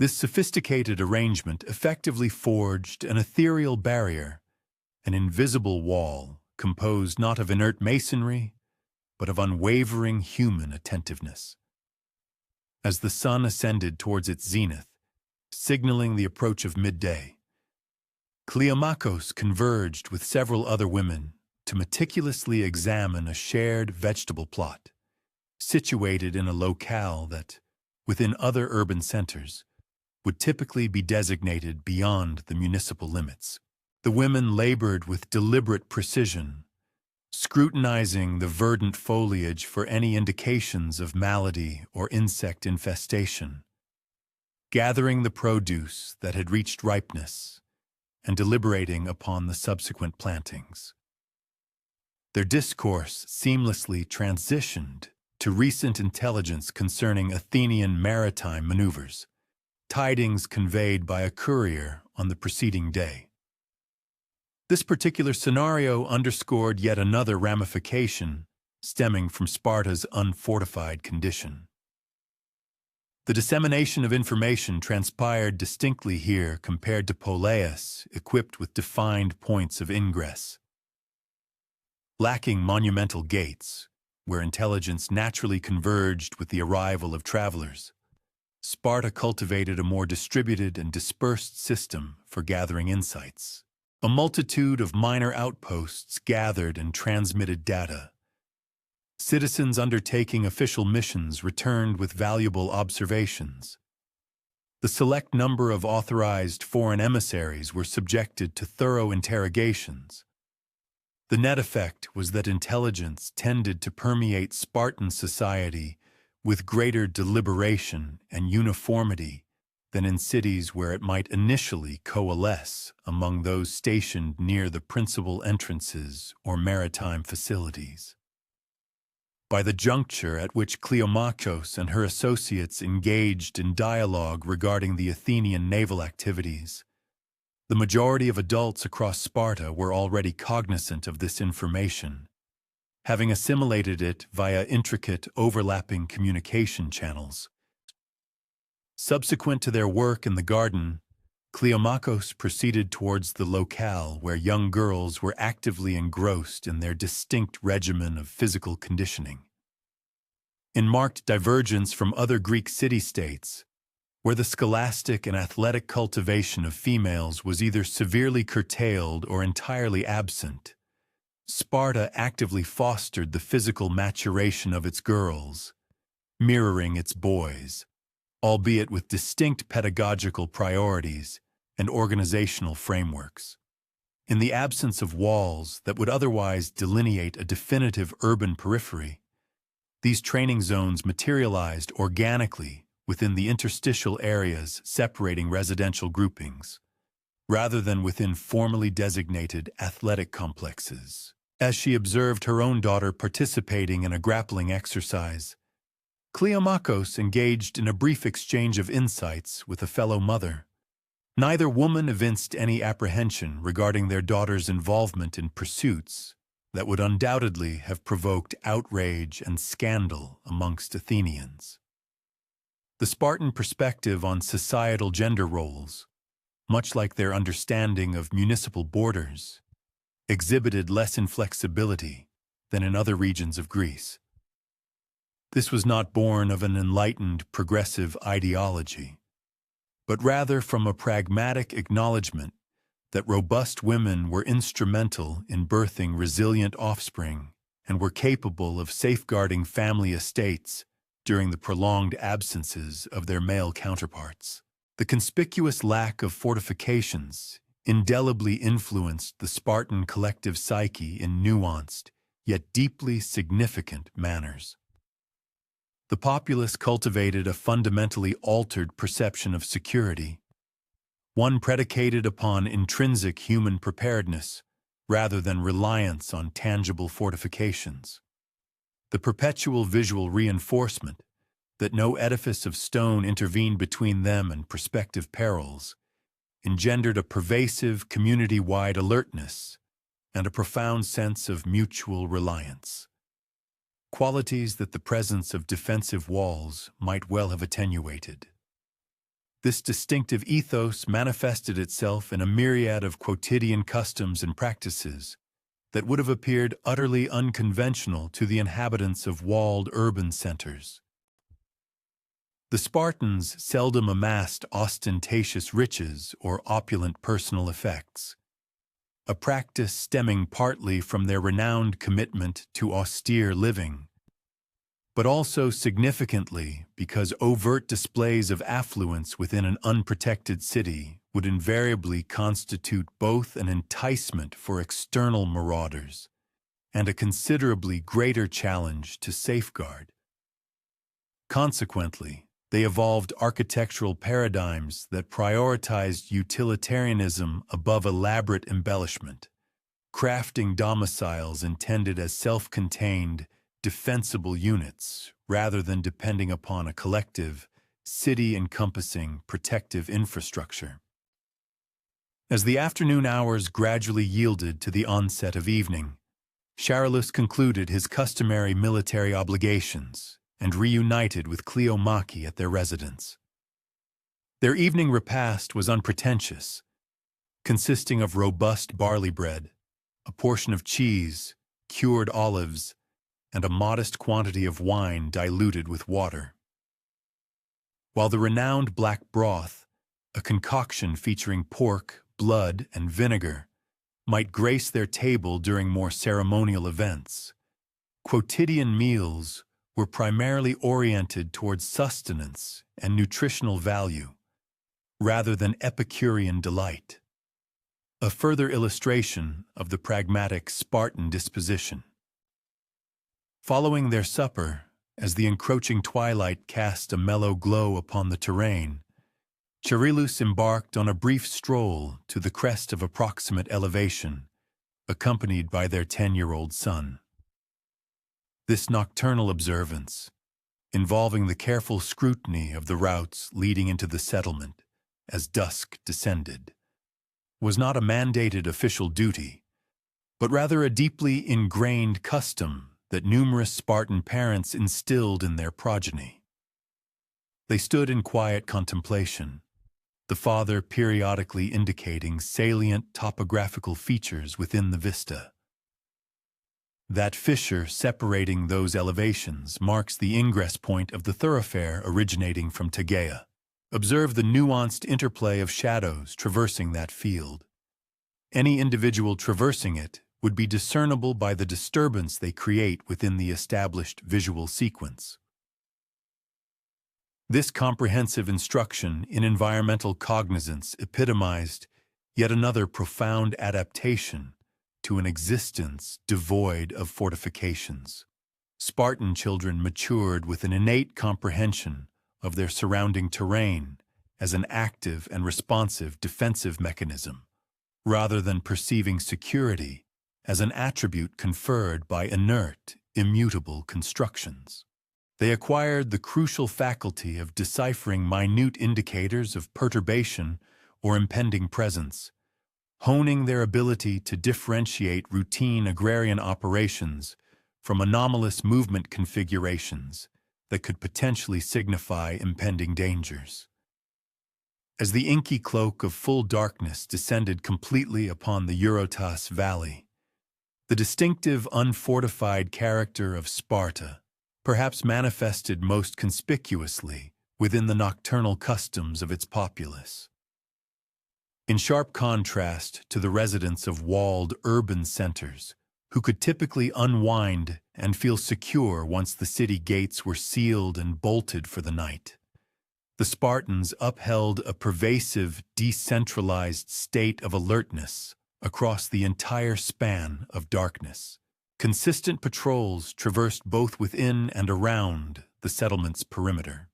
This sophisticated arrangement effectively forged an ethereal barrier, an invisible wall composed not of inert masonry, but of unwavering human attentiveness. As the sun ascended towards its zenith, signaling the approach of midday, Cleomachos converged with several other women to meticulously examine a shared vegetable plot, situated in a locale that, within other urban centers, would typically be designated beyond the municipal limits. The women labored with deliberate precision, scrutinizing the verdant foliage for any indications of malady or insect infestation, gathering the produce that had reached ripeness, and deliberating upon the subsequent plantings. Their discourse seamlessly transitioned to recent intelligence concerning Athenian maritime maneuvers, tidings conveyed by a courier on the preceding day. This particular scenario underscored yet another ramification stemming from Sparta's unfortified condition. The dissemination of information transpired distinctly here compared to Poleas, equipped with defined points of ingress. Lacking monumental gates, where intelligence naturally converged with the arrival of travelers, Sparta cultivated a more distributed and dispersed system for gathering insights. A multitude of minor outposts gathered and transmitted data. Citizens undertaking official missions returned with valuable observations. The select number of authorized foreign emissaries were subjected to thorough interrogations. The net effect was that intelligence tended to permeate Spartan society with greater deliberation and uniformity than in cities where it might initially coalesce among those stationed near the principal entrances or maritime facilities. By the juncture at which Cleomachos and her associates engaged in dialogue regarding the Athenian naval activities, the majority of adults across Sparta were already cognizant of this information, having assimilated it via intricate, overlapping communication channels. Subsequent to their work in the garden, Cleomachos proceeded towards the locale where young girls were actively engrossed in their distinct regimen of physical conditioning. in marked divergence from other Greek city-states, where the scholastic and athletic cultivation of females was either severely curtailed or entirely absent. Sparta actively fostered the physical maturation of its girls, mirroring its boys, albeit with distinct pedagogical priorities and organizational frameworks. In the absence of walls that would otherwise delineate a definitive urban periphery, these training zones materialized organically within the interstitial areas separating residential groupings, rather than within formally designated athletic complexes. As she observed her own daughter participating in a grappling exercise, Cleomachos engaged in a brief exchange of insights with a fellow mother. Neither woman evinced any apprehension regarding their daughter's involvement in pursuits that would undoubtedly have provoked outrage and scandal amongst Athenians. The Spartan perspective on societal gender roles, much like their understanding of municipal borders, exhibited less inflexibility than in other regions of Greece. This was not born of an enlightened, progressive ideology, but rather from a pragmatic acknowledgement that robust women were instrumental in birthing resilient offspring and were capable of safeguarding family estates during the prolonged absences of their male counterparts. The conspicuous lack of fortifications indelibly influenced the Spartan collective psyche in nuanced, yet deeply significant manners. The populace cultivated a fundamentally altered perception of security, one predicated upon intrinsic human preparedness rather than reliance on tangible fortifications. The perpetual visual reinforcement that no edifice of stone intervened between them and prospective perils engendered a pervasive community-wide alertness and a profound sense of mutual reliance, qualities that the presence of defensive walls might well have attenuated. This distinctive ethos manifested itself in a myriad of quotidian customs and practices that would have appeared utterly unconventional to the inhabitants of walled urban centers. The Spartans seldom amassed ostentatious riches or opulent personal effects, a practice stemming partly from their renowned commitment to austere living, but also significantly because overt displays of affluence within an unprotected city would invariably constitute both an enticement for external marauders and a considerably greater challenge to safeguard. Consequently, they evolved architectural paradigms that prioritized utilitarianism above elaborate embellishment, crafting domiciles intended as self-contained, defensible units rather than depending upon a collective, city-encompassing protective infrastructure. As the afternoon hours gradually yielded to the onset of evening, Charillus concluded his customary military obligations and reunited with Cleomachus at their residence. Their evening repast was unpretentious, consisting of robust barley bread, a portion of cheese, cured olives, and a modest quantity of wine diluted with water. While the renowned black broth, a concoction featuring pork, blood, and vinegar, might grace their table during more ceremonial events, quotidian meals were primarily oriented towards sustenance and nutritional value, rather than Epicurean delight, a further illustration of the pragmatic Spartan disposition. Following their supper, as the encroaching twilight cast a mellow glow upon the terrain, Charillus embarked on a brief stroll to the crest of approximate elevation, accompanied by their 10-year-old son. This nocturnal observance, involving the careful scrutiny of the routes leading into the settlement as dusk descended, was not a mandated official duty, but rather a deeply ingrained custom that numerous Spartan parents instilled in their progeny. They stood in quiet contemplation, the father periodically indicating salient topographical features within the vista. That fissure separating those elevations marks the ingress point of the thoroughfare originating from Tegea. Observe the nuanced interplay of shadows traversing that field. Any individual traversing it would be discernible by the disturbance they create within the established visual sequence. This comprehensive instruction in environmental cognizance epitomized yet another profound adaptation to an existence devoid of fortifications. Spartan children matured with an innate comprehension of their surrounding terrain as an active and responsive defensive mechanism, rather than perceiving security as an attribute conferred by inert, immutable constructions. They acquired the crucial faculty of deciphering minute indicators of perturbation or impending presence, honing their ability to differentiate routine agrarian operations from anomalous movement configurations that could potentially signify impending dangers. As the inky cloak of full darkness descended completely upon the Eurotas Valley, the distinctive unfortified character of Sparta perhaps manifested most conspicuously within the nocturnal customs of its populace. In sharp contrast to the residents of walled urban centers, who could typically unwind and feel secure once the city gates were sealed and bolted for the night, the Spartans upheld a pervasive, decentralized state of alertness across the entire span of darkness. Consistent patrols traversed both within and around the settlement's perimeter.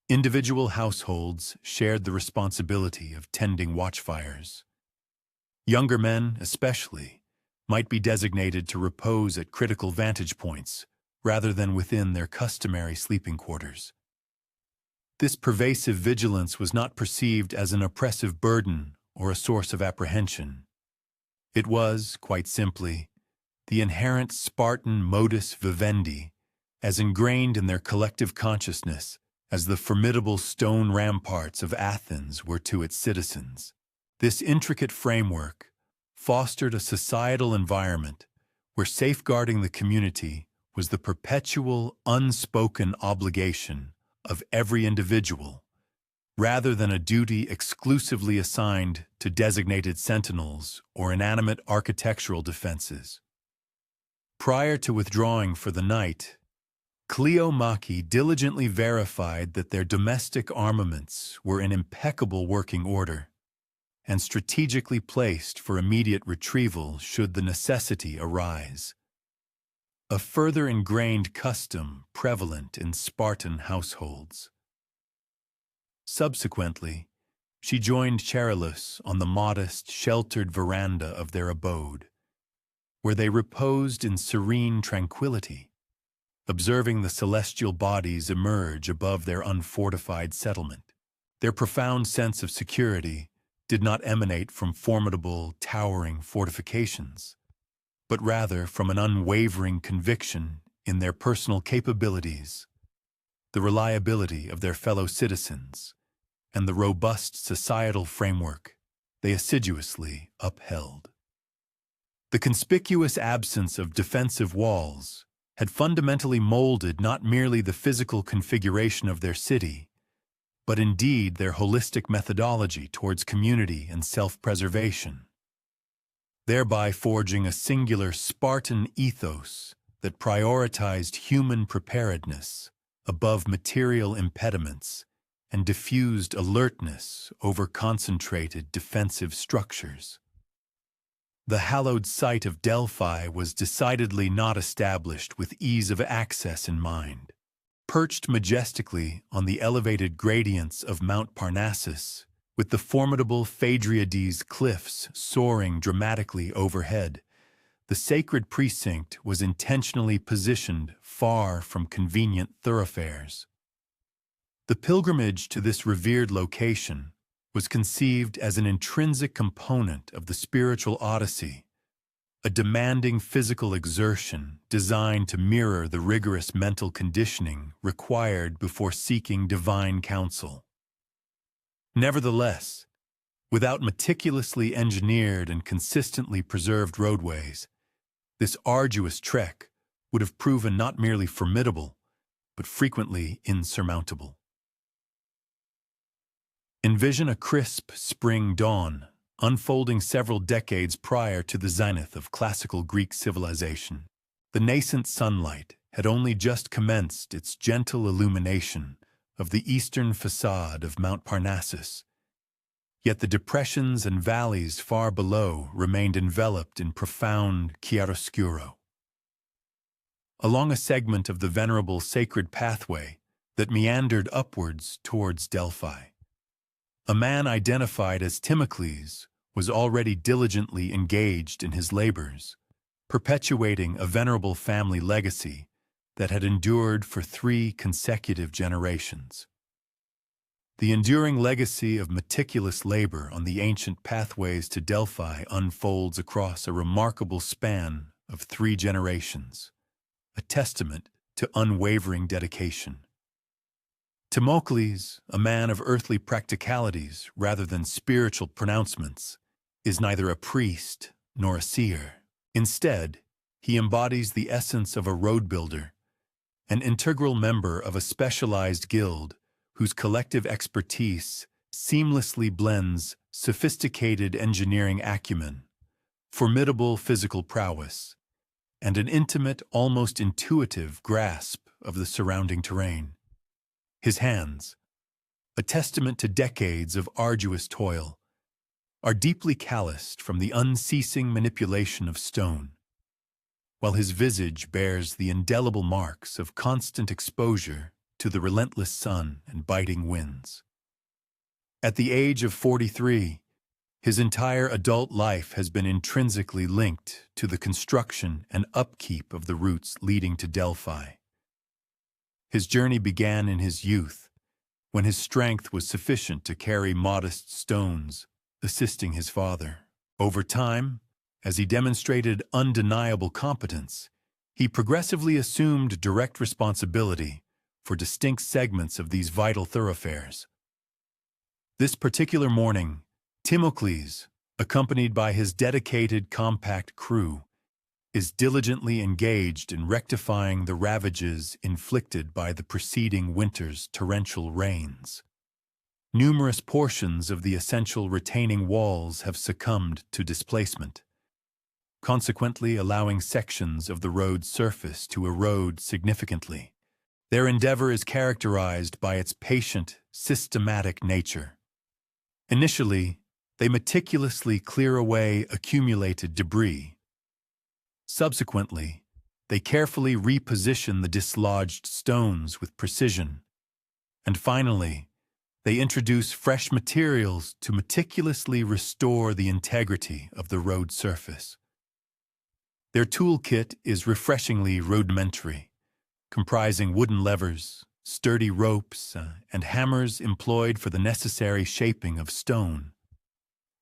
Individual households shared the responsibility of tending watchfires. Younger men, especially, might be designated to repose at critical vantage points rather than within their customary sleeping quarters. This pervasive vigilance was not perceived as an oppressive burden or a source of apprehension. It was, quite simply, the inherent Spartan modus vivendi, as ingrained in their collective consciousness as the formidable stone ramparts of Athens were to its citizens. This intricate framework fostered a societal environment where safeguarding the community was the perpetual, unspoken obligation of every individual, rather than a duty exclusively assigned to designated sentinels or inanimate architectural defenses. Prior to withdrawing for the night, Cleomachie diligently verified that their domestic armaments were in impeccable working order and strategically placed for immediate retrieval should the necessity arise. A further ingrained custom prevalent in Spartan households. Subsequently, she joined Charillus on the modest, sheltered veranda of their abode, where they reposed in serene tranquility, observing the celestial bodies emerge above their unfortified settlement. Their profound sense of security did not emanate from formidable, towering fortifications, but rather from an unwavering conviction in their personal capabilities, the reliability of their fellow citizens, and the robust societal framework they assiduously upheld. The conspicuous absence of defensive walls had fundamentally molded not merely the physical configuration of their city, but indeed their holistic methodology towards community and self-preservation, thereby forging a singular Spartan ethos that prioritized human preparedness above material impediments and diffused alertness over concentrated defensive structures. The hallowed site of Delphi was decidedly not established with ease of access in mind. Perched majestically on the elevated gradients of Mount Parnassus, with the formidable Phaedriades cliffs soaring dramatically overhead, the sacred precinct was intentionally positioned far from convenient thoroughfares. The pilgrimage to this revered location was conceived as an intrinsic component of the spiritual odyssey, a demanding physical exertion designed to mirror the rigorous mental conditioning required before seeking divine counsel. Nevertheless, without meticulously engineered and consistently preserved roadways, This arduous trek would have proven not merely formidable, but frequently insurmountable. Envision a crisp spring dawn, unfolding several decades prior to the zenith of classical Greek civilization. The nascent sunlight had only just commenced its gentle illumination of the eastern facade of Mount Parnassus, yet the depressions and valleys far below remained enveloped in profound chiaroscuro. Along a segment of the venerable sacred pathway that meandered upwards towards Delphi, a man identified as Timocles was already diligently engaged in his labors, perpetuating a venerable family legacy that had endured for 3 consecutive generations. The enduring legacy of meticulous labor on the ancient pathways to Delphi unfolds across a remarkable span of 3 generations, a testament to unwavering dedication. Timocles, a man of earthly practicalities rather than spiritual pronouncements, is neither a priest nor a seer. Instead, he embodies the essence of a road builder, an integral member of a specialized guild whose collective expertise seamlessly blends sophisticated engineering acumen, formidable physical prowess, and an intimate, almost intuitive grasp of the surrounding terrain. His hands, a testament to decades of arduous toil, are deeply calloused from the unceasing manipulation of stone, while his visage bears the indelible marks of constant exposure to the relentless sun and biting winds. At the age of 43, his entire adult life has been intrinsically linked to the construction and upkeep of the routes leading to Delphi. His journey began in his youth, when his strength was sufficient to carry modest stones, assisting his father. Over time, as he demonstrated undeniable competence, he progressively assumed direct responsibility for distinct segments of these vital thoroughfares. This particular morning, Timocles, accompanied by his dedicated compact crew, is diligently engaged in rectifying the ravages inflicted by the preceding winter's torrential rains. Numerous portions of the essential retaining walls have succumbed to displacement, consequently allowing sections of the road's surface to erode significantly. Their endeavor is characterized by its patient, systematic nature. Initially, they meticulously clear away accumulated debris. Subsequently, they carefully reposition the dislodged stones with precision. And finally, they introduce fresh materials to meticulously restore the integrity of the road surface. Their toolkit is refreshingly rudimentary, comprising wooden levers, sturdy ropes, and hammers employed for the necessary shaping of stone.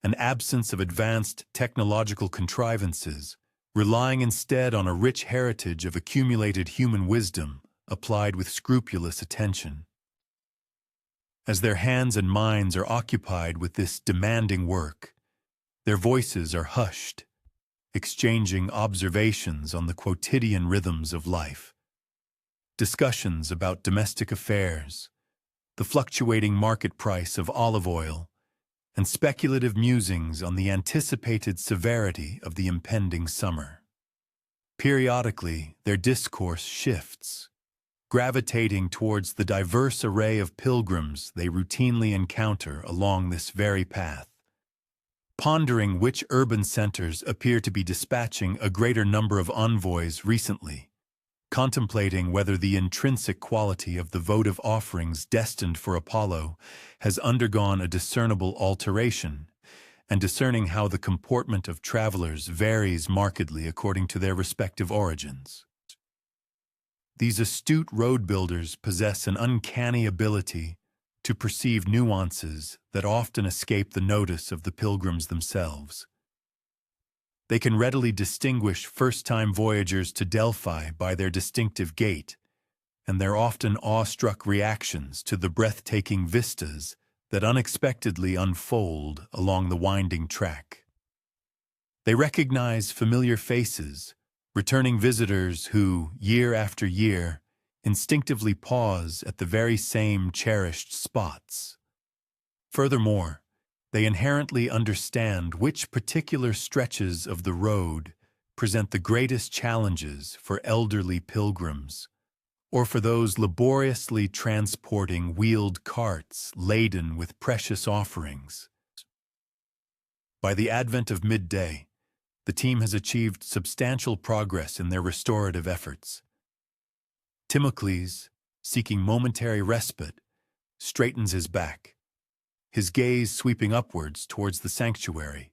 An absence of advanced technological contrivances, relying instead on a rich heritage of accumulated human wisdom applied with scrupulous attention. As their hands and minds are occupied with this demanding work, their voices are hushed, exchanging observations on the quotidian rhythms of life. Discussions about domestic affairs, the fluctuating market price of olive oil, and speculative musings on the anticipated severity of the impending summer. Periodically, their discourse shifts, gravitating towards the diverse array of pilgrims they routinely encounter along this very path, pondering which urban centers appear to be dispatching a greater number of envoys recently, contemplating whether the intrinsic quality of the votive offerings destined for Apollo has undergone a discernible alteration, and discerning how the comportment of travelers varies markedly according to their respective origins. These astute road builders possess an uncanny ability to perceive nuances that often escape the notice of the pilgrims themselves. They can readily distinguish first-time voyagers to Delphi by their distinctive gait and their often awestruck reactions to the breathtaking vistas that unexpectedly unfold along the winding track. They recognize familiar faces, returning visitors who, year after year, instinctively pause at the very same cherished spots. Furthermore, they inherently understand which particular stretches of the road present the greatest challenges for elderly pilgrims, or for those laboriously transporting wheeled carts laden with precious offerings. By the advent of midday, the team has achieved substantial progress in their restorative efforts. Timocles, seeking momentary respite, straightens his back, his gaze sweeping upwards towards the sanctuary,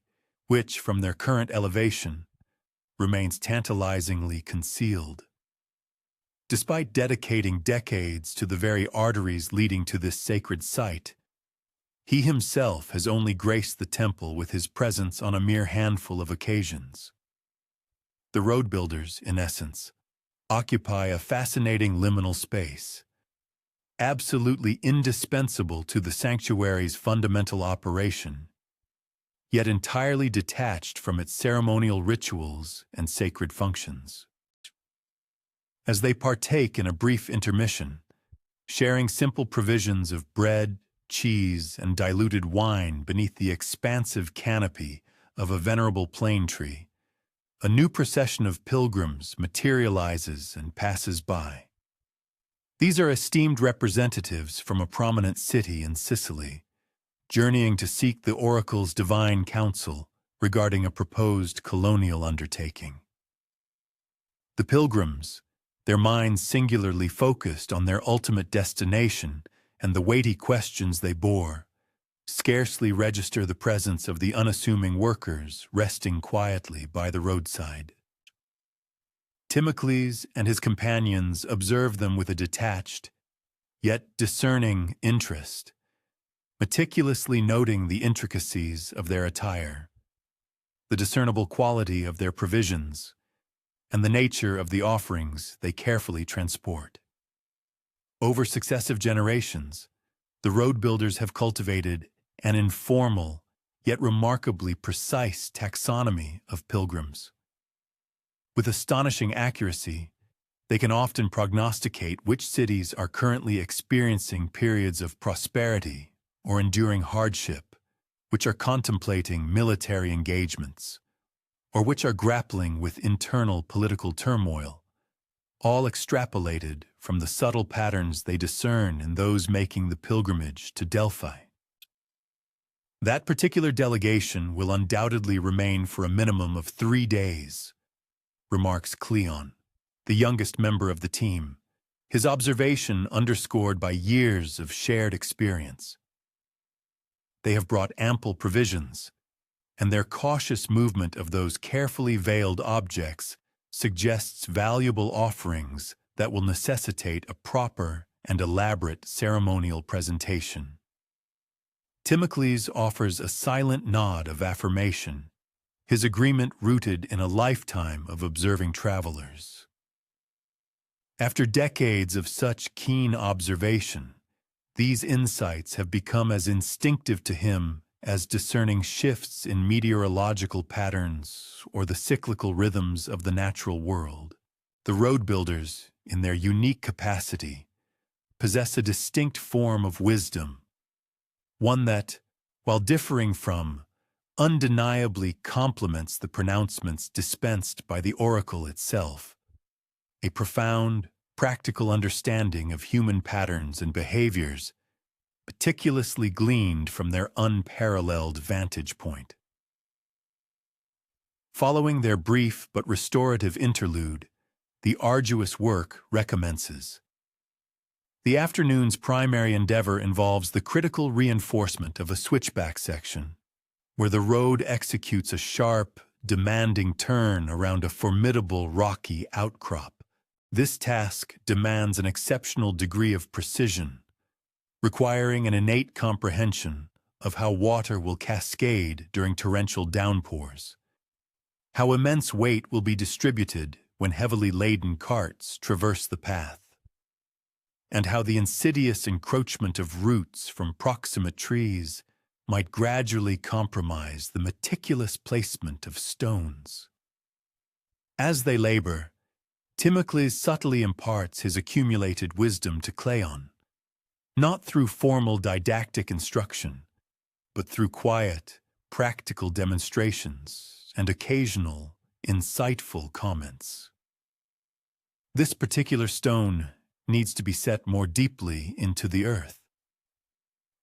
which, from their current elevation, remains tantalizingly concealed. Despite dedicating decades to the very arteries leading to this sacred site, he himself has only graced the temple with his presence on a mere handful of occasions. The road builders, in essence, occupy a fascinating liminal space, absolutely indispensable to the sanctuary's fundamental operation, yet entirely detached from its ceremonial rituals and sacred functions. As they partake in a brief intermission, sharing simple provisions of bread, cheese, and diluted wine beneath the expansive canopy of a venerable plane tree, a new procession of pilgrims materializes and passes by. These are esteemed representatives from a prominent city in Sicily, journeying to seek the oracle's divine counsel regarding a proposed colonial undertaking. The pilgrims, their minds singularly focused on their ultimate destination and the weighty questions they bore, scarcely register the presence of the unassuming workers resting quietly by the roadside. Timocles and his companions observe them with a detached, yet discerning interest, meticulously noting the intricacies of their attire, the discernible quality of their provisions, and the nature of the offerings they carefully transport. Over successive generations, the road builders have cultivated an informal, yet remarkably precise taxonomy of pilgrims. With astonishing accuracy, they can often prognosticate which cities are currently experiencing periods of prosperity or enduring hardship, which are contemplating military engagements, or which are grappling with internal political turmoil, all extrapolated from the subtle patterns they discern in those making the pilgrimage to Delphi. That particular delegation will undoubtedly remain for a minimum of 3 days, remarks Cleon, the youngest member of the team, his observation underscored by years of shared experience. They have brought ample provisions, and their cautious movement of those carefully veiled objects suggests valuable offerings that will necessitate a proper and elaborate ceremonial presentation. Timocles offers a silent nod of affirmation, his agreement rooted in a lifetime of observing travelers. After decades of such keen observation, these insights have become as instinctive to him as discerning shifts in meteorological patterns or the cyclical rhythms of the natural world. The road builders, in their unique capacity, possess a distinct form of wisdom, one that, while differing from, undeniably complements the pronouncements dispensed by the oracle itself, a profound, practical understanding of human patterns and behaviors meticulously gleaned from their unparalleled vantage point. Following their brief but restorative interlude, the arduous work recommences. The afternoon's primary endeavor involves the critical reinforcement of a switchback section, where the road executes a sharp, demanding turn around a formidable rocky outcrop. This task demands an exceptional degree of precision, requiring an innate comprehension of how water will cascade during torrential downpours, how immense weight will be distributed when heavily laden carts traverse the path, and how the insidious encroachment of roots from proximate trees might gradually compromise the meticulous placement of stones. As they labor, Timocles subtly imparts his accumulated wisdom to Cleon, not through formal didactic instruction, but through quiet, practical demonstrations and occasional, insightful comments. This particular stone needs to be set more deeply into the earth.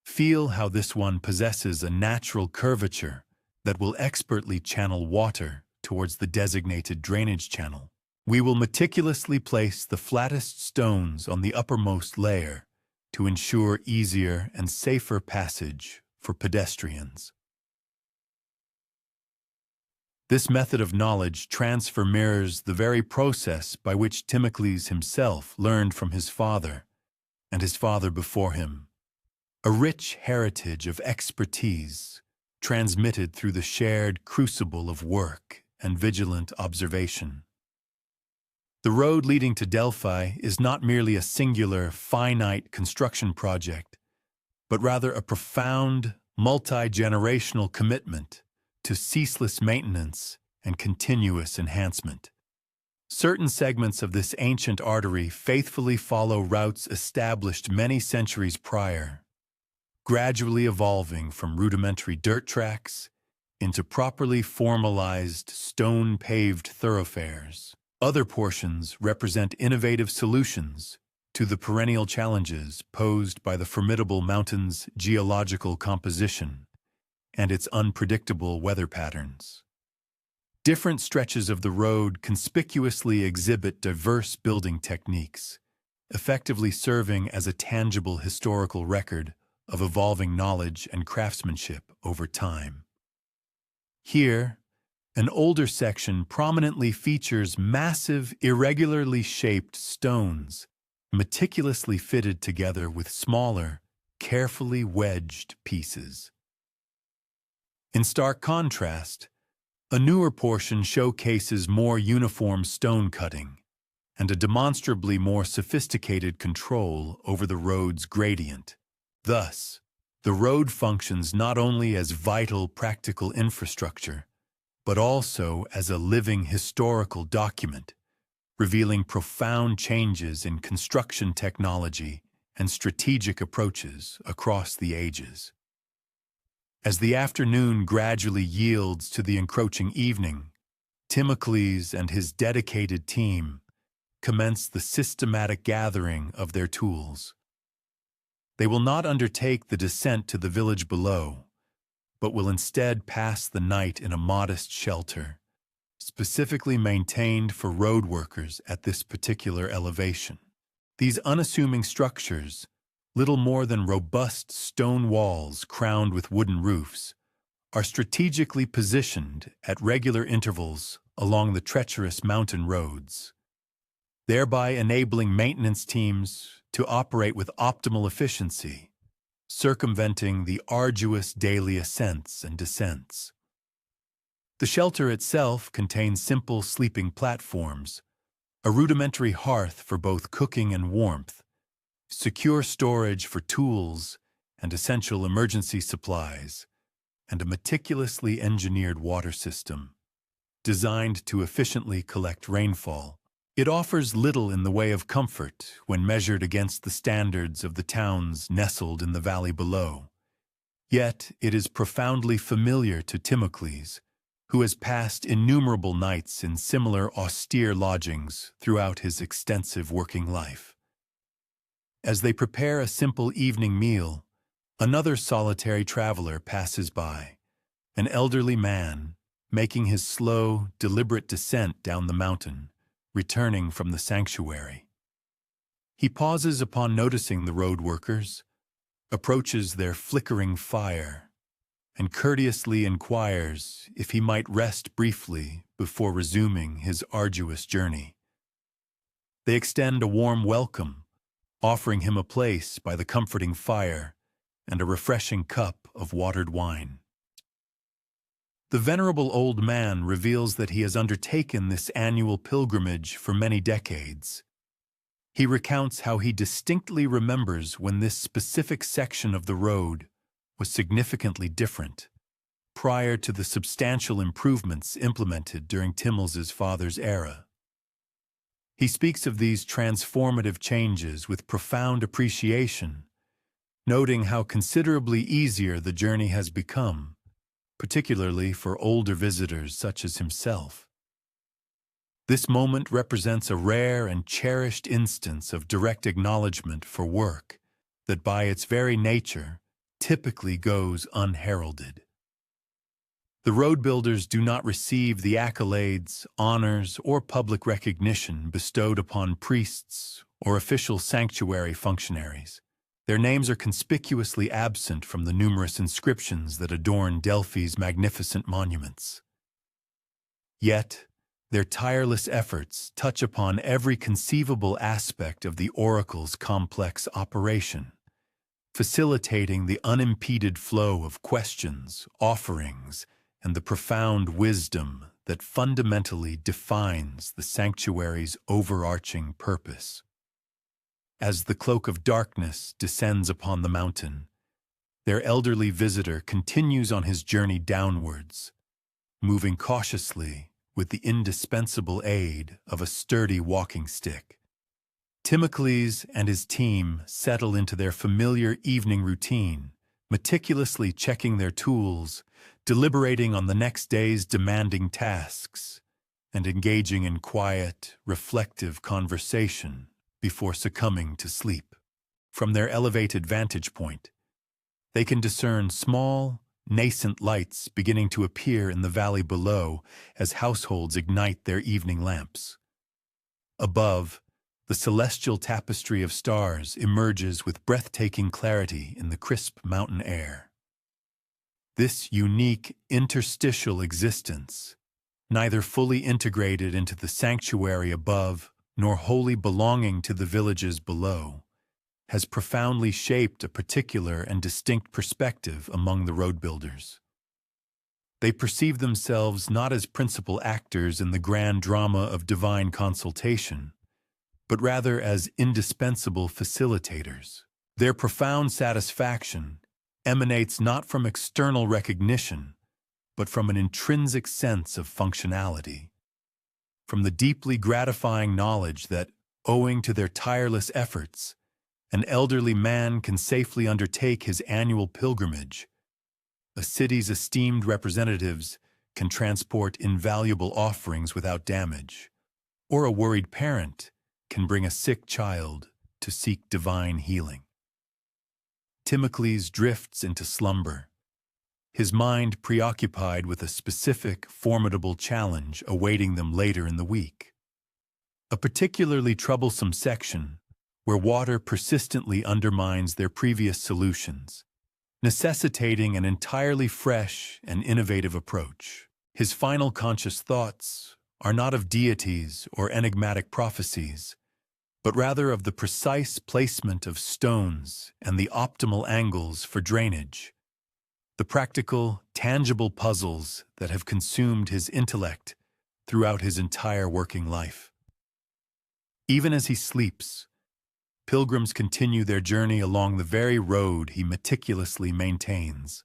Feel how this one possesses a natural curvature that will expertly channel water towards the designated drainage channel. We will meticulously place the flattest stones on the uppermost layer to ensure easier and safer passage for pedestrians. This method of knowledge transfer mirrors the very process by which Timocles himself learned from his father and his father before him, a rich heritage of expertise transmitted through the shared crucible of work and vigilant observation. The road leading to Delphi is not merely a singular, finite construction project, but rather a profound, multi-generational commitment to ceaseless maintenance and continuous enhancement. Certain segments of this ancient artery faithfully follow routes established many centuries prior, gradually evolving from rudimentary dirt tracks into properly formalized stone-paved thoroughfares. Other portions represent innovative solutions to the perennial challenges posed by the formidable mountain's geological composition and its unpredictable weather patterns. Different stretches of the road conspicuously exhibit diverse building techniques, effectively serving as a tangible historical record of evolving knowledge and craftsmanship over time. Here, an older section prominently features massive, irregularly shaped stones, meticulously fitted together with smaller, carefully wedged pieces. In stark contrast, a newer portion showcases more uniform stone cutting and a demonstrably more sophisticated control over the road's gradient. Thus, the road functions not only as vital practical infrastructure, but also as a living historical document, revealing profound changes in construction technology and strategic approaches across the ages. As the afternoon gradually yields to the encroaching evening, Timocles and his dedicated team commence the systematic gathering of their tools. They will not undertake the descent to the village below, but will instead pass the night in a modest shelter, specifically maintained for road workers at this particular elevation. These unassuming structures, little more than robust stone walls crowned with wooden roofs, are strategically positioned at regular intervals along the treacherous mountain roads, thereby enabling maintenance teams to operate with optimal efficiency, circumventing the arduous daily ascents and descents. The shelter itself contains simple sleeping platforms, a rudimentary hearth for both cooking and warmth, secure storage for tools and essential emergency supplies, and a meticulously engineered water system designed to efficiently collect rainfall. It offers little in the way of comfort when measured against the standards of the towns nestled in the valley below. Yet it is profoundly familiar to Timocles, who has passed innumerable nights in similar austere lodgings throughout his extensive working life. As they prepare a simple evening meal, another solitary traveler passes by, an elderly man making his slow, deliberate descent down the mountain, returning from the sanctuary. He pauses upon noticing the road workers, approaches their flickering fire, and courteously inquires if he might rest briefly before resuming his arduous journey. They extend a warm welcome, offering him a place by the comforting fire and a refreshing cup of watered wine. The venerable old man reveals that he has undertaken this annual pilgrimage for many decades. He recounts how he distinctly remembers when this specific section of the road was significantly different, prior to the substantial improvements implemented during Timil's father's era. He speaks of these transformative changes with profound appreciation, noting how considerably easier the journey has become, particularly for older visitors such as himself. This moment represents a rare and cherished instance of direct acknowledgement for work that by its very nature typically goes unheralded. The road builders do not receive the accolades, honors, or public recognition bestowed upon priests or official sanctuary functionaries. Their names are conspicuously absent from the numerous inscriptions that adorn Delphi's magnificent monuments. Yet, their tireless efforts touch upon every conceivable aspect of the oracle's complex operation, facilitating the unimpeded flow of questions, offerings, and the profound wisdom that fundamentally defines the sanctuary's overarching purpose. As the cloak of darkness descends upon the mountain, their elderly visitor continues on his journey downwards, moving cautiously with the indispensable aid of a sturdy walking stick. Timocles and his team settle into their familiar evening routine, meticulously checking their tools, deliberating on the next day's demanding tasks, and engaging in quiet, reflective conversation before succumbing to sleep. From their elevated vantage point, they can discern small, nascent lights beginning to appear in the valley below as households ignite their evening lamps. Above, the celestial tapestry of stars emerges with breathtaking clarity in the crisp mountain air. This unique interstitial existence, neither fully integrated into the sanctuary above nor wholly belonging to the villages below, has profoundly shaped a particular and distinct perspective among the road builders. They perceive themselves not as principal actors in the grand drama of divine consultation, but rather as indispensable facilitators. Their profound satisfaction emanates not from external recognition, but from an intrinsic sense of functionality, from the deeply gratifying knowledge that, owing to their tireless efforts, an elderly man can safely undertake his annual pilgrimage. A city's esteemed representatives can transport invaluable offerings without damage, or a worried parent can bring a sick child to seek divine healing. Timocles drifts into slumber, his mind preoccupied with a specific, formidable challenge awaiting them later in the week. A particularly troublesome section where water persistently undermines their previous solutions, necessitating an entirely fresh and innovative approach. His final conscious thoughts are not of deities or enigmatic prophecies, but rather of the precise placement of stones and the optimal angles for drainage, the practical, tangible puzzles that have consumed his intellect throughout his entire working life. Even as he sleeps, pilgrims continue their journey along the very road he meticulously maintains,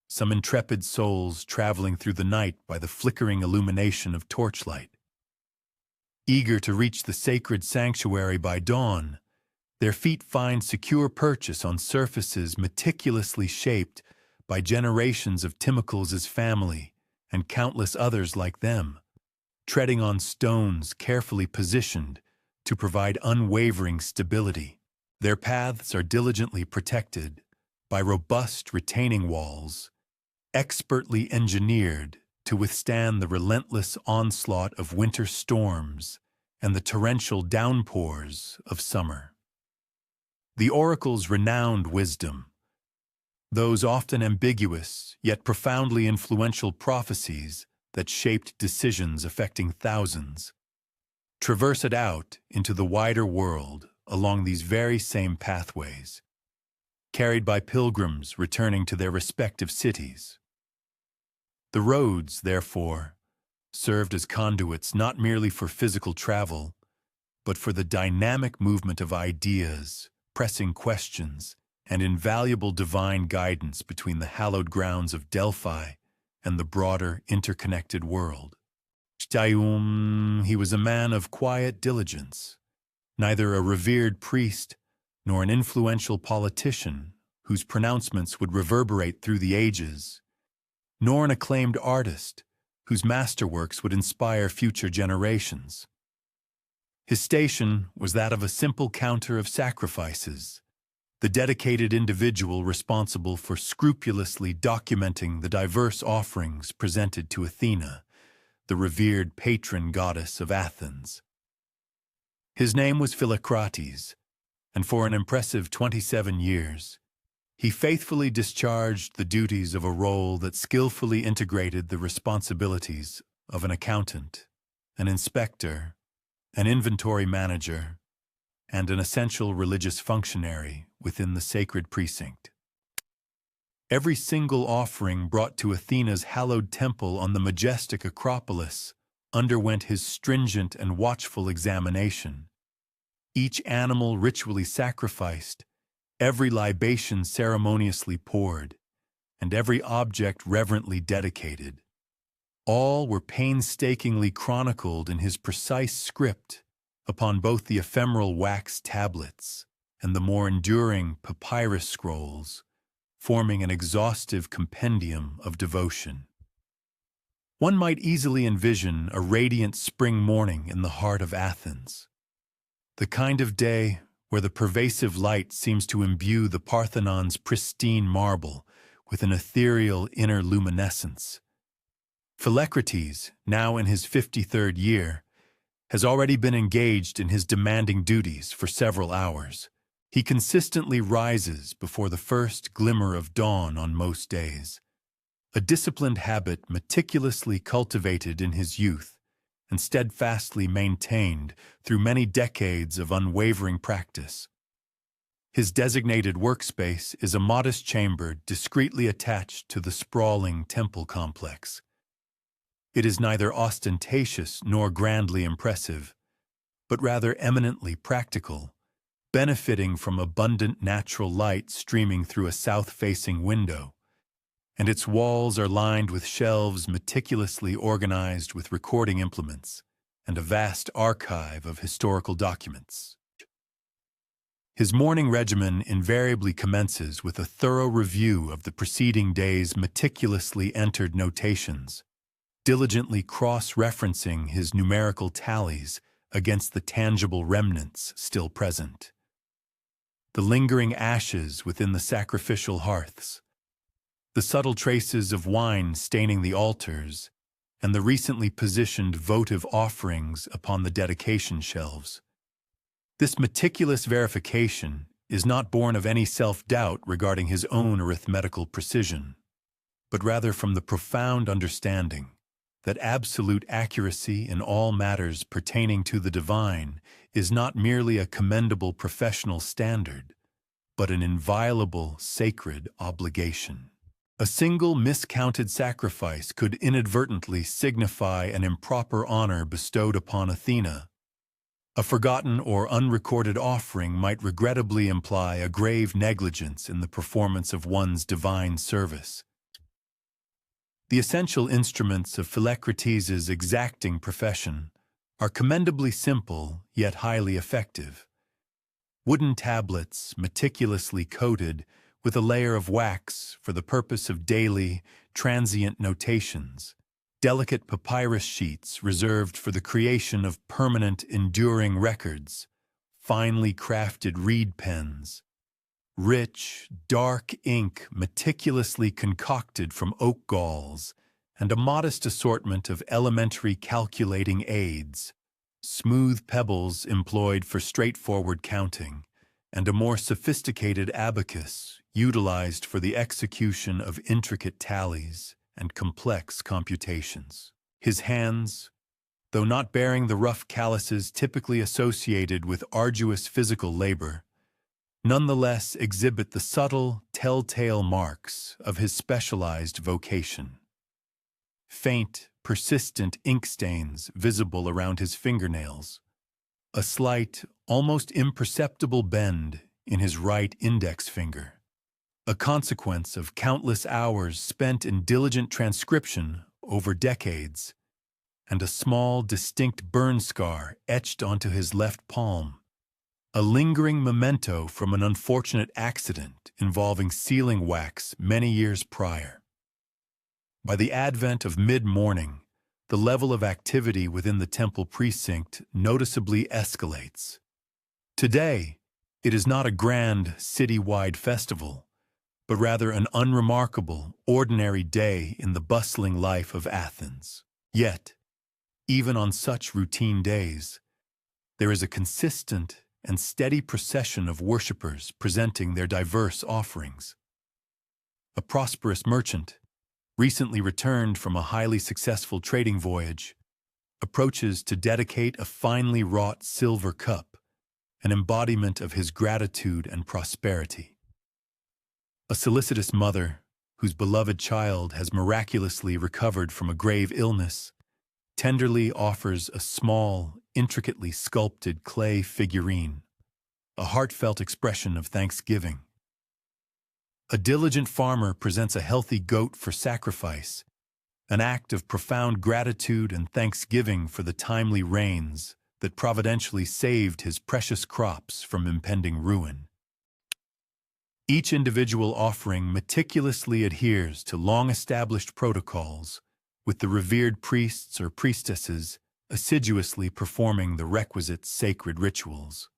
some intrepid souls traveling through the night by the flickering illumination of torchlight. Eager to reach the sacred sanctuary by dawn, their feet find secure purchase on surfaces meticulously shaped by generations of Timocles' family and countless others like them, treading on stones carefully positioned to provide unwavering stability. Their paths are diligently protected by robust retaining walls, expertly engineered to withstand the relentless onslaught of winter storms and the torrential downpours of summer. The oracle's renowned wisdom, those often ambiguous yet profoundly influential prophecies that shaped decisions affecting thousands, traverse it out into the wider world along these very same pathways, carried by pilgrims returning to their respective cities. The roads, therefore, served as conduits not merely for physical travel, but for the dynamic movement of ideas, pressing questions, and invaluable divine guidance between the hallowed grounds of Delphi and the broader, interconnected world. He was a man of quiet diligence, neither a revered priest nor an influential politician whose pronouncements would reverberate through the ages, nor an acclaimed artist whose masterworks would inspire future generations. His station was that of a simple counter of sacrifices, the dedicated individual responsible for scrupulously documenting the diverse offerings presented to Athena, the revered patron goddess of Athens. His name was Philocrates, and for an impressive 27 years, he faithfully discharged the duties of a role that skillfully integrated the responsibilities of an accountant, an inspector, an inventory manager, and an essential religious functionary within the sacred precinct. Every single offering brought to Athena's hallowed temple on the majestic Acropolis underwent his stringent and watchful examination. Each animal ritually sacrificed, every libation ceremoniously poured, and every object reverently dedicated. All were painstakingly chronicled in his precise script upon both the ephemeral wax tablets and the more enduring papyrus scrolls, forming an exhaustive compendium of devotion. One might easily envision a radiant spring morning in the heart of Athens, the kind of day where the pervasive light seems to imbue the Parthenon's pristine marble with an ethereal inner luminescence. Philocrates, now in his 53rd year, has already been engaged in his demanding duties for several hours. He consistently rises before the first glimmer of dawn on most days, a disciplined habit meticulously cultivated in his youth and steadfastly maintained through many decades of unwavering practice. His designated workspace is a modest chamber discreetly attached to the sprawling temple complex. It is neither ostentatious nor grandly impressive, but rather eminently practical, benefiting from abundant natural light streaming through a south-facing window, and its walls are lined with shelves meticulously organized with recording implements and a vast archive of historical documents. His morning regimen invariably commences with a thorough review of the preceding day's meticulously entered notations, diligently cross-referencing his numerical tallies against the tangible remnants still present. The lingering ashes within the sacrificial hearths, the subtle traces of wine staining the altars, and the recently positioned votive offerings upon the dedication shelves. This meticulous verification is not born of any self-doubt regarding his own arithmetical precision, but rather from the profound understanding that absolute accuracy in all matters pertaining to the divine is not merely a commendable professional standard, but an inviolable sacred obligation. A single miscounted sacrifice could inadvertently signify an improper honor bestowed upon Athena. A forgotten or unrecorded offering might regrettably imply a grave negligence in the performance of one's divine service. The essential instruments of Philocrates' exacting profession are commendably simple yet highly effective. Wooden tablets meticulously coated with a layer of wax for the purpose of daily, transient notations, delicate papyrus sheets reserved for the creation of permanent, enduring records, finely crafted reed pens, rich, dark ink meticulously concocted from oak galls, and a modest assortment of elementary calculating aids, smooth pebbles employed for straightforward counting, and a more sophisticated abacus utilized for the execution of intricate tallies and complex computations. His hands, though not bearing the rough calluses typically associated with arduous physical labor, nonetheless exhibit the subtle, telltale marks of his specialized vocation. Faint, persistent ink stains visible around his fingernails, a slight, almost imperceptible bend in his right index finger, a consequence of countless hours spent in diligent transcription over decades, and a small, distinct burn scar etched onto his left palm, a lingering memento from an unfortunate accident involving sealing wax many years prior. By the advent of mid-morning, the level of activity within the temple precinct noticeably escalates. Today, it is not a grand, city-wide festival, but rather an unremarkable, ordinary day in the bustling life of Athens. Yet, even on such routine days, there is a consistent and steady procession of worshippers presenting their diverse offerings. A prosperous merchant, recently returned from a highly successful trading voyage, approaches to dedicate a finely wrought silver cup, an embodiment of his gratitude and prosperity. A solicitous mother, whose beloved child has miraculously recovered from a grave illness, tenderly offers a small, intricately sculpted clay figurine, a heartfelt expression of thanksgiving. A diligent farmer presents a healthy goat for sacrifice, an act of profound gratitude and thanksgiving for the timely rains that providentially saved his precious crops from impending ruin. Each individual offering meticulously adheres to long-established protocols, with the revered priests or priestesses assiduously performing the requisite sacred rituals.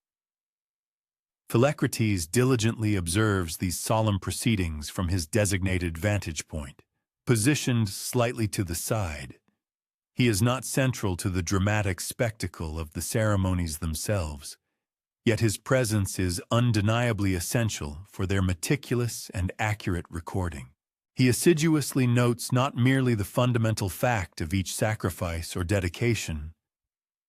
Philocrates diligently observes these solemn proceedings from his designated vantage point, positioned slightly to the side. He is not central to the dramatic spectacle of the ceremonies themselves, yet his presence is undeniably essential for their meticulous and accurate recording. He assiduously notes not merely the fundamental fact of each sacrifice or dedication,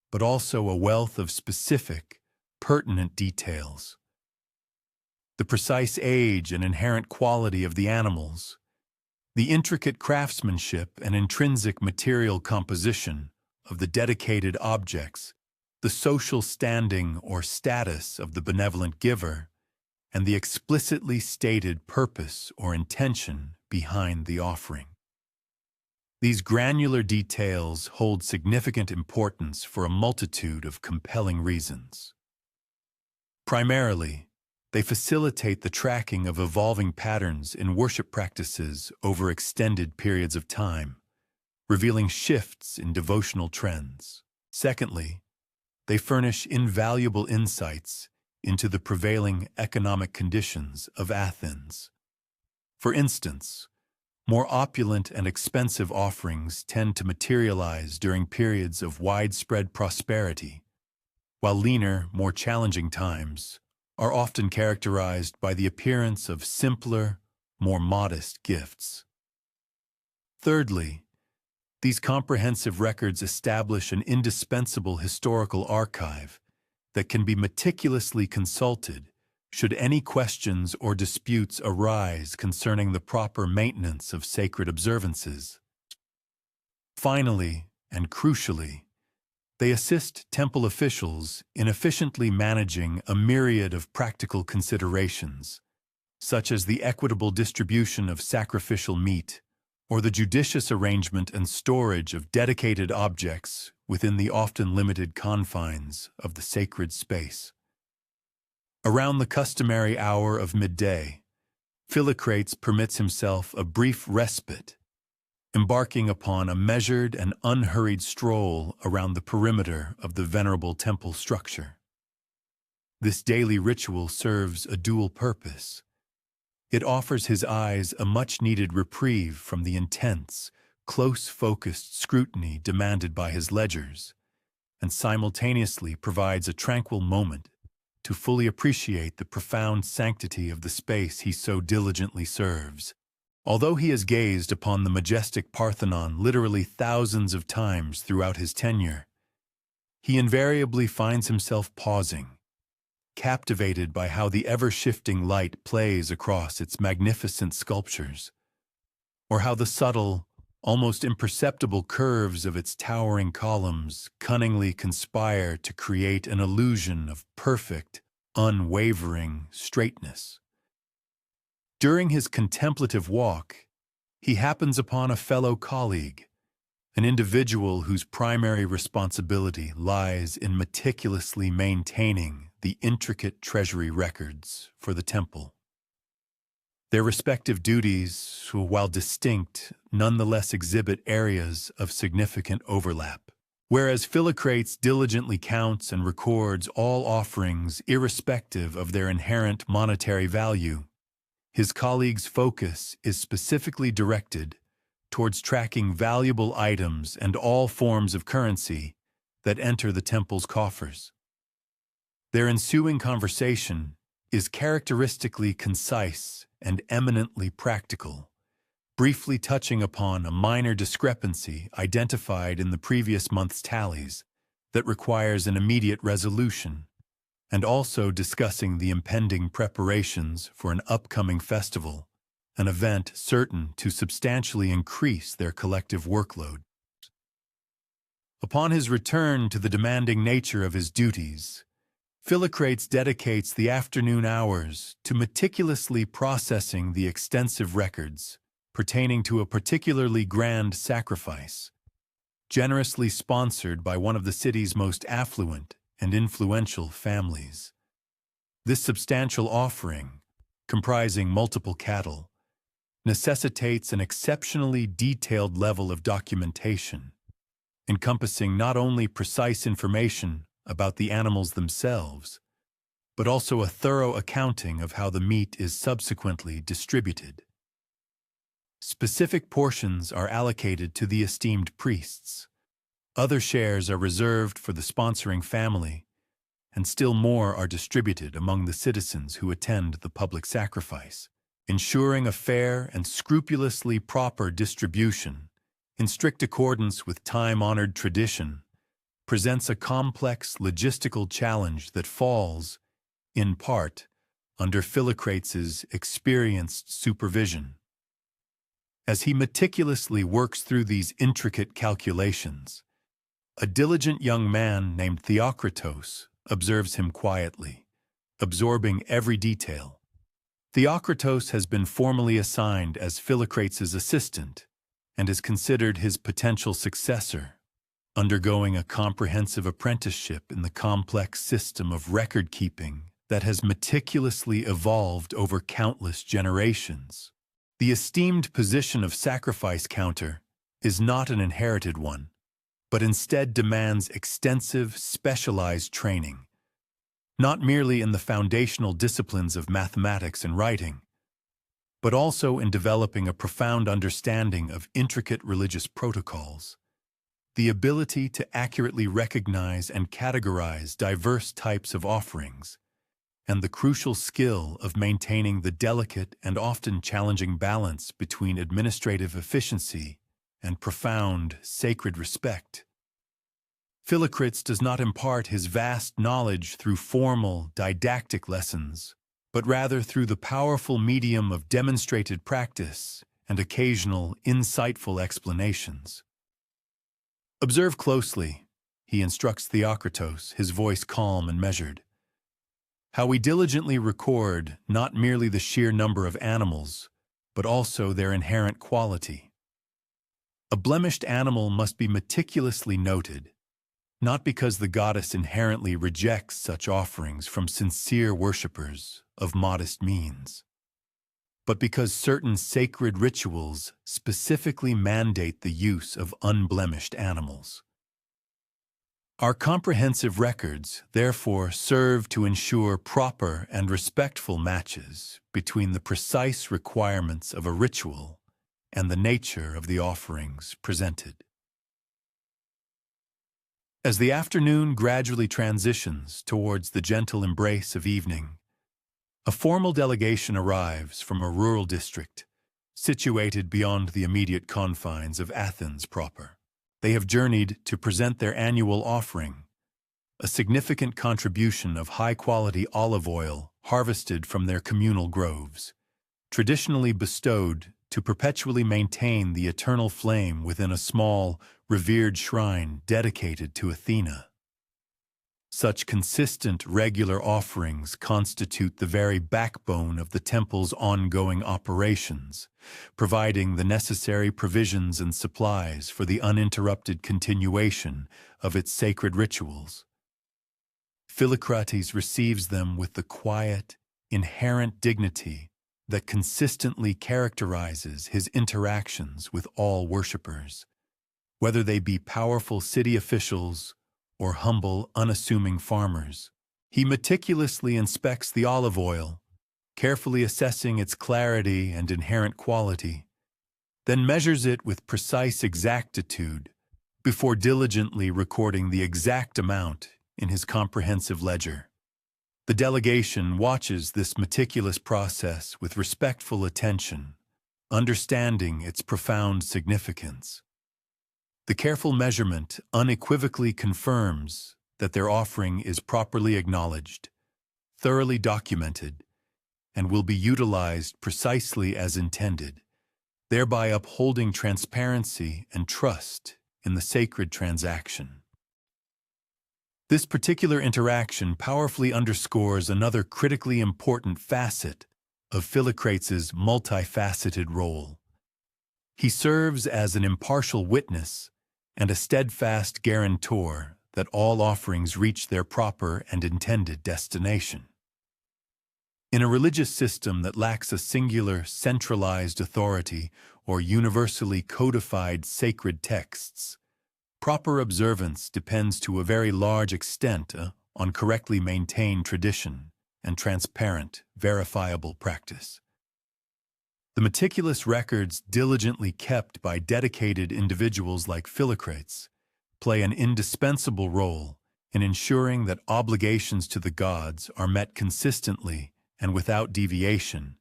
but also a wealth of specific, pertinent details. The precise age and inherent quality of the animals, the intricate craftsmanship and intrinsic material composition of the dedicated objects, the social standing or status of the benevolent giver, and the explicitly stated purpose or intention behind the offering. These granular details hold significant importance for a multitude of compelling reasons. Primarily, they facilitate the tracking of evolving patterns in worship practices over extended periods of time, revealing shifts in devotional trends. Secondly, they furnish invaluable insights into the prevailing economic conditions of Athens. For instance, more opulent and expensive offerings tend to materialize during periods of widespread prosperity, while leaner, more challenging times are often characterized by the appearance of simpler, more modest gifts. Thirdly, these comprehensive records establish an indispensable historical archive that can be meticulously consulted should any questions or disputes arise concerning the proper maintenance of sacred observances. Finally, and crucially, they assist temple officials in efficiently managing a myriad of practical considerations, such as the equitable distribution of sacrificial meat or the judicious arrangement and storage of dedicated objects within the often limited confines of the sacred space. Around the customary hour of midday, Philocrates permits himself a brief respite, embarking upon a measured and unhurried stroll around the perimeter of the venerable temple structure. This daily ritual serves a dual purpose. It offers his eyes a much-needed reprieve from the intense, close-focused scrutiny demanded by his ledgers, and simultaneously provides a tranquil moment to fully appreciate the profound sanctity of the space he so diligently serves. Although he has gazed upon the majestic Parthenon literally thousands of times throughout his tenure, he invariably finds himself pausing, captivated by how the ever-shifting light plays across its magnificent sculptures, or how the subtle, almost imperceptible curves of its towering columns cunningly conspire to create an illusion of perfect, unwavering straightness. During his contemplative walk, he happens upon a fellow colleague, an individual whose primary responsibility lies in meticulously maintaining the intricate treasury records for the temple. Their respective duties, while distinct, nonetheless exhibit areas of significant overlap. Whereas Philocrates diligently counts and records all offerings irrespective of their inherent monetary value, his colleague's focus is specifically directed towards tracking valuable items and all forms of currency that enter the temple's coffers. Their ensuing conversation is characteristically concise and eminently practical, briefly touching upon a minor discrepancy identified in the previous month's tallies that requires an immediate resolution, and also discussing the impending preparations for an upcoming festival, an event certain to substantially increase their collective workload. Upon his return to the demanding nature of his duties, Philocrates dedicates the afternoon hours to meticulously processing the extensive records pertaining to a particularly grand sacrifice, generously sponsored by one of the city's most affluent and influential families. This substantial offering, comprising multiple cattle, necessitates an exceptionally detailed level of documentation, encompassing not only precise information about the animals themselves, but also a thorough accounting of how the meat is subsequently distributed. Specific portions are allocated to the esteemed priests. Other shares are reserved for the sponsoring family, and still more are distributed among the citizens who attend the public sacrifice. Ensuring a fair and scrupulously proper distribution, in strict accordance with time-honored tradition, presents a complex logistical challenge that falls, in part, under Philocrates' experienced supervision. As he meticulously works through these intricate calculations, a diligent young man named Theocritos observes him quietly, absorbing every detail. Theocritos has been formally assigned as Philocrates' assistant and is considered his potential successor, undergoing a comprehensive apprenticeship in the complex system of record-keeping that has meticulously evolved over countless generations. The esteemed position of sacrifice counter is not an inherited one, but instead demands extensive, specialized training, not merely in the foundational disciplines of mathematics and writing, but also in developing a profound understanding of intricate religious protocols, the ability to accurately recognize and categorize diverse types of offerings, and the crucial skill of maintaining the delicate and often challenging balance between administrative efficiency and profound, sacred respect. Philocrates does not impart his vast knowledge through formal, didactic lessons, but rather through the powerful medium of demonstrated practice and occasional, insightful explanations. Observe closely, he instructs Theocritos, his voice calm and measured, how we diligently record not merely the sheer number of animals, but also their inherent quality. A blemished animal must be meticulously noted, not because the goddess inherently rejects such offerings from sincere worshippers of modest means, but because certain sacred rituals specifically mandate the use of unblemished animals. Our comprehensive records, therefore, serve to ensure proper and respectful matches between the precise requirements of a ritual and the nature of the offerings presented. As the afternoon gradually transitions towards the gentle embrace of evening, a formal delegation arrives from a rural district situated beyond the immediate confines of Athens proper. They have journeyed to present their annual offering, a significant contribution of high-quality olive oil harvested from their communal groves, traditionally bestowed to perpetually maintain the eternal flame within a small, revered shrine dedicated to Athena. Such consistent, regular offerings constitute the very backbone of the temple's ongoing operations, providing the necessary provisions and supplies for the uninterrupted continuation of its sacred rituals. Philocrates receives them with the quiet, inherent dignity that consistently characterizes his interactions with all worshippers, whether they be powerful city officials or humble, unassuming farmers. He meticulously inspects the olive oil, carefully assessing its clarity and inherent quality, then measures it with precise exactitude before diligently recording the exact amount in his comprehensive ledger. The delegation watches this meticulous process with respectful attention, understanding its profound significance. The careful measurement unequivocally confirms that their offering is properly acknowledged, thoroughly documented, and will be utilized precisely as intended, thereby upholding transparency and trust in the sacred transaction. This particular interaction powerfully underscores another critically important facet of Philocrates' multifaceted role. He serves as an impartial witness and a steadfast guarantor that all offerings reach their proper and intended destination. In a religious system that lacks a singular, centralized authority or universally codified sacred texts, proper observance depends to a very large extent on correctly maintained tradition and transparent, verifiable practice. The meticulous records diligently kept by dedicated individuals like Philocrates play an indispensable role in ensuring that obligations to the gods are met consistently and without deviation,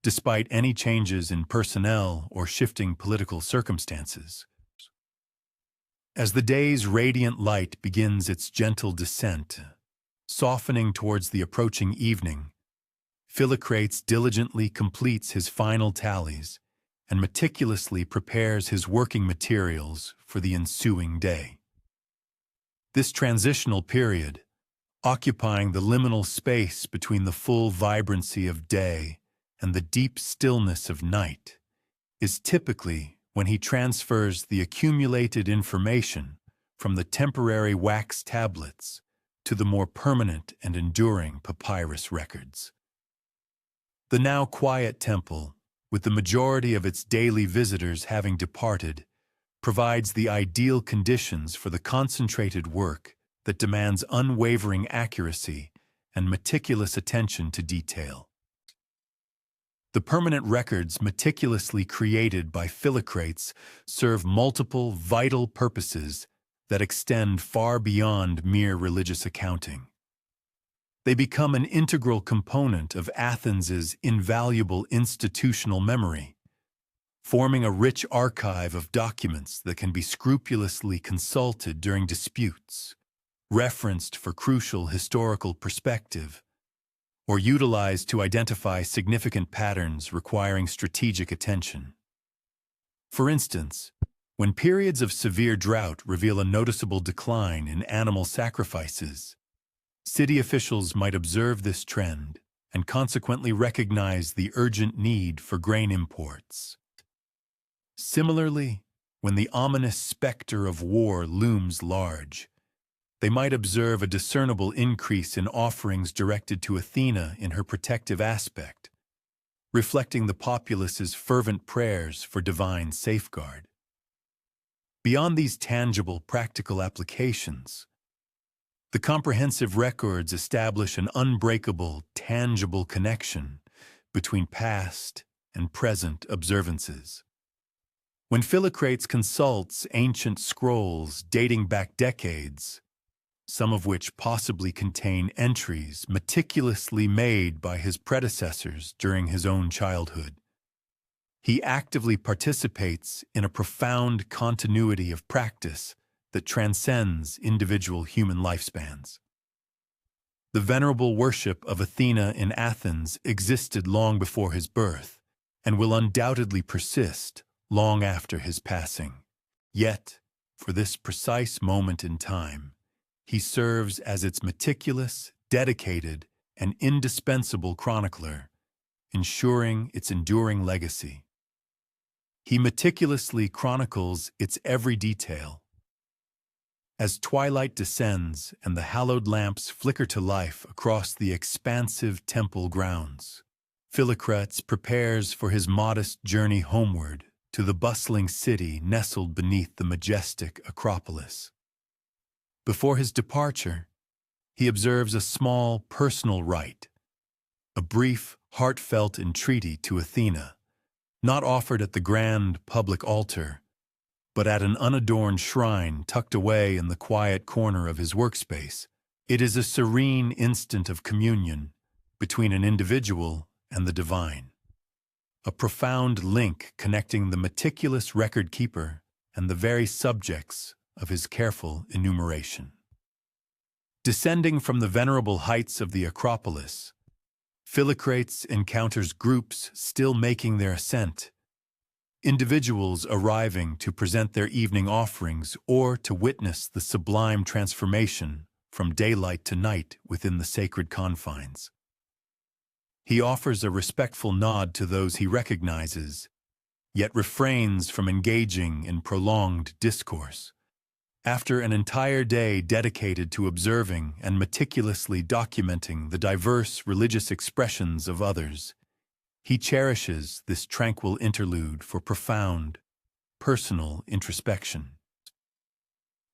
despite any changes in personnel or shifting political circumstances. As the day's radiant light begins its gentle descent, softening towards the approaching evening, Philocrates diligently completes his final tallies and meticulously prepares his working materials for the ensuing day. This transitional period, occupying the liminal space between the full vibrancy of day and the deep stillness of night, is typically when he transfers the accumulated information from the temporary wax tablets to the more permanent and enduring papyrus records. The now quiet temple, with the majority of its daily visitors having departed, provides the ideal conditions for the concentrated work that demands unwavering accuracy and meticulous attention to detail. The permanent records meticulously created by Philocrates serve multiple vital purposes that extend far beyond mere religious accounting. They become an integral component of Athens's invaluable institutional memory, forming a rich archive of documents that can be scrupulously consulted during disputes, referenced for crucial historical perspective, or utilized to identify significant patterns requiring strategic attention. For instance, when periods of severe drought reveal a noticeable decline in animal sacrifices, city officials might observe this trend and consequently recognize the urgent need for grain imports. Similarly, when the ominous specter of war looms large, they might observe a discernible increase in offerings directed to Athena in her protective aspect, reflecting the populace's fervent prayers for divine safeguard. Beyond these tangible, practical applications, the comprehensive records establish an unbreakable, tangible connection between past and present observances. When Philocrates consults ancient scrolls dating back decades, some of which possibly contain entries meticulously made by his predecessors during his own childhood, he actively participates in a profound continuity of practice that transcends individual human lifespans. The venerable worship of Athena in Athens existed long before his birth and will undoubtedly persist long after his passing. Yet, for this precise moment in time, he serves as its meticulous, dedicated, and indispensable chronicler, ensuring its enduring legacy. He meticulously chronicles its every detail. As twilight descends and the hallowed lamps flicker to life across the expansive temple grounds, Philocrates prepares for his modest journey homeward to the bustling city nestled beneath the majestic Acropolis. Before his departure, he observes a small personal rite, a brief, heartfelt entreaty to Athena, not offered at the grand public altar, but at an unadorned shrine tucked away in the quiet corner of his workspace. It is a serene instant of communion between an individual and the divine, a profound link connecting the meticulous record keeper and the very subjects of his careful enumeration. Descending from the venerable heights of the Acropolis, Philocrates encounters groups still making their ascent, individuals arriving to present their evening offerings or to witness the sublime transformation from daylight to night within the sacred confines. He offers a respectful nod to those he recognizes, yet refrains from engaging in prolonged discourse. After an entire day dedicated to observing and meticulously documenting the diverse religious expressions of others, he cherishes this tranquil interlude for profound, personal introspection.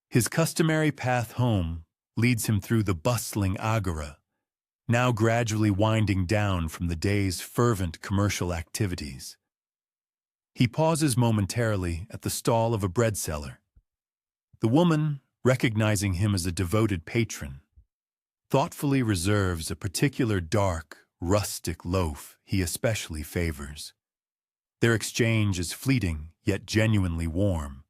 His customary path home leads him through the bustling agora, now gradually winding down from the day's fervent commercial activities. He pauses momentarily at the stall of a bread seller. The woman, recognizing him as a devoted patron, thoughtfully reserves a particular dark, rustic loaf he especially favors. Their exchange is fleeting yet genuinely warm,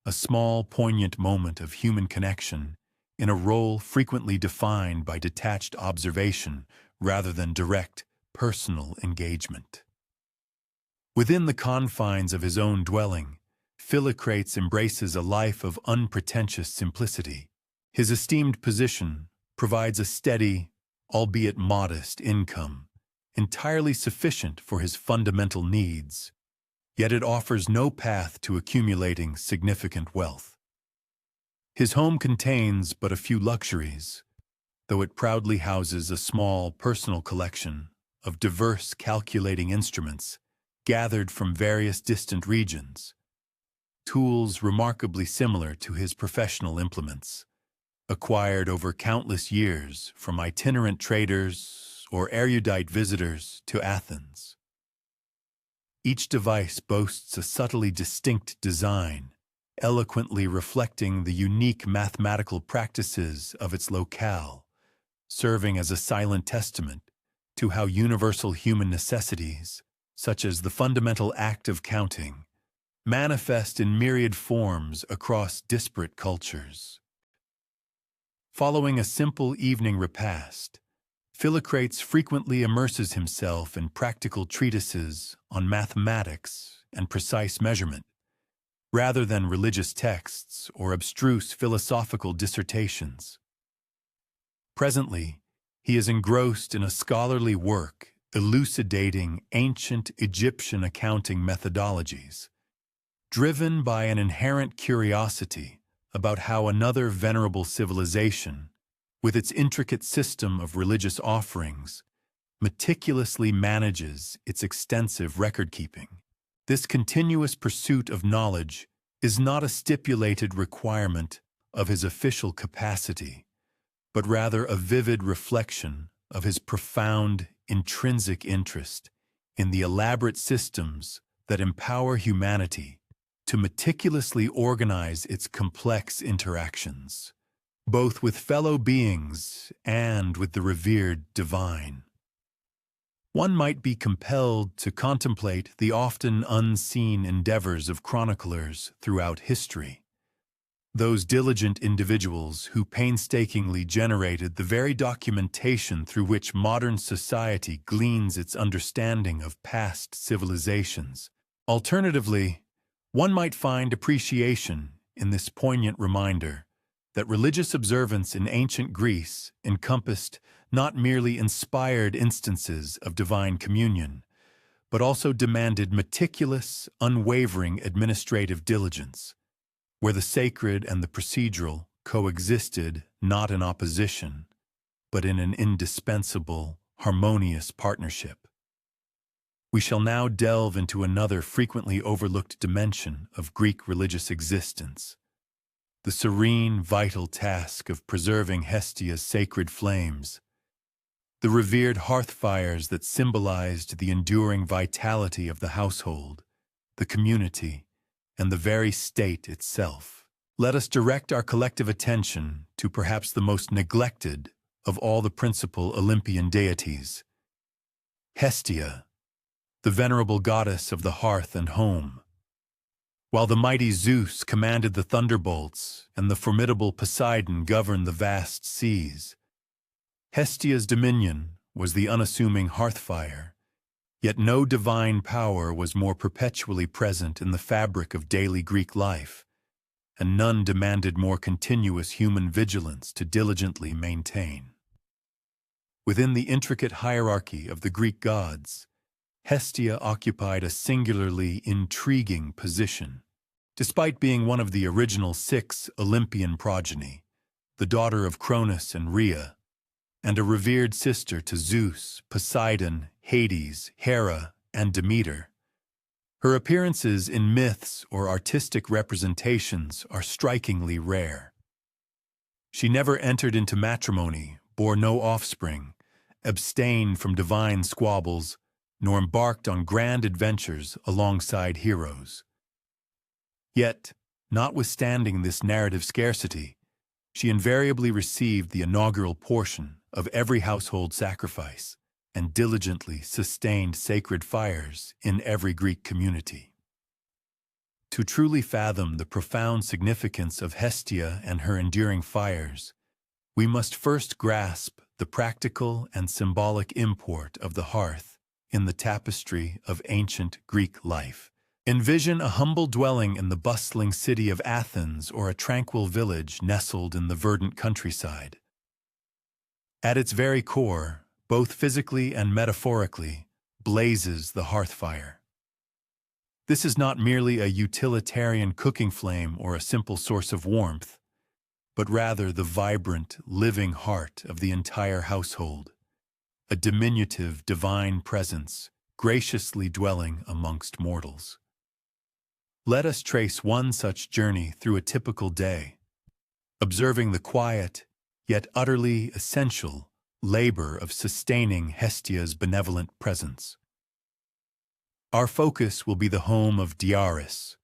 a small, poignant moment of human connection in a role frequently defined by detached observation rather than direct, personal engagement. Within the confines of his own dwelling, Philocrates embraces a life of unpretentious simplicity. His esteemed position provides a steady, albeit modest, income, entirely sufficient for his fundamental needs, yet it offers no path to accumulating significant wealth. His home contains but a few luxuries, though it proudly houses a small personal collection of diverse calculating instruments gathered from various distant regions, tools remarkably similar to his professional implements, acquired over countless years from itinerant traders or erudite visitors to Athens. Each device boasts a subtly distinct design, eloquently reflecting the unique mathematical practices of its locale, serving as a silent testament to how universal human necessities, such as the fundamental act of counting, manifest in myriad forms across disparate cultures. Following a simple evening repast, Philocrates frequently immerses himself in practical treatises on mathematics and precise measurement, rather than religious texts or abstruse philosophical dissertations. Presently, he is engrossed in a scholarly work elucidating ancient Egyptian accounting methodologies, driven by an inherent curiosity about how another venerable civilization, with its intricate system of religious offerings, meticulously manages its extensive record-keeping. This continuous pursuit of knowledge is not a stipulated requirement of his official capacity, but rather a vivid reflection of his profound, intrinsic interest in the elaborate systems that empower humanity to meticulously organize its complex interactions, both with fellow beings and with the revered divine. One might be compelled to contemplate the often unseen endeavors of chroniclers throughout history, those diligent individuals who painstakingly generated the very documentation through which modern society gleans its understanding of past civilizations. Alternatively, one might find appreciation in this poignant reminder that religious observance in ancient Greece encompassed not merely inspired instances of divine communion, but also demanded meticulous, unwavering administrative diligence, where the sacred and the procedural coexisted not in opposition, but in an indispensable, harmonious partnership. We shall now delve into another frequently overlooked dimension of Greek religious existence: the serene, vital task of preserving Hestia's sacred flames, the revered hearth fires that symbolized the enduring vitality of the household, the community, and the very state itself. Let us direct our collective attention to perhaps the most neglected of all the principal Olympian deities, Hestia, the venerable goddess of the hearth and home. While the mighty Zeus commanded the thunderbolts and the formidable Poseidon governed the vast seas, Hestia's dominion was the unassuming hearth fire, yet no divine power was more perpetually present in the fabric of daily Greek life, and none demanded more continuous human vigilance to diligently maintain. Within the intricate hierarchy of the Greek gods, Hestia occupied a singularly intriguing position. Despite being one of the original 6 Olympian progeny, the daughter of Cronus and Rhea, and a revered sister to Zeus, Poseidon, Hades, Hera, and Demeter, her appearances in myths or artistic representations are strikingly rare. She never entered into matrimony, bore no offspring, abstained from divine squabbles, nor embarked on grand adventures alongside heroes. Yet, notwithstanding this narrative scarcity, she invariably received the inaugural portion of every household sacrifice and diligently sustained sacred fires in every Greek community. To truly fathom the profound significance of Hestia and her enduring fires, we must first grasp the practical and symbolic import of the hearth in the tapestry of ancient Greek life. Envision a humble dwelling in the bustling city of Athens or a tranquil village nestled in the verdant countryside. At its very core, both physically and metaphorically, blazes the hearth fire. This is not merely a utilitarian cooking flame or a simple source of warmth, but rather the vibrant, living heart of the entire household, a diminutive divine presence graciously dwelling amongst mortals. Let us trace one such journey through a typical day, observing the quiet, yet utterly essential, labor of sustaining Hestia's benevolent presence. Our focus will be the home of Diaris,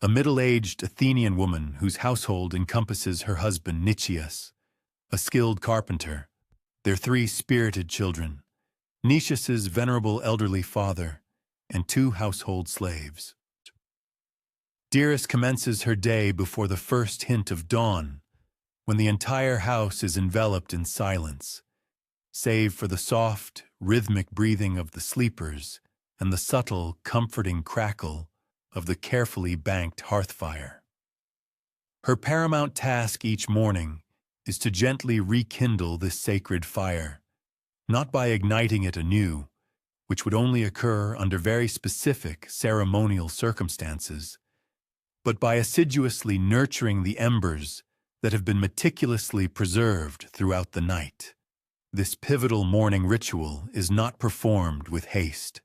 a middle-aged Athenian woman whose household encompasses her husband Nicias, a skilled carpenter, their 3 spirited children, Nicias's venerable elderly father, and 2 household slaves. Diaris commences her day before the first hint of dawn, when the entire house is enveloped in silence, save for the soft, rhythmic breathing of the sleepers and the subtle, comforting crackle of the carefully banked hearth fire. Her paramount task each morning is to gently rekindle this sacred fire, not by igniting it anew, which would only occur under very specific ceremonial circumstances, but by assiduously nurturing the embers that have been meticulously preserved throughout the night. This pivotal morning ritual is not performed with haste.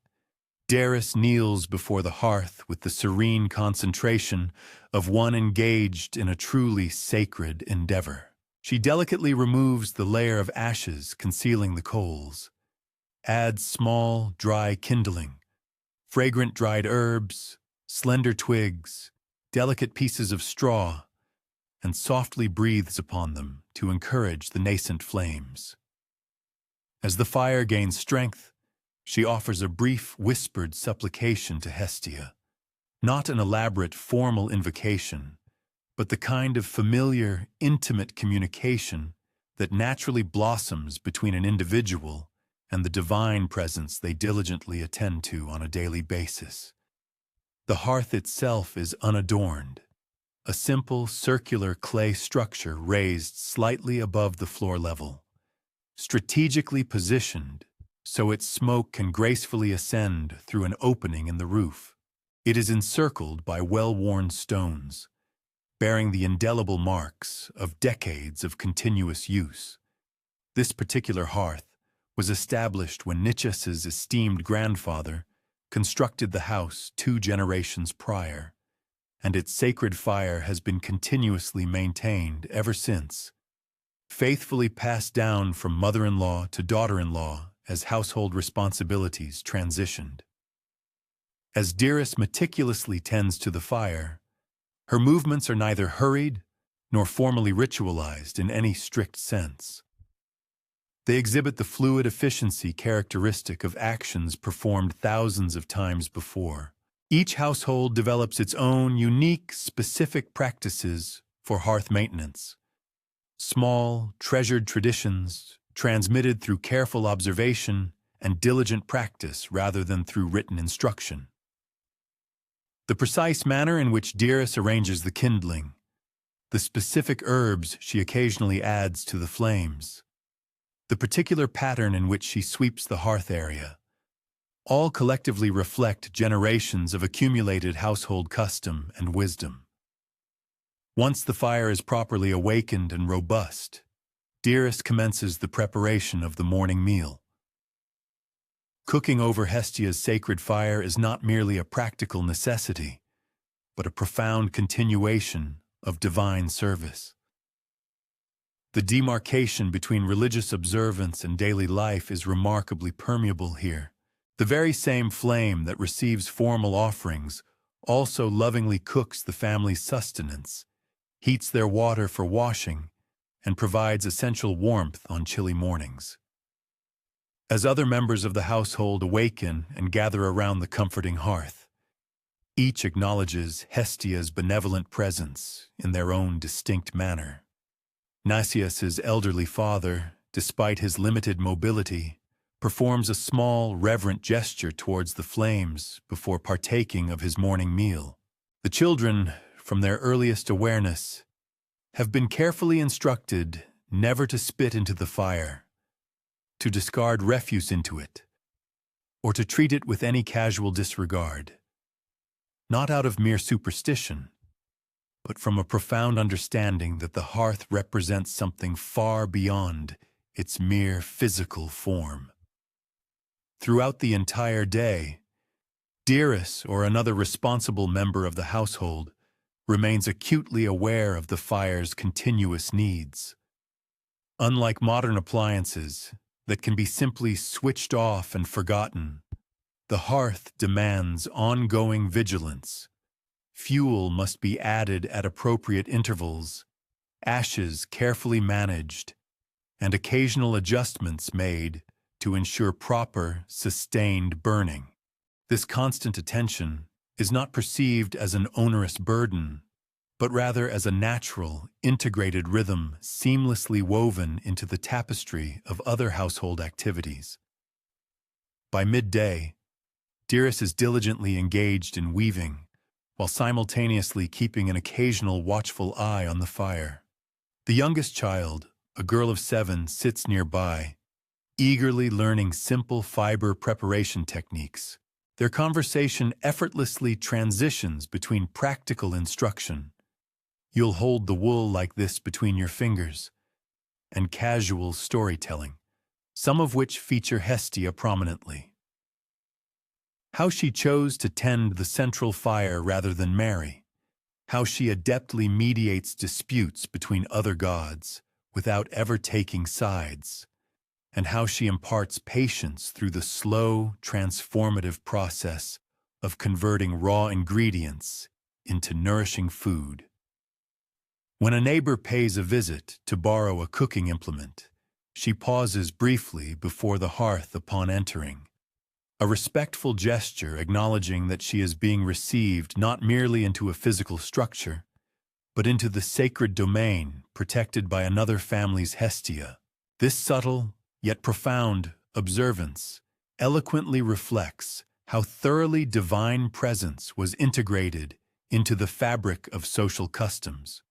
Diaris kneels before the hearth with the serene concentration of one engaged in a truly sacred endeavor. She delicately removes the layer of ashes concealing the coals, adds small, dry kindling, fragrant dried herbs, slender twigs, delicate pieces of straw, and softly breathes upon them to encourage the nascent flames. As the fire gains strength, she offers a brief, whispered supplication to Hestia, not an elaborate, formal invocation, but the kind of familiar, intimate communication that naturally blossoms between an individual and the divine presence they diligently attend to on a daily basis. The hearth itself is unadorned, a simple circular clay structure raised slightly above the floor level, strategically positioned so its smoke can gracefully ascend through an opening in the roof. It is encircled by well-worn stones, bearing the indelible marks of decades of continuous use. This particular hearth was established when Nietzsche's esteemed grandfather constructed the house 2 generations prior, and its sacred fire has been continuously maintained ever since, faithfully passed down from mother-in-law to daughter-in-law as household responsibilities transitioned. As Dearest meticulously tends to the fire, her movements are neither hurried nor formally ritualized in any strict sense. They exhibit the fluid efficiency characteristic of actions performed thousands of times before. Each household develops its own unique, specific practices for hearth maintenance. Small, treasured traditions transmitted through careful observation and diligent practice rather than through written instruction. The precise manner in which Dearest arranges the kindling, the specific herbs she occasionally adds to the flames, the particular pattern in which she sweeps the hearth area, all collectively reflect generations of accumulated household custom and wisdom. Once the fire is properly awakened and robust, Dearest commences the preparation of the morning meal. Cooking over Hestia's sacred fire is not merely a practical necessity, but a profound continuation of divine service. The demarcation between religious observance and daily life is remarkably permeable here. The very same flame that receives formal offerings also lovingly cooks the family's sustenance, heats their water for washing, and provides essential warmth on chilly mornings. As other members of the household awaken and gather around the comforting hearth, each acknowledges Hestia's benevolent presence in their own distinct manner. Nasius's elderly father, despite his limited mobility, performs a small, reverent gesture towards the flames before partaking of his morning meal. The children, from their earliest awareness, have been carefully instructed never to spit into the fire, to discard refuse into it, or to treat it with any casual disregard, not out of mere superstition, but from a profound understanding that the hearth represents something far beyond its mere physical form. Throughout the entire day, Dearest or another responsible member of the household remains acutely aware of the fire's continuous needs. Unlike modern appliances that can be simply switched off and forgotten, the hearth demands ongoing vigilance. Fuel must be added at appropriate intervals, ashes carefully managed, and occasional adjustments made to ensure proper, sustained burning. This constant attention is not perceived as an onerous burden, but rather as a natural, integrated rhythm seamlessly woven into the tapestry of other household activities. By midday, Dearest is diligently engaged in weaving, while simultaneously keeping an occasional watchful eye on the fire. The youngest child, a girl of 7, sits nearby, eagerly learning simple fiber preparation techniques. Their conversation effortlessly transitions between practical instruction, "You'll hold the wool like this between your fingers," and casual storytelling, some of which feature Hestia prominently. How she chose to tend the central fire rather than marry, how she adeptly mediates disputes between other gods without ever taking sides, and how she imparts patience through the slow, transformative process of converting raw ingredients into nourishing food. When a neighbor pays a visit to borrow a cooking implement, she pauses briefly before the hearth upon entering, a respectful gesture acknowledging that she is being received not merely into a physical structure, but into the sacred domain protected by another family's Hestia. This subtle, yet profound, observance eloquently reflects how thoroughly divine presence was integrated into the fabric of social customs.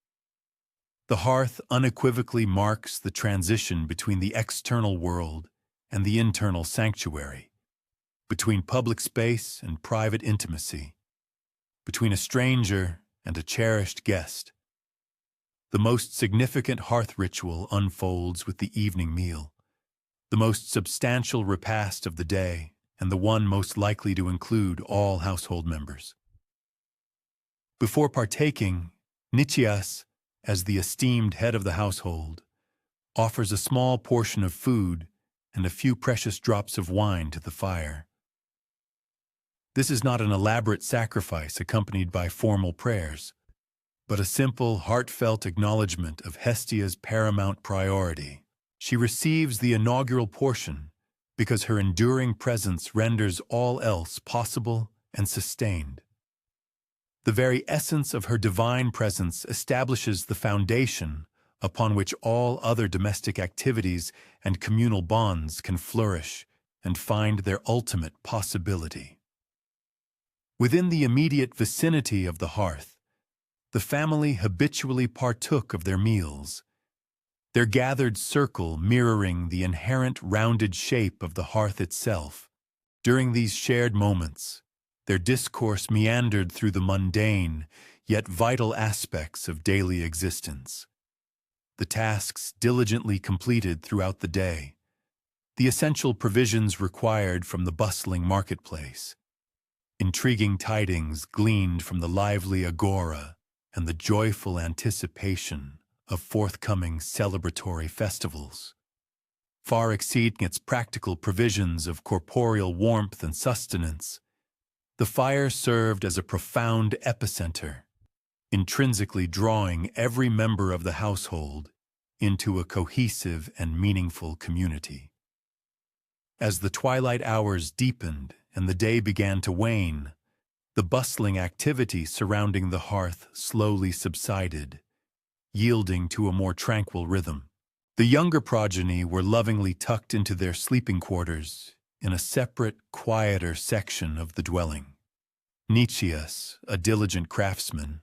The hearth unequivocally marks the transition between the external world and the internal sanctuary, between public space and private intimacy, between a stranger and a cherished guest. The most significant hearth ritual unfolds with the evening meal, the most substantial repast of the day and the one most likely to include all household members. Before partaking, Nicias, as the esteemed head of the household, offers a small portion of food and a few precious drops of wine to the fire. This is not an elaborate sacrifice accompanied by formal prayers, but a simple, heartfelt acknowledgement of Hestia's paramount priority. She receives the inaugural portion because her enduring presence renders all else possible and sustained. The very essence of her divine presence establishes the foundation upon which all other domestic activities and communal bonds can flourish and find their ultimate possibility. Within the immediate vicinity of the hearth, the family habitually partook of their meals, their gathered circle mirroring the inherent rounded shape of the hearth itself. During these shared moments, their discourse meandered through the mundane, yet vital aspects of daily existence. The tasks diligently completed throughout the day, the essential provisions required from the bustling marketplace, intriguing tidings gleaned from the lively agora, and the joyful anticipation of forthcoming celebratory festivals. Far exceeding its practical provisions of corporeal warmth and sustenance, the fire served as a profound epicenter, intrinsically drawing every member of the household into a cohesive and meaningful community. As the twilight hours deepened and the day began to wane, the bustling activity surrounding the hearth slowly subsided, yielding to a more tranquil rhythm. The younger progeny were lovingly tucked into their sleeping quarters in a separate, quieter section of the dwelling. Nicias, a diligent craftsman,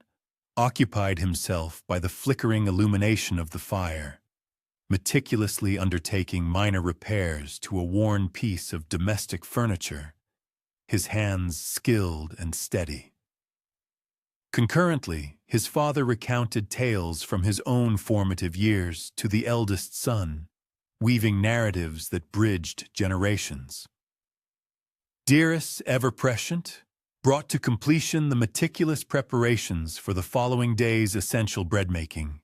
occupied himself by the flickering illumination of the fire, meticulously undertaking minor repairs to a worn piece of domestic furniture, his hands skilled and steady. Concurrently, his father recounted tales from his own formative years to the eldest son, weaving narratives that bridged generations. Dearest, ever prescient, brought to completion the meticulous preparations for the following day's essential bread-making,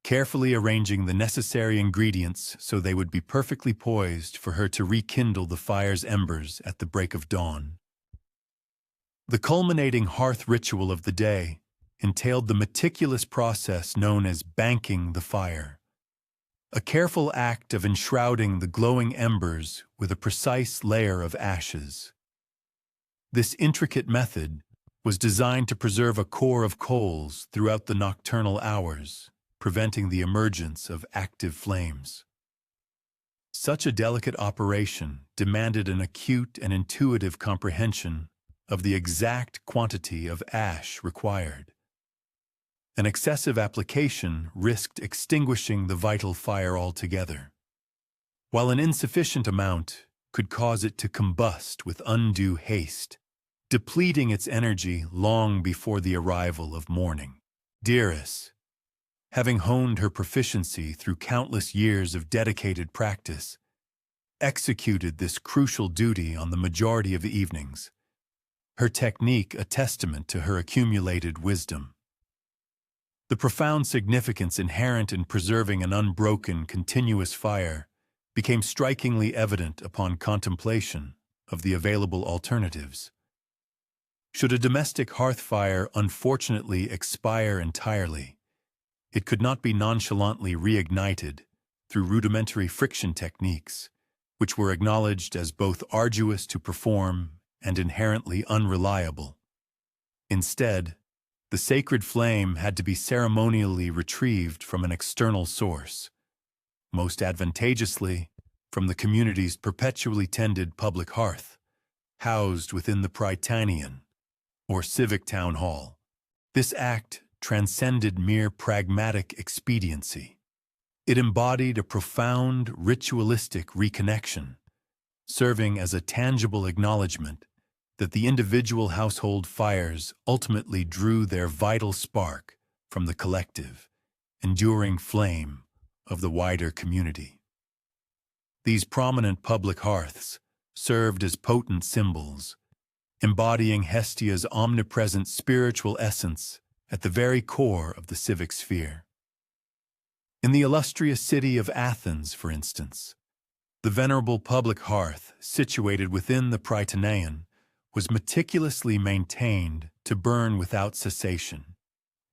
carefully arranging the necessary ingredients so they would be perfectly poised for her to rekindle the fire's embers at the break of dawn. The culminating hearth ritual of the day entailed the meticulous process known as banking the fire, a careful act of enshrouding the glowing embers with a precise layer of ashes. This intricate method was designed to preserve a core of coals throughout the nocturnal hours, preventing the emergence of active flames. Such a delicate operation demanded an acute and intuitive comprehension of the exact quantity of ash required. An excessive application risked extinguishing the vital fire altogether, while an insufficient amount could cause it to combust with undue haste, depleting its energy long before the arrival of morning. Dearest, having honed her proficiency through countless years of dedicated practice, executed this crucial duty on the majority of the evenings, her technique a testament to her accumulated wisdom. The profound significance inherent in preserving an unbroken, continuous fire became strikingly evident upon contemplation of the available alternatives. Should a domestic hearth fire unfortunately expire entirely, it could not be nonchalantly reignited through rudimentary friction techniques, which were acknowledged as both arduous to perform and inherently unreliable. Instead, the sacred flame had to be ceremonially retrieved from an external source, most advantageously from the community's perpetually tended public hearth, housed within the Prytaneum, or civic town hall. This act transcended mere pragmatic expediency. It embodied a profound ritualistic reconnection, serving as a tangible acknowledgement that the individual household fires ultimately drew their vital spark from the collective, enduring flame of the wider community. These prominent public hearths served as potent symbols, embodying Hestia's omnipresent spiritual essence at the very core of the civic sphere. In the illustrious city of Athens, for instance, the venerable public hearth, situated within the Prytaneon, was meticulously maintained to burn without cessation,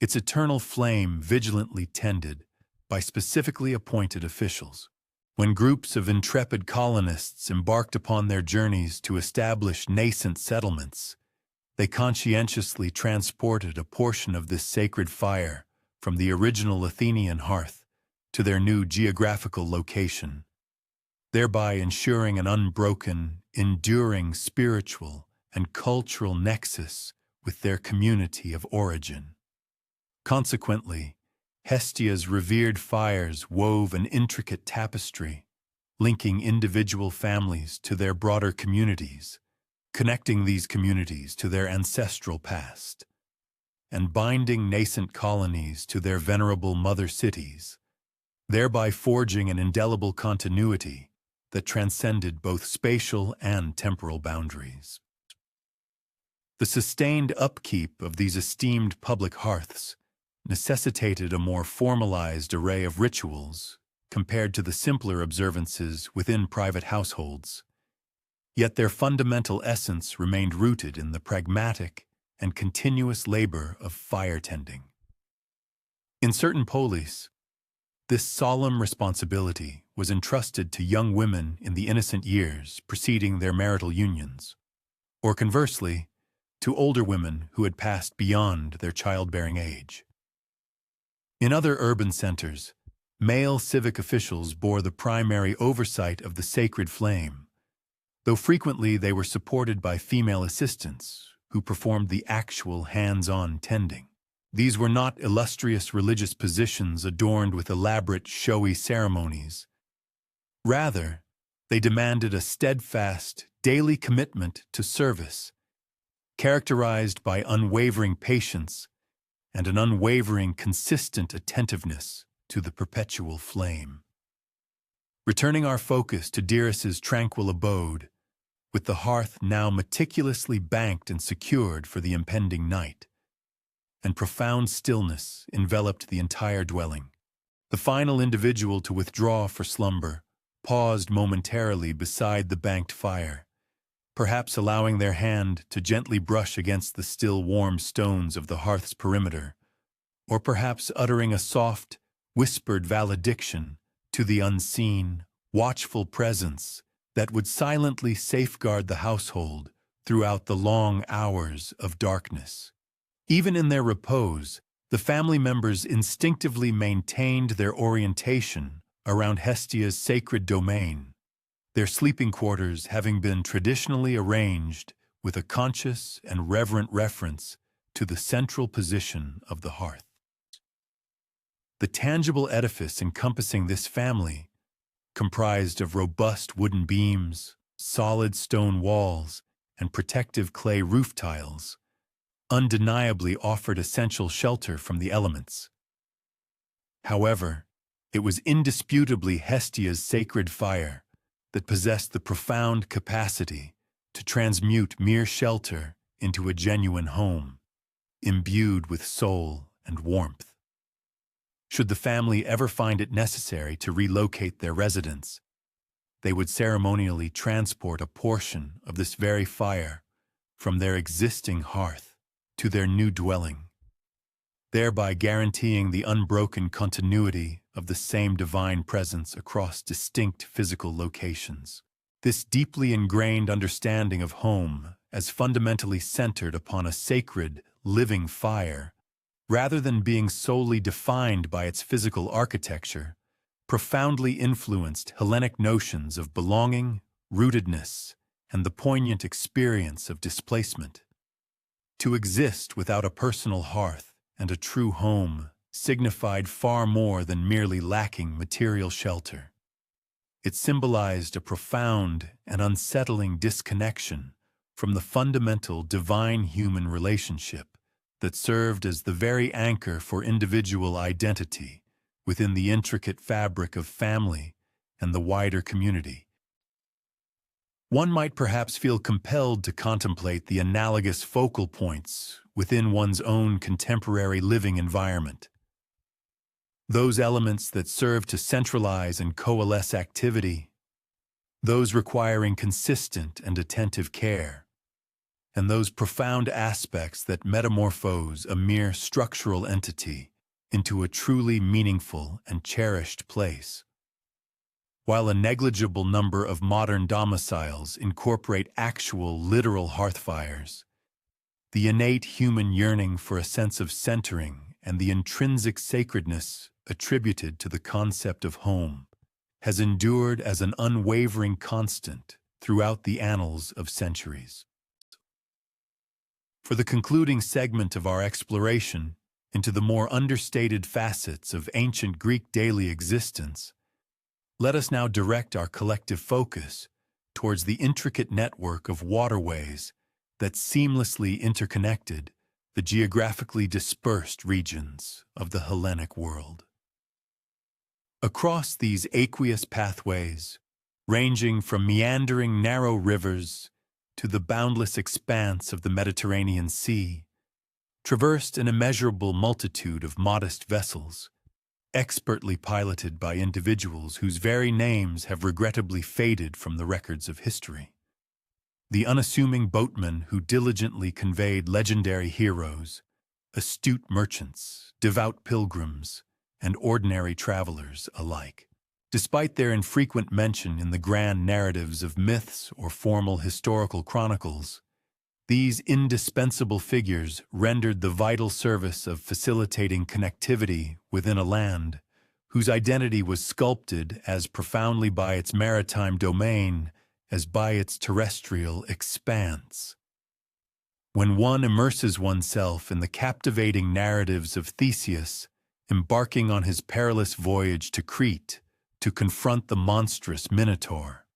its eternal flame vigilantly tended by specifically appointed officials. When groups of intrepid colonists embarked upon their journeys to establish nascent settlements, they conscientiously transported a portion of this sacred fire from the original Athenian hearth to their new geographical location, thereby ensuring an unbroken, enduring spiritual and cultural nexus with their community of origin. Consequently, Hestia's revered fires wove an intricate tapestry, linking individual families to their broader communities, connecting these communities to their ancestral past, and binding nascent colonies to their venerable mother cities, thereby forging an indelible continuity that transcended both spatial and temporal boundaries. The sustained upkeep of these esteemed public hearths necessitated a more formalized array of rituals compared to the simpler observances within private households, yet their fundamental essence remained rooted in the pragmatic and continuous labor of fire tending. In certain polis, this solemn responsibility was entrusted to young women in the innocent years preceding their marital unions, or conversely, to older women who had passed beyond their childbearing age. In other urban centers, male civic officials bore the primary oversight of the sacred flame, though frequently they were supported by female assistants who performed the actual hands-on tending. These were not illustrious religious positions adorned with elaborate, showy ceremonies. Rather, they demanded a steadfast, daily commitment to service, characterized by unwavering patience and an unwavering, consistent attentiveness to the perpetual flame. Returning our focus to Dirce's tranquil abode, with the hearth now meticulously banked and secured for the impending night, and profound stillness enveloped the entire dwelling. The final individual to withdraw for slumber paused momentarily beside the banked fire, perhaps allowing their hand to gently brush against the still warm stones of the hearth's perimeter, or perhaps uttering a soft, whispered valediction to the unseen, watchful presence that would silently safeguard the household throughout the long hours of darkness. Even in their repose, the family members instinctively maintained their orientation around Hestia's sacred domain, their sleeping quarters having been traditionally arranged with a conscious and reverent reference to the central position of the hearth. The tangible edifice encompassing this family, comprised of robust wooden beams, solid stone walls, and protective clay roof tiles, undeniably offered essential shelter from the elements. However, it was indisputably Hestia's sacred fire that possessed the profound capacity to transmute mere shelter into a genuine home, imbued with soul and warmth. Should the family ever find it necessary to relocate their residence, they would ceremonially transport a portion of this very fire from their existing hearth to their new dwelling, thereby guaranteeing the unbroken continuity of the same divine presence across distinct physical locations. This deeply ingrained understanding of home as fundamentally centered upon a sacred, living fire, rather than being solely defined by its physical architecture, profoundly influenced Hellenic notions of belonging, rootedness, and the poignant experience of displacement. To exist without a personal hearth and a true home signified far more than merely lacking material shelter. It symbolized a profound and unsettling disconnection from the fundamental divine-human relationship that served as the very anchor for individual identity within the intricate fabric of family and the wider community. One might perhaps feel compelled to contemplate the analogous focal points within one's own contemporary living environment. Those elements that serve to centralize and coalesce activity, those requiring consistent and attentive care, and those profound aspects that metamorphose a mere structural entity into a truly meaningful and cherished place. While a negligible number of modern domiciles incorporate actual literal hearth fires, the innate human yearning for a sense of centering and the intrinsic sacredness attributed to the concept of home has endured as an unwavering constant throughout the annals of centuries. For the concluding segment of our exploration into the more understated facets of ancient Greek daily existence, let us now direct our collective focus towards the intricate network of waterways that seamlessly interconnected the geographically dispersed regions of the Hellenic world. Across these aqueous pathways, ranging from meandering narrow rivers to the boundless expanse of the Mediterranean Sea, traversed an immeasurable multitude of modest vessels, expertly piloted by individuals whose very names have regrettably faded from the records of history. The unassuming boatmen who diligently conveyed legendary heroes, astute merchants, devout pilgrims, and ordinary travelers alike. Despite their infrequent mention in the grand narratives of myths or formal historical chronicles, these indispensable figures rendered the vital service of facilitating connectivity within a land whose identity was sculpted as profoundly by its maritime domain as by its terrestrial expanse. When one immerses oneself in the captivating narratives of Theseus, embarking on his perilous voyage to Crete to confront the monstrous Minotaur,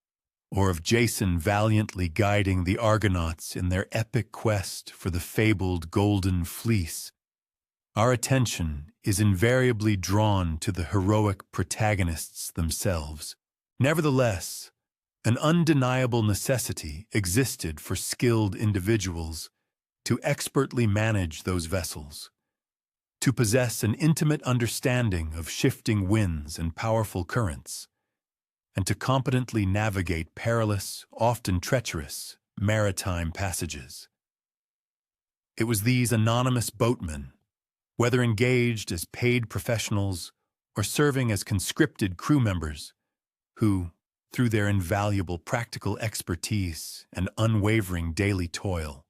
or of Jason valiantly guiding the Argonauts in their epic quest for the fabled Golden Fleece, our attention is invariably drawn to the heroic protagonists themselves. Nevertheless, an undeniable necessity existed for skilled individuals to expertly manage those vessels, to possess an intimate understanding of shifting winds and powerful currents, and to competently navigate perilous, often treacherous, maritime passages. It was these anonymous boatmen, whether engaged as paid professionals or serving as conscripted crew members, who, through their invaluable practical expertise and unwavering daily toil,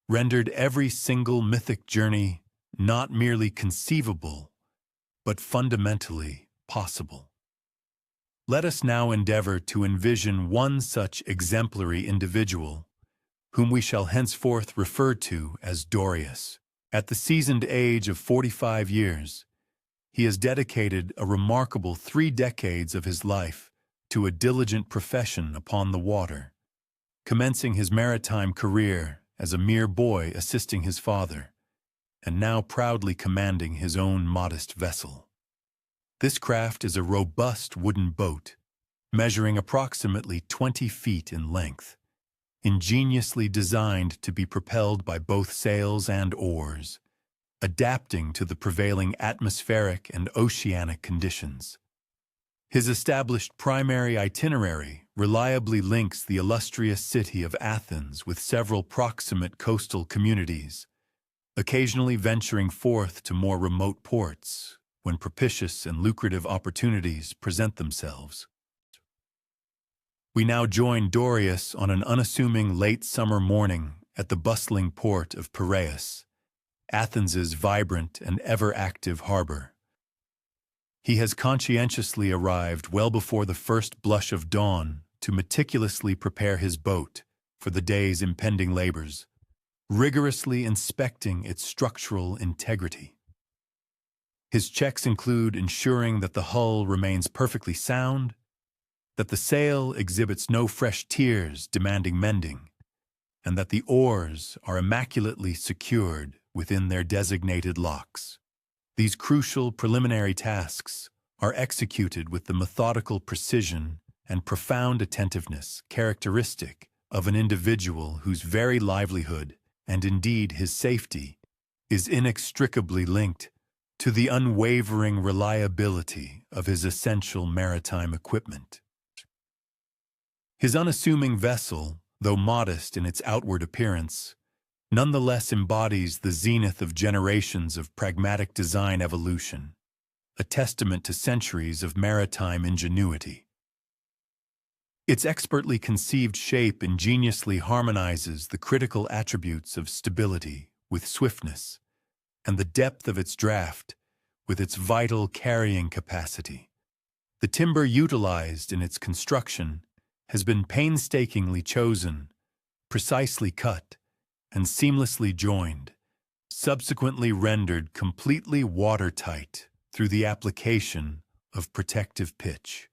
rendered every single mythic journey not merely conceivable, but fundamentally possible. Let us now endeavor to envision one such exemplary individual, whom we shall henceforth refer to as Dorius. At the seasoned age of 45 years, he has dedicated a remarkable 3 decades of his life to a diligent profession upon the water, commencing his maritime career as a mere boy assisting his father, and now proudly commanding his own modest vessel. This craft is a robust wooden boat, measuring approximately 20 feet in length, ingeniously designed to be propelled by both sails and oars, adapting to the prevailing atmospheric and oceanic conditions. His established primary itinerary reliably links the illustrious city of Athens with several proximate coastal communities, occasionally venturing forth to more remote ports when propitious and lucrative opportunities present themselves. We now join Dorius on an unassuming late summer morning at the bustling port of Piraeus, Athens's vibrant and ever-active harbor. He has conscientiously arrived well before the first blush of dawn to meticulously prepare his boat for the day's impending labors. rigorously inspecting its structural integrity. His checks include ensuring that the hull remains perfectly sound, that the sail exhibits no fresh tears demanding mending, and that the oars are immaculately secured within their designated locks. These crucial preliminary tasks are executed with the methodical precision and profound attentiveness characteristic of an individual whose very livelihood, and indeed his safety, is inextricably linked to the unwavering reliability of his essential maritime equipment. His unassuming vessel, though modest in its outward appearance, nonetheless embodies the zenith of generations of pragmatic design evolution, a testament to centuries of maritime ingenuity. Its expertly conceived shape ingeniously harmonizes the critical attributes of stability with swiftness, and the depth of its draft with its vital carrying capacity. The timber utilized in its construction has been painstakingly chosen, precisely cut, and seamlessly joined, subsequently rendered completely watertight through the application of protective pitch.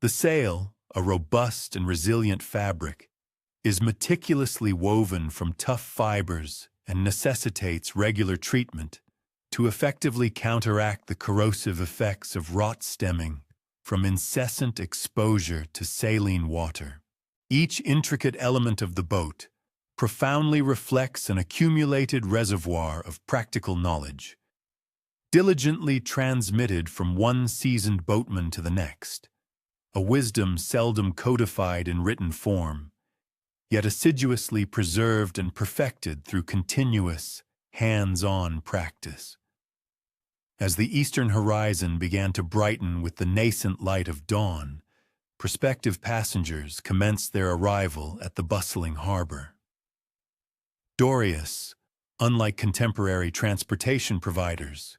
The sail, a robust and resilient fabric, is meticulously woven from tough fibers and necessitates regular treatment to effectively counteract the corrosive effects of rot stemming from incessant exposure to saline water. Each intricate element of the boat profoundly reflects an accumulated reservoir of practical knowledge, diligently transmitted from one seasoned boatman to the next, a wisdom seldom codified in written form, yet assiduously preserved and perfected through continuous, hands-on practice. As the eastern horizon began to brighten with the nascent light of dawn, prospective passengers commenced their arrival at the bustling harbor. Dorius, unlike contemporary transportation providers,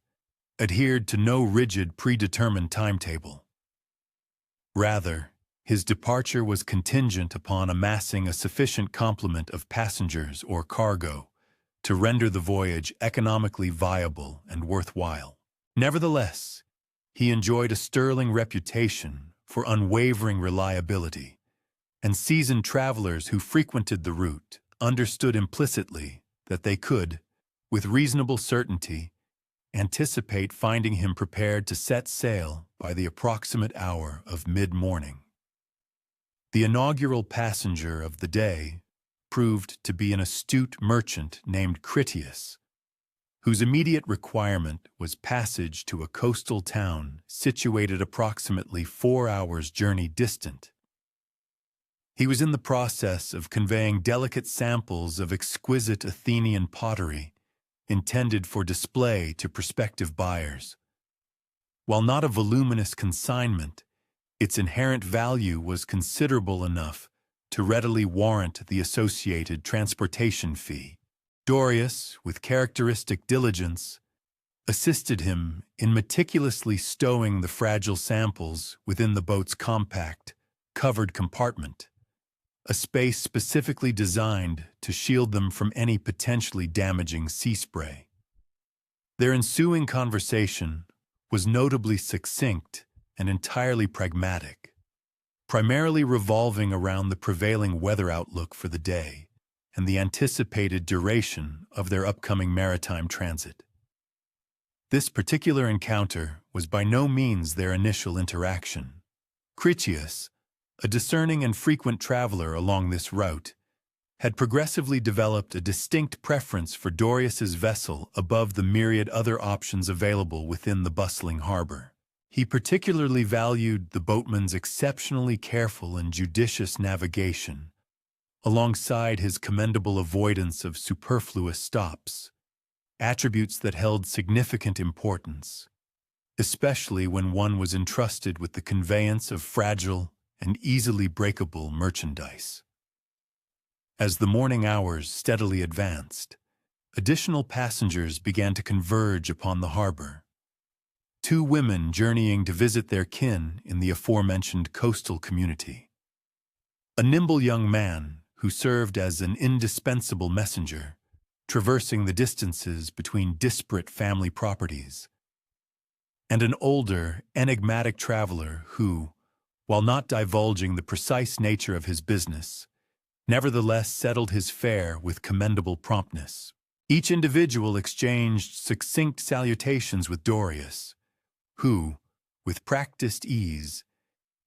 adhered to no rigid predetermined timetable. Rather, his departure was contingent upon amassing a sufficient complement of passengers or cargo to render the voyage economically viable and worthwhile. Nevertheless, he enjoyed a sterling reputation for unwavering reliability, and seasoned travelers who frequented the route understood implicitly that they could, with reasonable certainty, anticipate finding him prepared to set sail by the approximate hour of mid-morning. The inaugural passenger of the day proved to be an astute merchant named Critias, whose immediate requirement was passage to a coastal town situated approximately 4 hours' journey distant. He was in the process of conveying delicate samples of exquisite Athenian pottery intended for display to prospective buyers. While not a voluminous consignment, its inherent value was considerable enough to readily warrant the associated transportation fee. Dorius, with characteristic diligence, assisted him in meticulously stowing the fragile samples within the boat's compact, covered compartment, a space specifically designed to shield them from any potentially damaging sea spray. Their ensuing conversation was notably succinct and entirely pragmatic, primarily revolving around the prevailing weather outlook for the day and the anticipated duration of their upcoming maritime transit. This particular encounter was by no means their initial interaction. Critias, a discerning and frequent traveler along this route, had progressively developed a distinct preference for Dorius's vessel above the myriad other options available within the bustling harbor. He particularly valued the boatman's exceptionally careful and judicious navigation, alongside his commendable avoidance of superfluous stops, attributes that held significant importance, especially when one was entrusted with the conveyance of fragile and easily breakable merchandise. As the morning hours steadily advanced, additional passengers began to converge upon the harbor. 2 women journeying to visit their kin in the aforementioned coastal community. A nimble young man who served as an indispensable messenger, traversing the distances between disparate family properties, and an older, enigmatic traveler who, while not divulging the precise nature of his business, nevertheless settled his fare with commendable promptness. Each individual exchanged succinct salutations with Dorius, who, with practiced ease,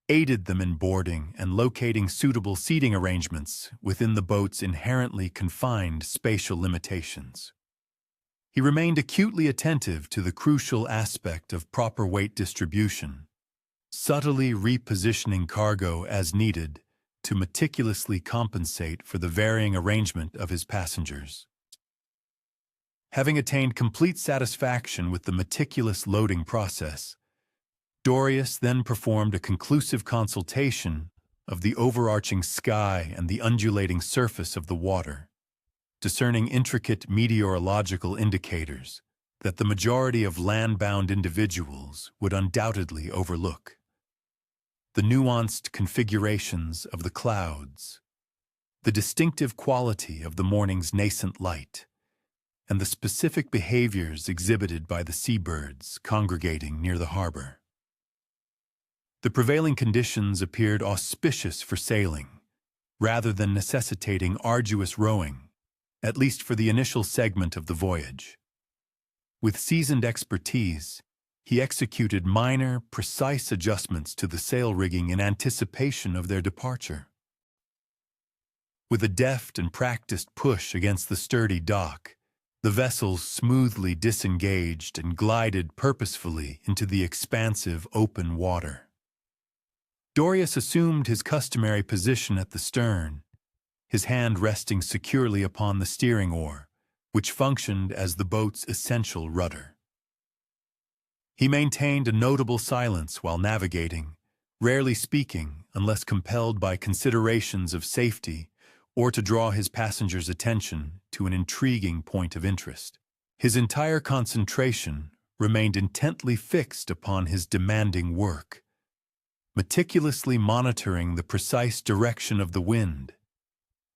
aided them in boarding and locating suitable seating arrangements within the boat's inherently confined spatial limitations. He remained acutely attentive to the crucial aspect of proper weight distribution, subtly repositioning cargo as needed to meticulously compensate for the varying arrangement of his passengers. Having attained complete satisfaction with the meticulous loading process, Dorius then performed a conclusive consultation of the overarching sky and the undulating surface of the water, discerning intricate meteorological indicators that the majority of land-bound individuals would undoubtedly overlook. The nuanced configurations of the clouds, the distinctive quality of the morning's nascent light, and the specific behaviors exhibited by the seabirds congregating near the harbor. The prevailing conditions appeared auspicious for sailing, rather than necessitating arduous rowing, at least for the initial segment of the voyage. With seasoned expertise, he executed minor, precise adjustments to the sail rigging in anticipation of their departure. With a deft and practiced push against the sturdy dock, the vessel smoothly disengaged and glided purposefully into the expansive open water. Dorius assumed his customary position at the stern, his hand resting securely upon the steering oar, which functioned as the boat's essential rudder. He maintained a notable silence while navigating, rarely speaking unless compelled by considerations of safety or to draw his passengers' attention to an intriguing point of interest. His entire concentration remained intently fixed upon his demanding work, meticulously monitoring the precise direction of the wind,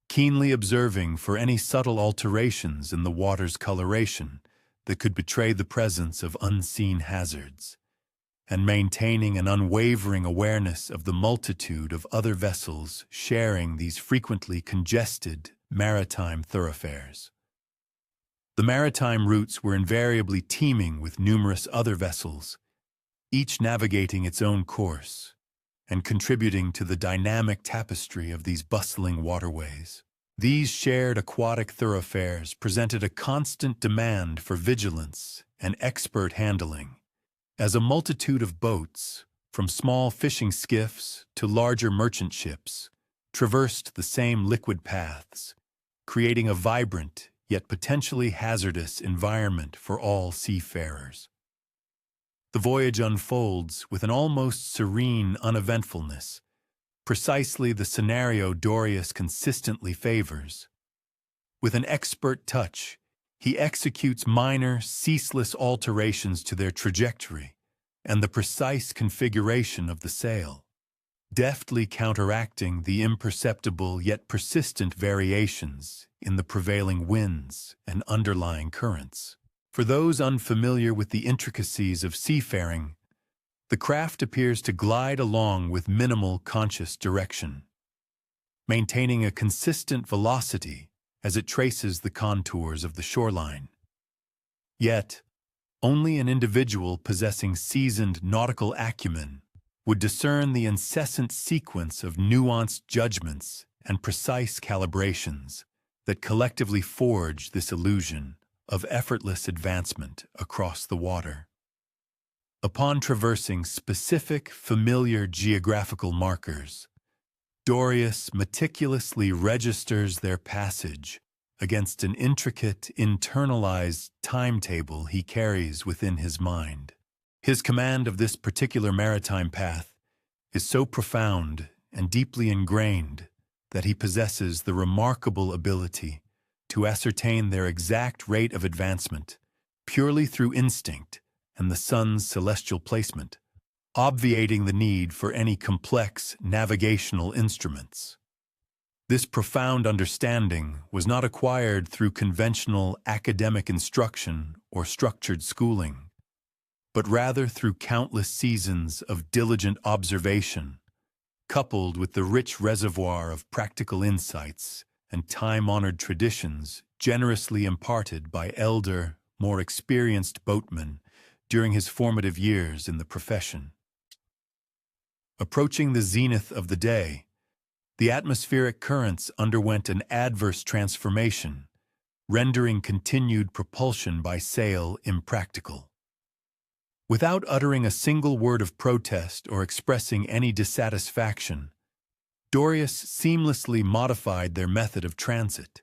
keenly observing for any subtle alterations in the water's coloration that could betray the presence of unseen hazards, and maintaining an unwavering awareness of the multitude of other vessels sharing these frequently congested maritime thoroughfares. The maritime routes were invariably teeming with numerous other vessels, each navigating its own course and contributing to the dynamic tapestry of these bustling waterways. These shared aquatic thoroughfares presented a constant demand for vigilance and expert handling, as a multitude of boats, from small fishing skiffs to larger merchant ships, traversed the same liquid paths, creating a vibrant yet potentially hazardous environment for all seafarers. The voyage unfolds with an almost serene uneventfulness, precisely the scenario Dorius consistently favors. With an expert touch, he executes minor, ceaseless alterations to their trajectory and the precise configuration of the sail, deftly counteracting the imperceptible yet persistent variations in the prevailing winds and underlying currents. For those unfamiliar with the intricacies of seafaring, the craft appears to glide along with minimal conscious direction, maintaining a consistent velocity as it traces the contours of the shoreline. Yet, only an individual possessing seasoned nautical acumen would discern the incessant sequence of nuanced judgments and precise calibrations that collectively forge this illusion of effortless advancement across the water. Upon traversing specific, familiar geographical markers, Dorius meticulously registers their passage against an intricate, internalized timetable he carries within his mind. His command of this particular maritime path is so profound and deeply ingrained that he possesses the remarkable ability to ascertain their exact rate of advancement purely through instinct and the sun's celestial placement, obviating the need for any complex navigational instruments. This profound understanding was not acquired through conventional academic instruction or structured schooling, but rather through countless seasons of diligent observation, coupled with the rich reservoir of practical insights and time-honored traditions generously imparted by elder, more experienced boatmen during his formative years in the profession. Approaching the zenith of the day, the atmospheric currents underwent an adverse transformation, rendering continued propulsion by sail impractical. Without uttering a single word of protest or expressing any dissatisfaction, Dorius seamlessly modified their method of transit,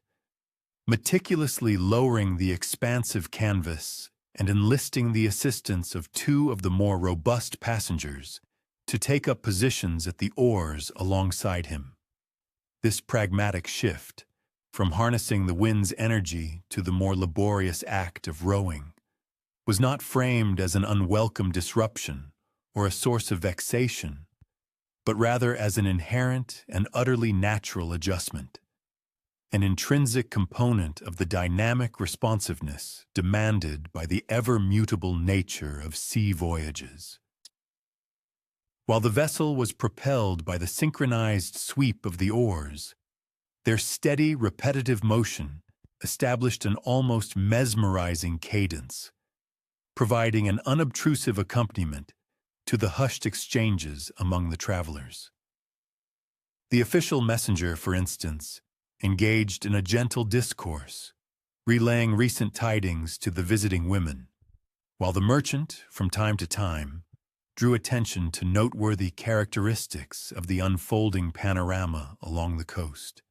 meticulously lowering the expansive canvas and enlisting the assistance of two of the more robust passengers to take up positions at the oars alongside him. This pragmatic shift, from harnessing the wind's energy to the more laborious act of rowing, was not framed as an unwelcome disruption or a source of vexation, but rather as an inherent and utterly natural adjustment, an intrinsic component of the dynamic responsiveness demanded by the ever-mutable nature of sea voyages. While the vessel was propelled by the synchronized sweep of the oars, their steady, repetitive motion established an almost mesmerizing cadence, providing an unobtrusive accompaniment to the hushed exchanges among the travelers. The official messenger, for instance, engaged in a gentle discourse, relaying recent tidings to the visiting women, while the merchant, from time to time, drew attention to noteworthy characteristics of the unfolding panorama along the coast.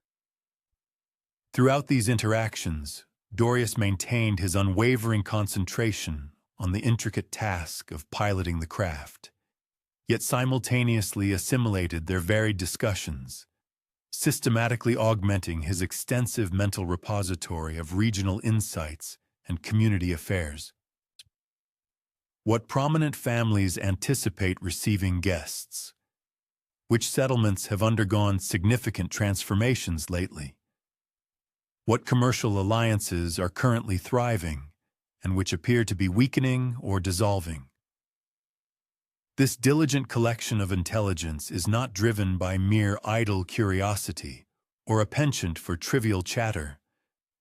Throughout these interactions, Dorius maintained his unwavering concentration on the intricate task of piloting the craft, yet simultaneously assimilated their varied discussions, systematically augmenting his extensive mental repository of regional insights and community affairs. What prominent families anticipate receiving guests? Which settlements have undergone significant transformations lately? What commercial alliances are currently thriving and which appear to be weakening or dissolving? This diligent collection of intelligence is not driven by mere idle curiosity or a penchant for trivial chatter,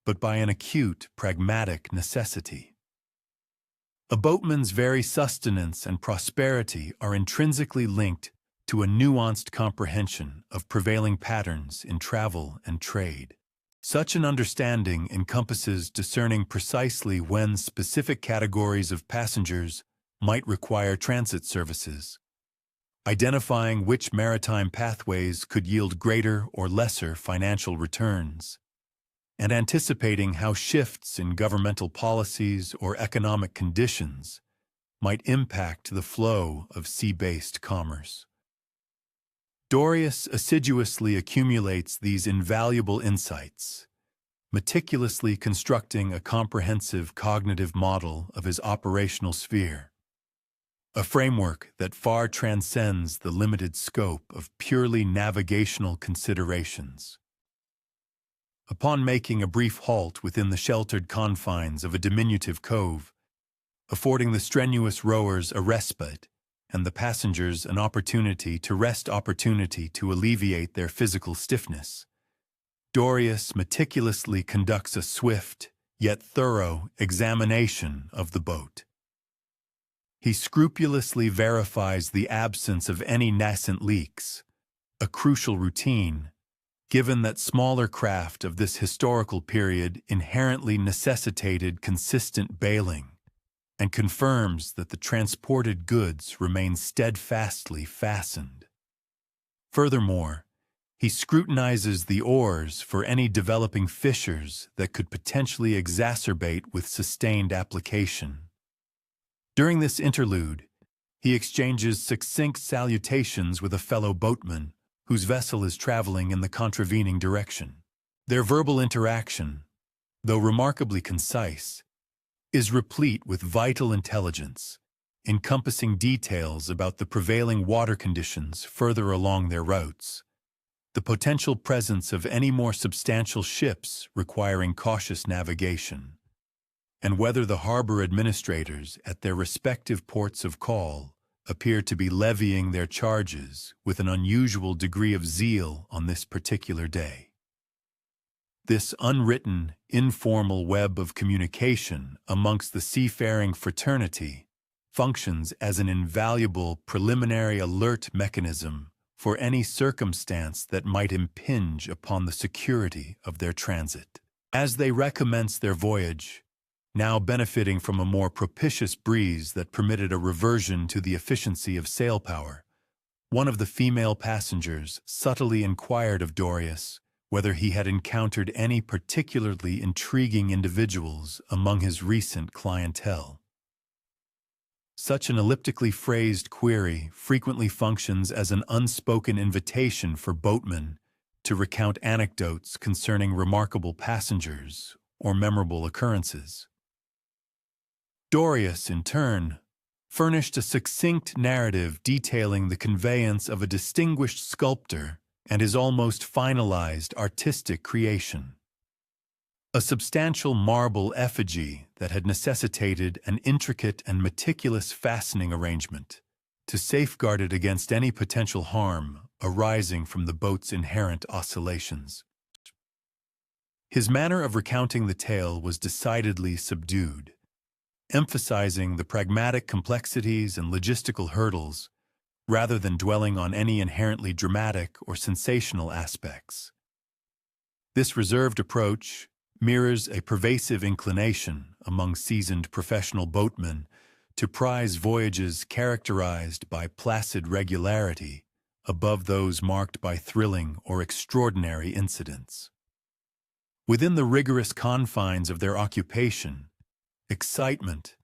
but by an acute, pragmatic necessity. A boatman's very sustenance and prosperity are intrinsically linked to a nuanced comprehension of prevailing patterns in travel and trade. Such an understanding encompasses discerning precisely when specific categories of passengers might require transit services, identifying which maritime pathways could yield greater or lesser financial returns, and anticipating how shifts in governmental policies or economic conditions might impact the flow of sea-based commerce. Dorius assiduously accumulates these invaluable insights, meticulously constructing a comprehensive cognitive model of his operational sphere, a framework that far transcends the limited scope of purely navigational considerations. Upon making a brief halt within the sheltered confines of a diminutive cove, affording the strenuous rowers a respite and the passengers an opportunity to alleviate their physical stiffness, Dorius meticulously conducts a swift, yet thorough, examination of the boat. He scrupulously verifies the absence of any nascent leaks, a crucial routine, given that smaller craft of this historical period inherently necessitated consistent bailing, and confirms that the transported goods remain steadfastly fastened. Furthermore, he scrutinizes the oars for any developing fissures that could potentially exacerbate with sustained application. During this interlude, he exchanges succinct salutations with a fellow boatman whose vessel is traveling in the contravening direction. Their verbal interaction, though remarkably concise, is replete with vital intelligence, encompassing details about the prevailing water conditions further along their routes, the potential presence of any more substantial ships requiring cautious navigation, and whether the harbor administrators at their respective ports of call appear to be levying their charges with an unusual degree of zeal on this particular day. This unwritten, informal web of communication amongst the seafaring fraternity functions as an invaluable preliminary alert mechanism for any circumstance that might impinge upon the security of their transit. As they recommence their voyage, now benefiting from a more propitious breeze that permitted a reversion to the efficiency of sail power, one of the female passengers subtly inquired of Dorius whether he had encountered any particularly intriguing individuals among his recent clientele. Such an elliptically phrased query frequently functions as an unspoken invitation for boatmen to recount anecdotes concerning remarkable passengers or memorable occurrences. Dorius, in turn, furnished a succinct narrative detailing the conveyance of a distinguished sculptor and his almost finalized artistic creation. A substantial marble effigy that had necessitated an intricate and meticulous fastening arrangement to safeguard it against any potential harm arising from the boat's inherent oscillations. His manner of recounting the tale was decidedly subdued, emphasizing the pragmatic complexities and logistical hurdles rather than dwelling on any inherently dramatic or sensational aspects. This reserved approach mirrors a pervasive inclination among seasoned professional boatmen to prize voyages characterized by placid regularity above those marked by thrilling or extraordinary incidents. Within the rigorous confines of their occupation, excitement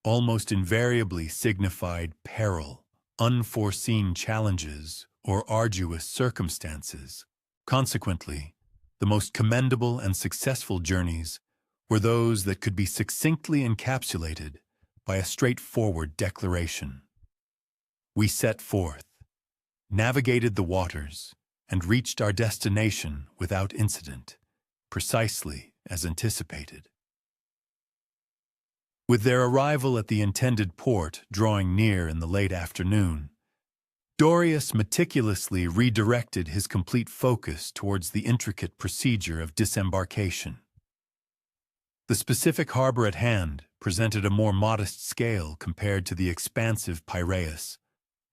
almost invariably signified peril, unforeseen challenges, or arduous circumstances. Consequently, the most commendable and successful journeys were those that could be succinctly encapsulated by a straightforward declaration. We set forth, navigated the waters, and reached our destination without incident, precisely as anticipated. With their arrival at the intended port drawing near in the late afternoon, Dorius meticulously redirected his complete focus towards the intricate procedure of disembarkation. The specific harbor at hand presented a more modest scale compared to the expansive Piraeus,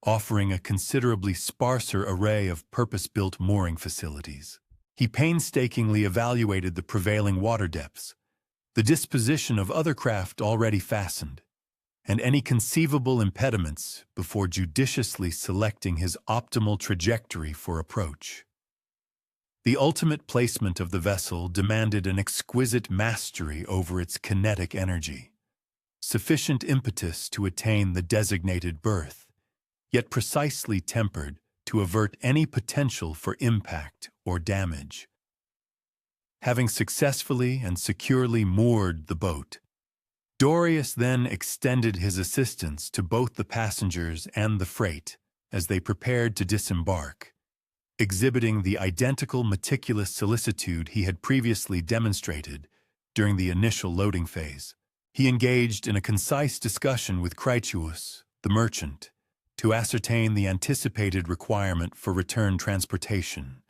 offering a considerably sparser array of purpose-built mooring facilities. He painstakingly evaluated the prevailing water depths, the disposition of other craft already fastened, and any conceivable impediments before judiciously selecting his optimal trajectory for approach. The ultimate placement of the vessel demanded an exquisite mastery over its kinetic energy, sufficient impetus to attain the designated berth, yet precisely tempered to avert any potential for impact or damage. Having successfully and securely moored the boat, Dorius then extended his assistance to both the passengers and the freight as they prepared to disembark, exhibiting the identical meticulous solicitude he had previously demonstrated during the initial loading phase. He engaged in a concise discussion with Critius, the merchant, to ascertain the anticipated requirement for return transportation,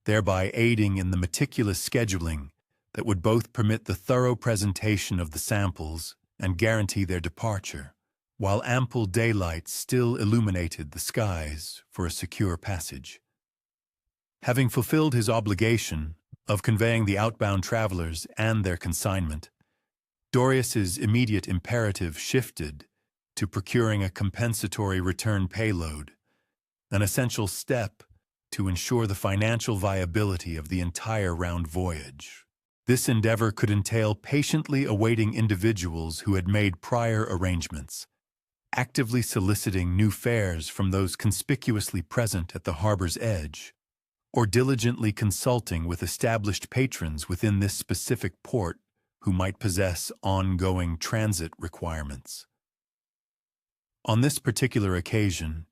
thereby aiding in the meticulous scheduling that would both permit the thorough presentation of the samples and guarantee their departure, while ample daylight still illuminated the skies for a secure passage. Having fulfilled his obligation of conveying the outbound travelers and their consignment, Dorius's immediate imperative shifted to procuring a compensatory return payload, an essential step to ensure the financial viability of the entire round voyage. This endeavor could entail patiently awaiting individuals who had made prior arrangements, actively soliciting new fares from those conspicuously present at the harbor's edge, or diligently consulting with established patrons within this specific port who might possess ongoing transit requirements. On this particular occasion,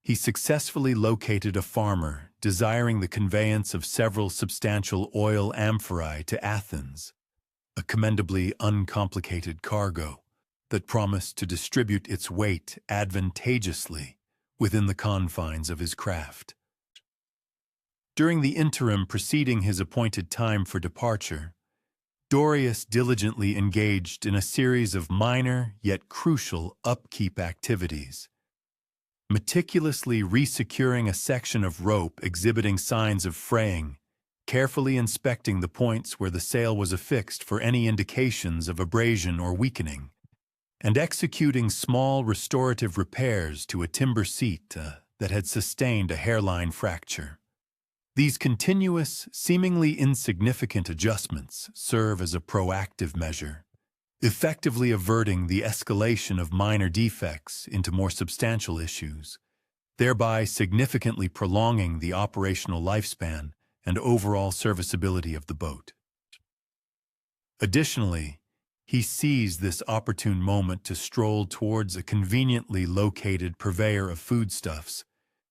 he successfully located a farmer desiring the conveyance of several substantial oil amphorae to Athens, a commendably uncomplicated cargo that promised to distribute its weight advantageously within the confines of his craft. During the interim preceding his appointed time for departure, Dorius diligently engaged in a series of minor yet crucial upkeep activities, meticulously resecuring a section of rope exhibiting signs of fraying, carefully inspecting the points where the sail was affixed for any indications of abrasion or weakening, and executing small restorative repairs to a timber seat that had sustained a hairline fracture. These continuous, seemingly insignificant adjustments serve as a proactive measure, effectively averting the escalation of minor defects into more substantial issues, thereby significantly prolonging the operational lifespan and overall serviceability of the boat. Additionally, he seized this opportune moment to stroll towards a conveniently located purveyor of foodstuffs,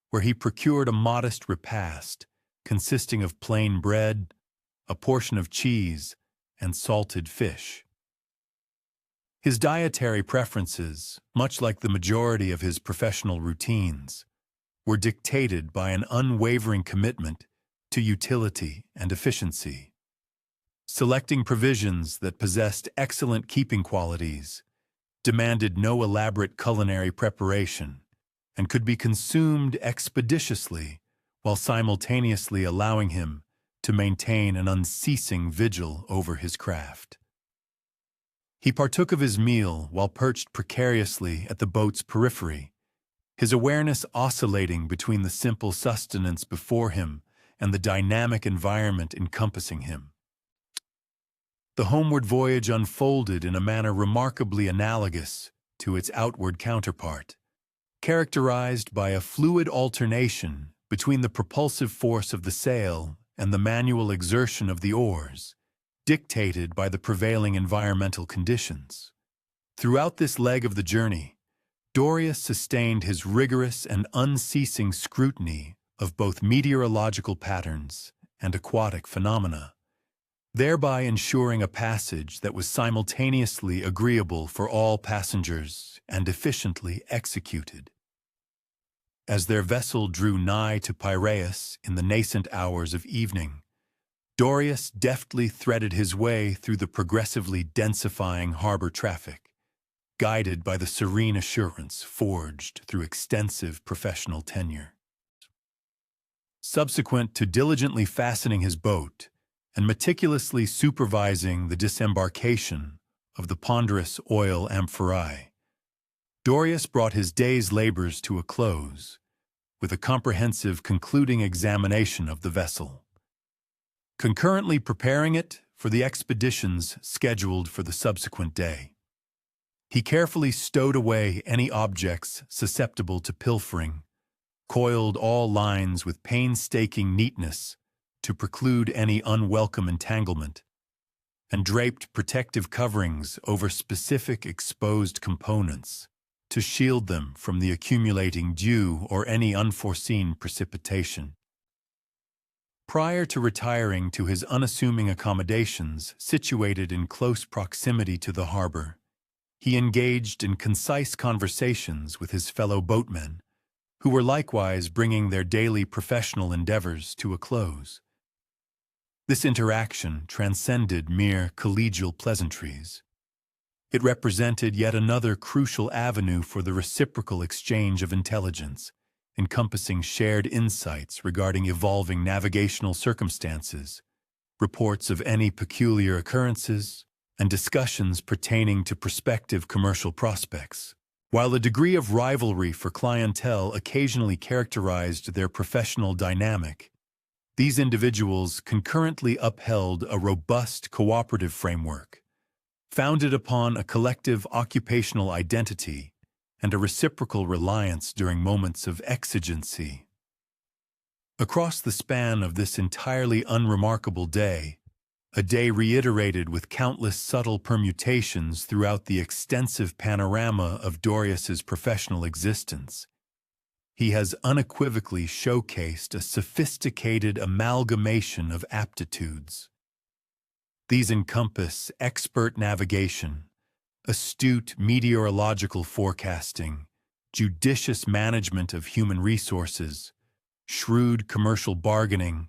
where he procured a modest repast consisting of plain bread, a portion of cheese, and salted fish. His dietary preferences, much like the majority of his professional routines, were dictated by an unwavering commitment to utility and efficiency. Selecting provisions that possessed excellent keeping qualities, demanded no elaborate culinary preparation, and could be consumed expeditiously while simultaneously allowing him to maintain an unceasing vigil over his craft. He partook of his meal while perched precariously at the boat's periphery, his awareness oscillating between the simple sustenance before him and the dynamic environment encompassing him. The homeward voyage unfolded in a manner remarkably analogous to its outward counterpart, characterized by a fluid alternation between the propulsive force of the sail and the manual exertion of the oars, dictated by the prevailing environmental conditions. Throughout this leg of the journey, Dorius sustained his rigorous and unceasing scrutiny of both meteorological patterns and aquatic phenomena, thereby ensuring a passage that was simultaneously agreeable for all passengers and efficiently executed. As their vessel drew nigh to Piraeus in the nascent hours of evening, Dorius deftly threaded his way through the progressively densifying harbor traffic, guided by the serene assurance forged through extensive professional tenure. Subsequent to diligently fastening his boat and meticulously supervising the disembarkation of the ponderous oil amphorae, Dorius brought his day's labors to a close with a comprehensive concluding examination of the vessel, concurrently preparing it for the expeditions scheduled for the subsequent day. He carefully stowed away any objects susceptible to pilfering, coiled all lines with painstaking neatness to preclude any unwelcome entanglement, and draped protective coverings over specific exposed components to shield them from the accumulating dew or any unforeseen precipitation. Prior to retiring to his unassuming accommodations situated in close proximity to the harbor, he engaged in concise conversations with his fellow boatmen, who were likewise bringing their daily professional endeavors to a close. This interaction transcended mere collegial pleasantries. It represented yet another crucial avenue for the reciprocal exchange of intelligence, encompassing shared insights regarding evolving navigational circumstances, reports of any peculiar occurrences, and discussions pertaining to prospective commercial prospects. While a degree of rivalry for clientele occasionally characterized their professional dynamic, these individuals concurrently upheld a robust cooperative framework, founded upon a collective occupational identity and a reciprocal reliance during moments of exigency. Across the span of this entirely unremarkable day, a day reiterated with countless subtle permutations throughout the extensive panorama of Dorius's professional existence, he has unequivocally showcased a sophisticated amalgamation of aptitudes. These encompass expert navigation, astute meteorological forecasting, judicious management of human resources, shrewd commercial bargaining,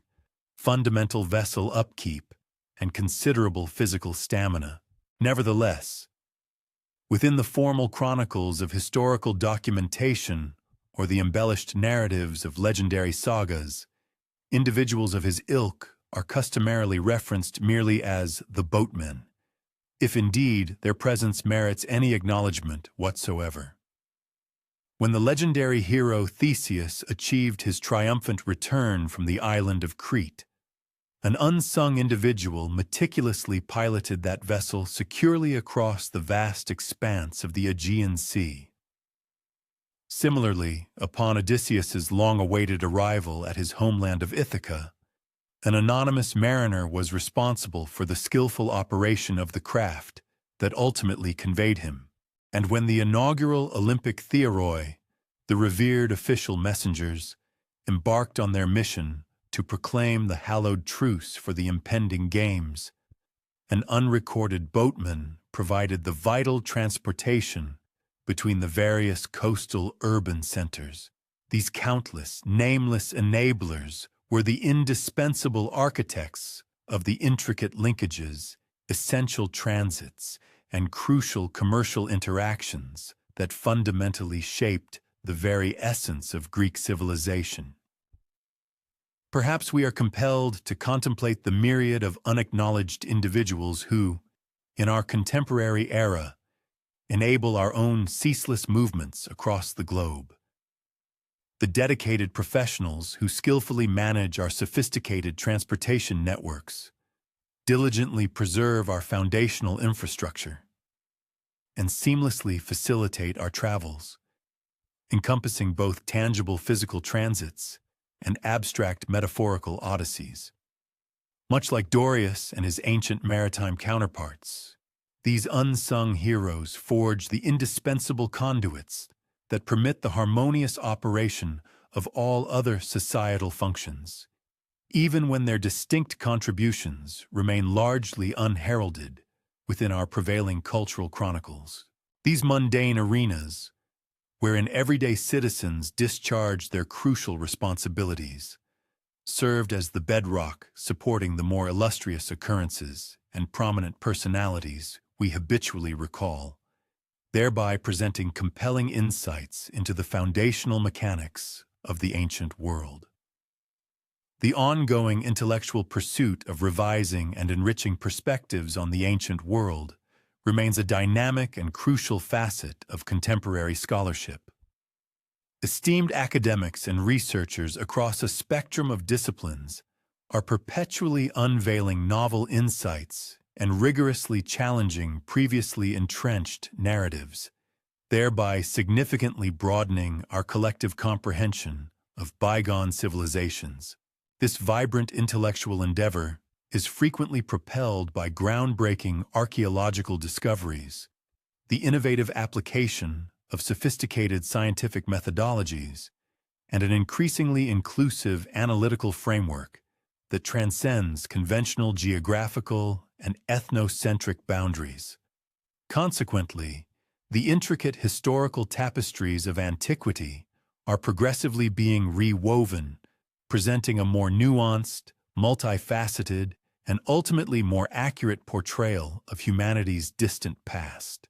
fundamental vessel upkeep, and considerable physical stamina. Nevertheless, within the formal chronicles of historical documentation or the embellished narratives of legendary sagas, individuals of his ilk are customarily referenced merely as the boatmen, if indeed their presence merits any acknowledgement whatsoever. When the legendary hero Theseus achieved his triumphant return from the island of Crete, an unsung individual meticulously piloted that vessel securely across the vast expanse of the Aegean Sea. Similarly, upon Odysseus's long-awaited arrival at his homeland of Ithaca, an anonymous mariner was responsible for the skillful operation of the craft that ultimately conveyed him. And when the inaugural Olympic Theoroi, the revered official messengers, embarked on their mission to proclaim the hallowed truce for the impending games, an unrecorded boatman provided the vital transportation between the various coastal urban centers. These countless, nameless enablers were the indispensable architects of the intricate linkages, essential transits, and crucial commercial interactions that fundamentally shaped the very essence of Greek civilization. Perhaps we are compelled to contemplate the myriad of unacknowledged individuals who, in our contemporary era, enable our own ceaseless movements across the globe. The dedicated professionals who skillfully manage our sophisticated transportation networks, diligently preserve our foundational infrastructure, and seamlessly facilitate our travels, encompassing both tangible physical transits and abstract metaphorical odysseys. Much like Dorius and his ancient maritime counterparts, these unsung heroes forge the indispensable conduits that permit the harmonious operation of all other societal functions, even when their distinct contributions remain largely unheralded within our prevailing cultural chronicles. These mundane arenas, wherein everyday citizens discharged their crucial responsibilities, served as the bedrock supporting the more illustrious occurrences and prominent personalities we habitually recall, thereby presenting compelling insights into the foundational mechanics of the ancient world. The ongoing intellectual pursuit of revising and enriching perspectives on the ancient world remains a dynamic and crucial facet of contemporary scholarship. Esteemed academics and researchers across a spectrum of disciplines are perpetually unveiling novel insights and rigorously challenging previously entrenched narratives, thereby significantly broadening our collective comprehension of bygone civilizations. This vibrant intellectual endeavor is frequently propelled by groundbreaking archaeological discoveries, the innovative application of sophisticated scientific methodologies, and an increasingly inclusive analytical framework that transcends conventional geographical and ethnocentric boundaries. Consequently, the intricate historical tapestries of antiquity are progressively being rewoven, presenting a more nuanced, multifaceted, and ultimately more accurate portrayal of humanity's distant past.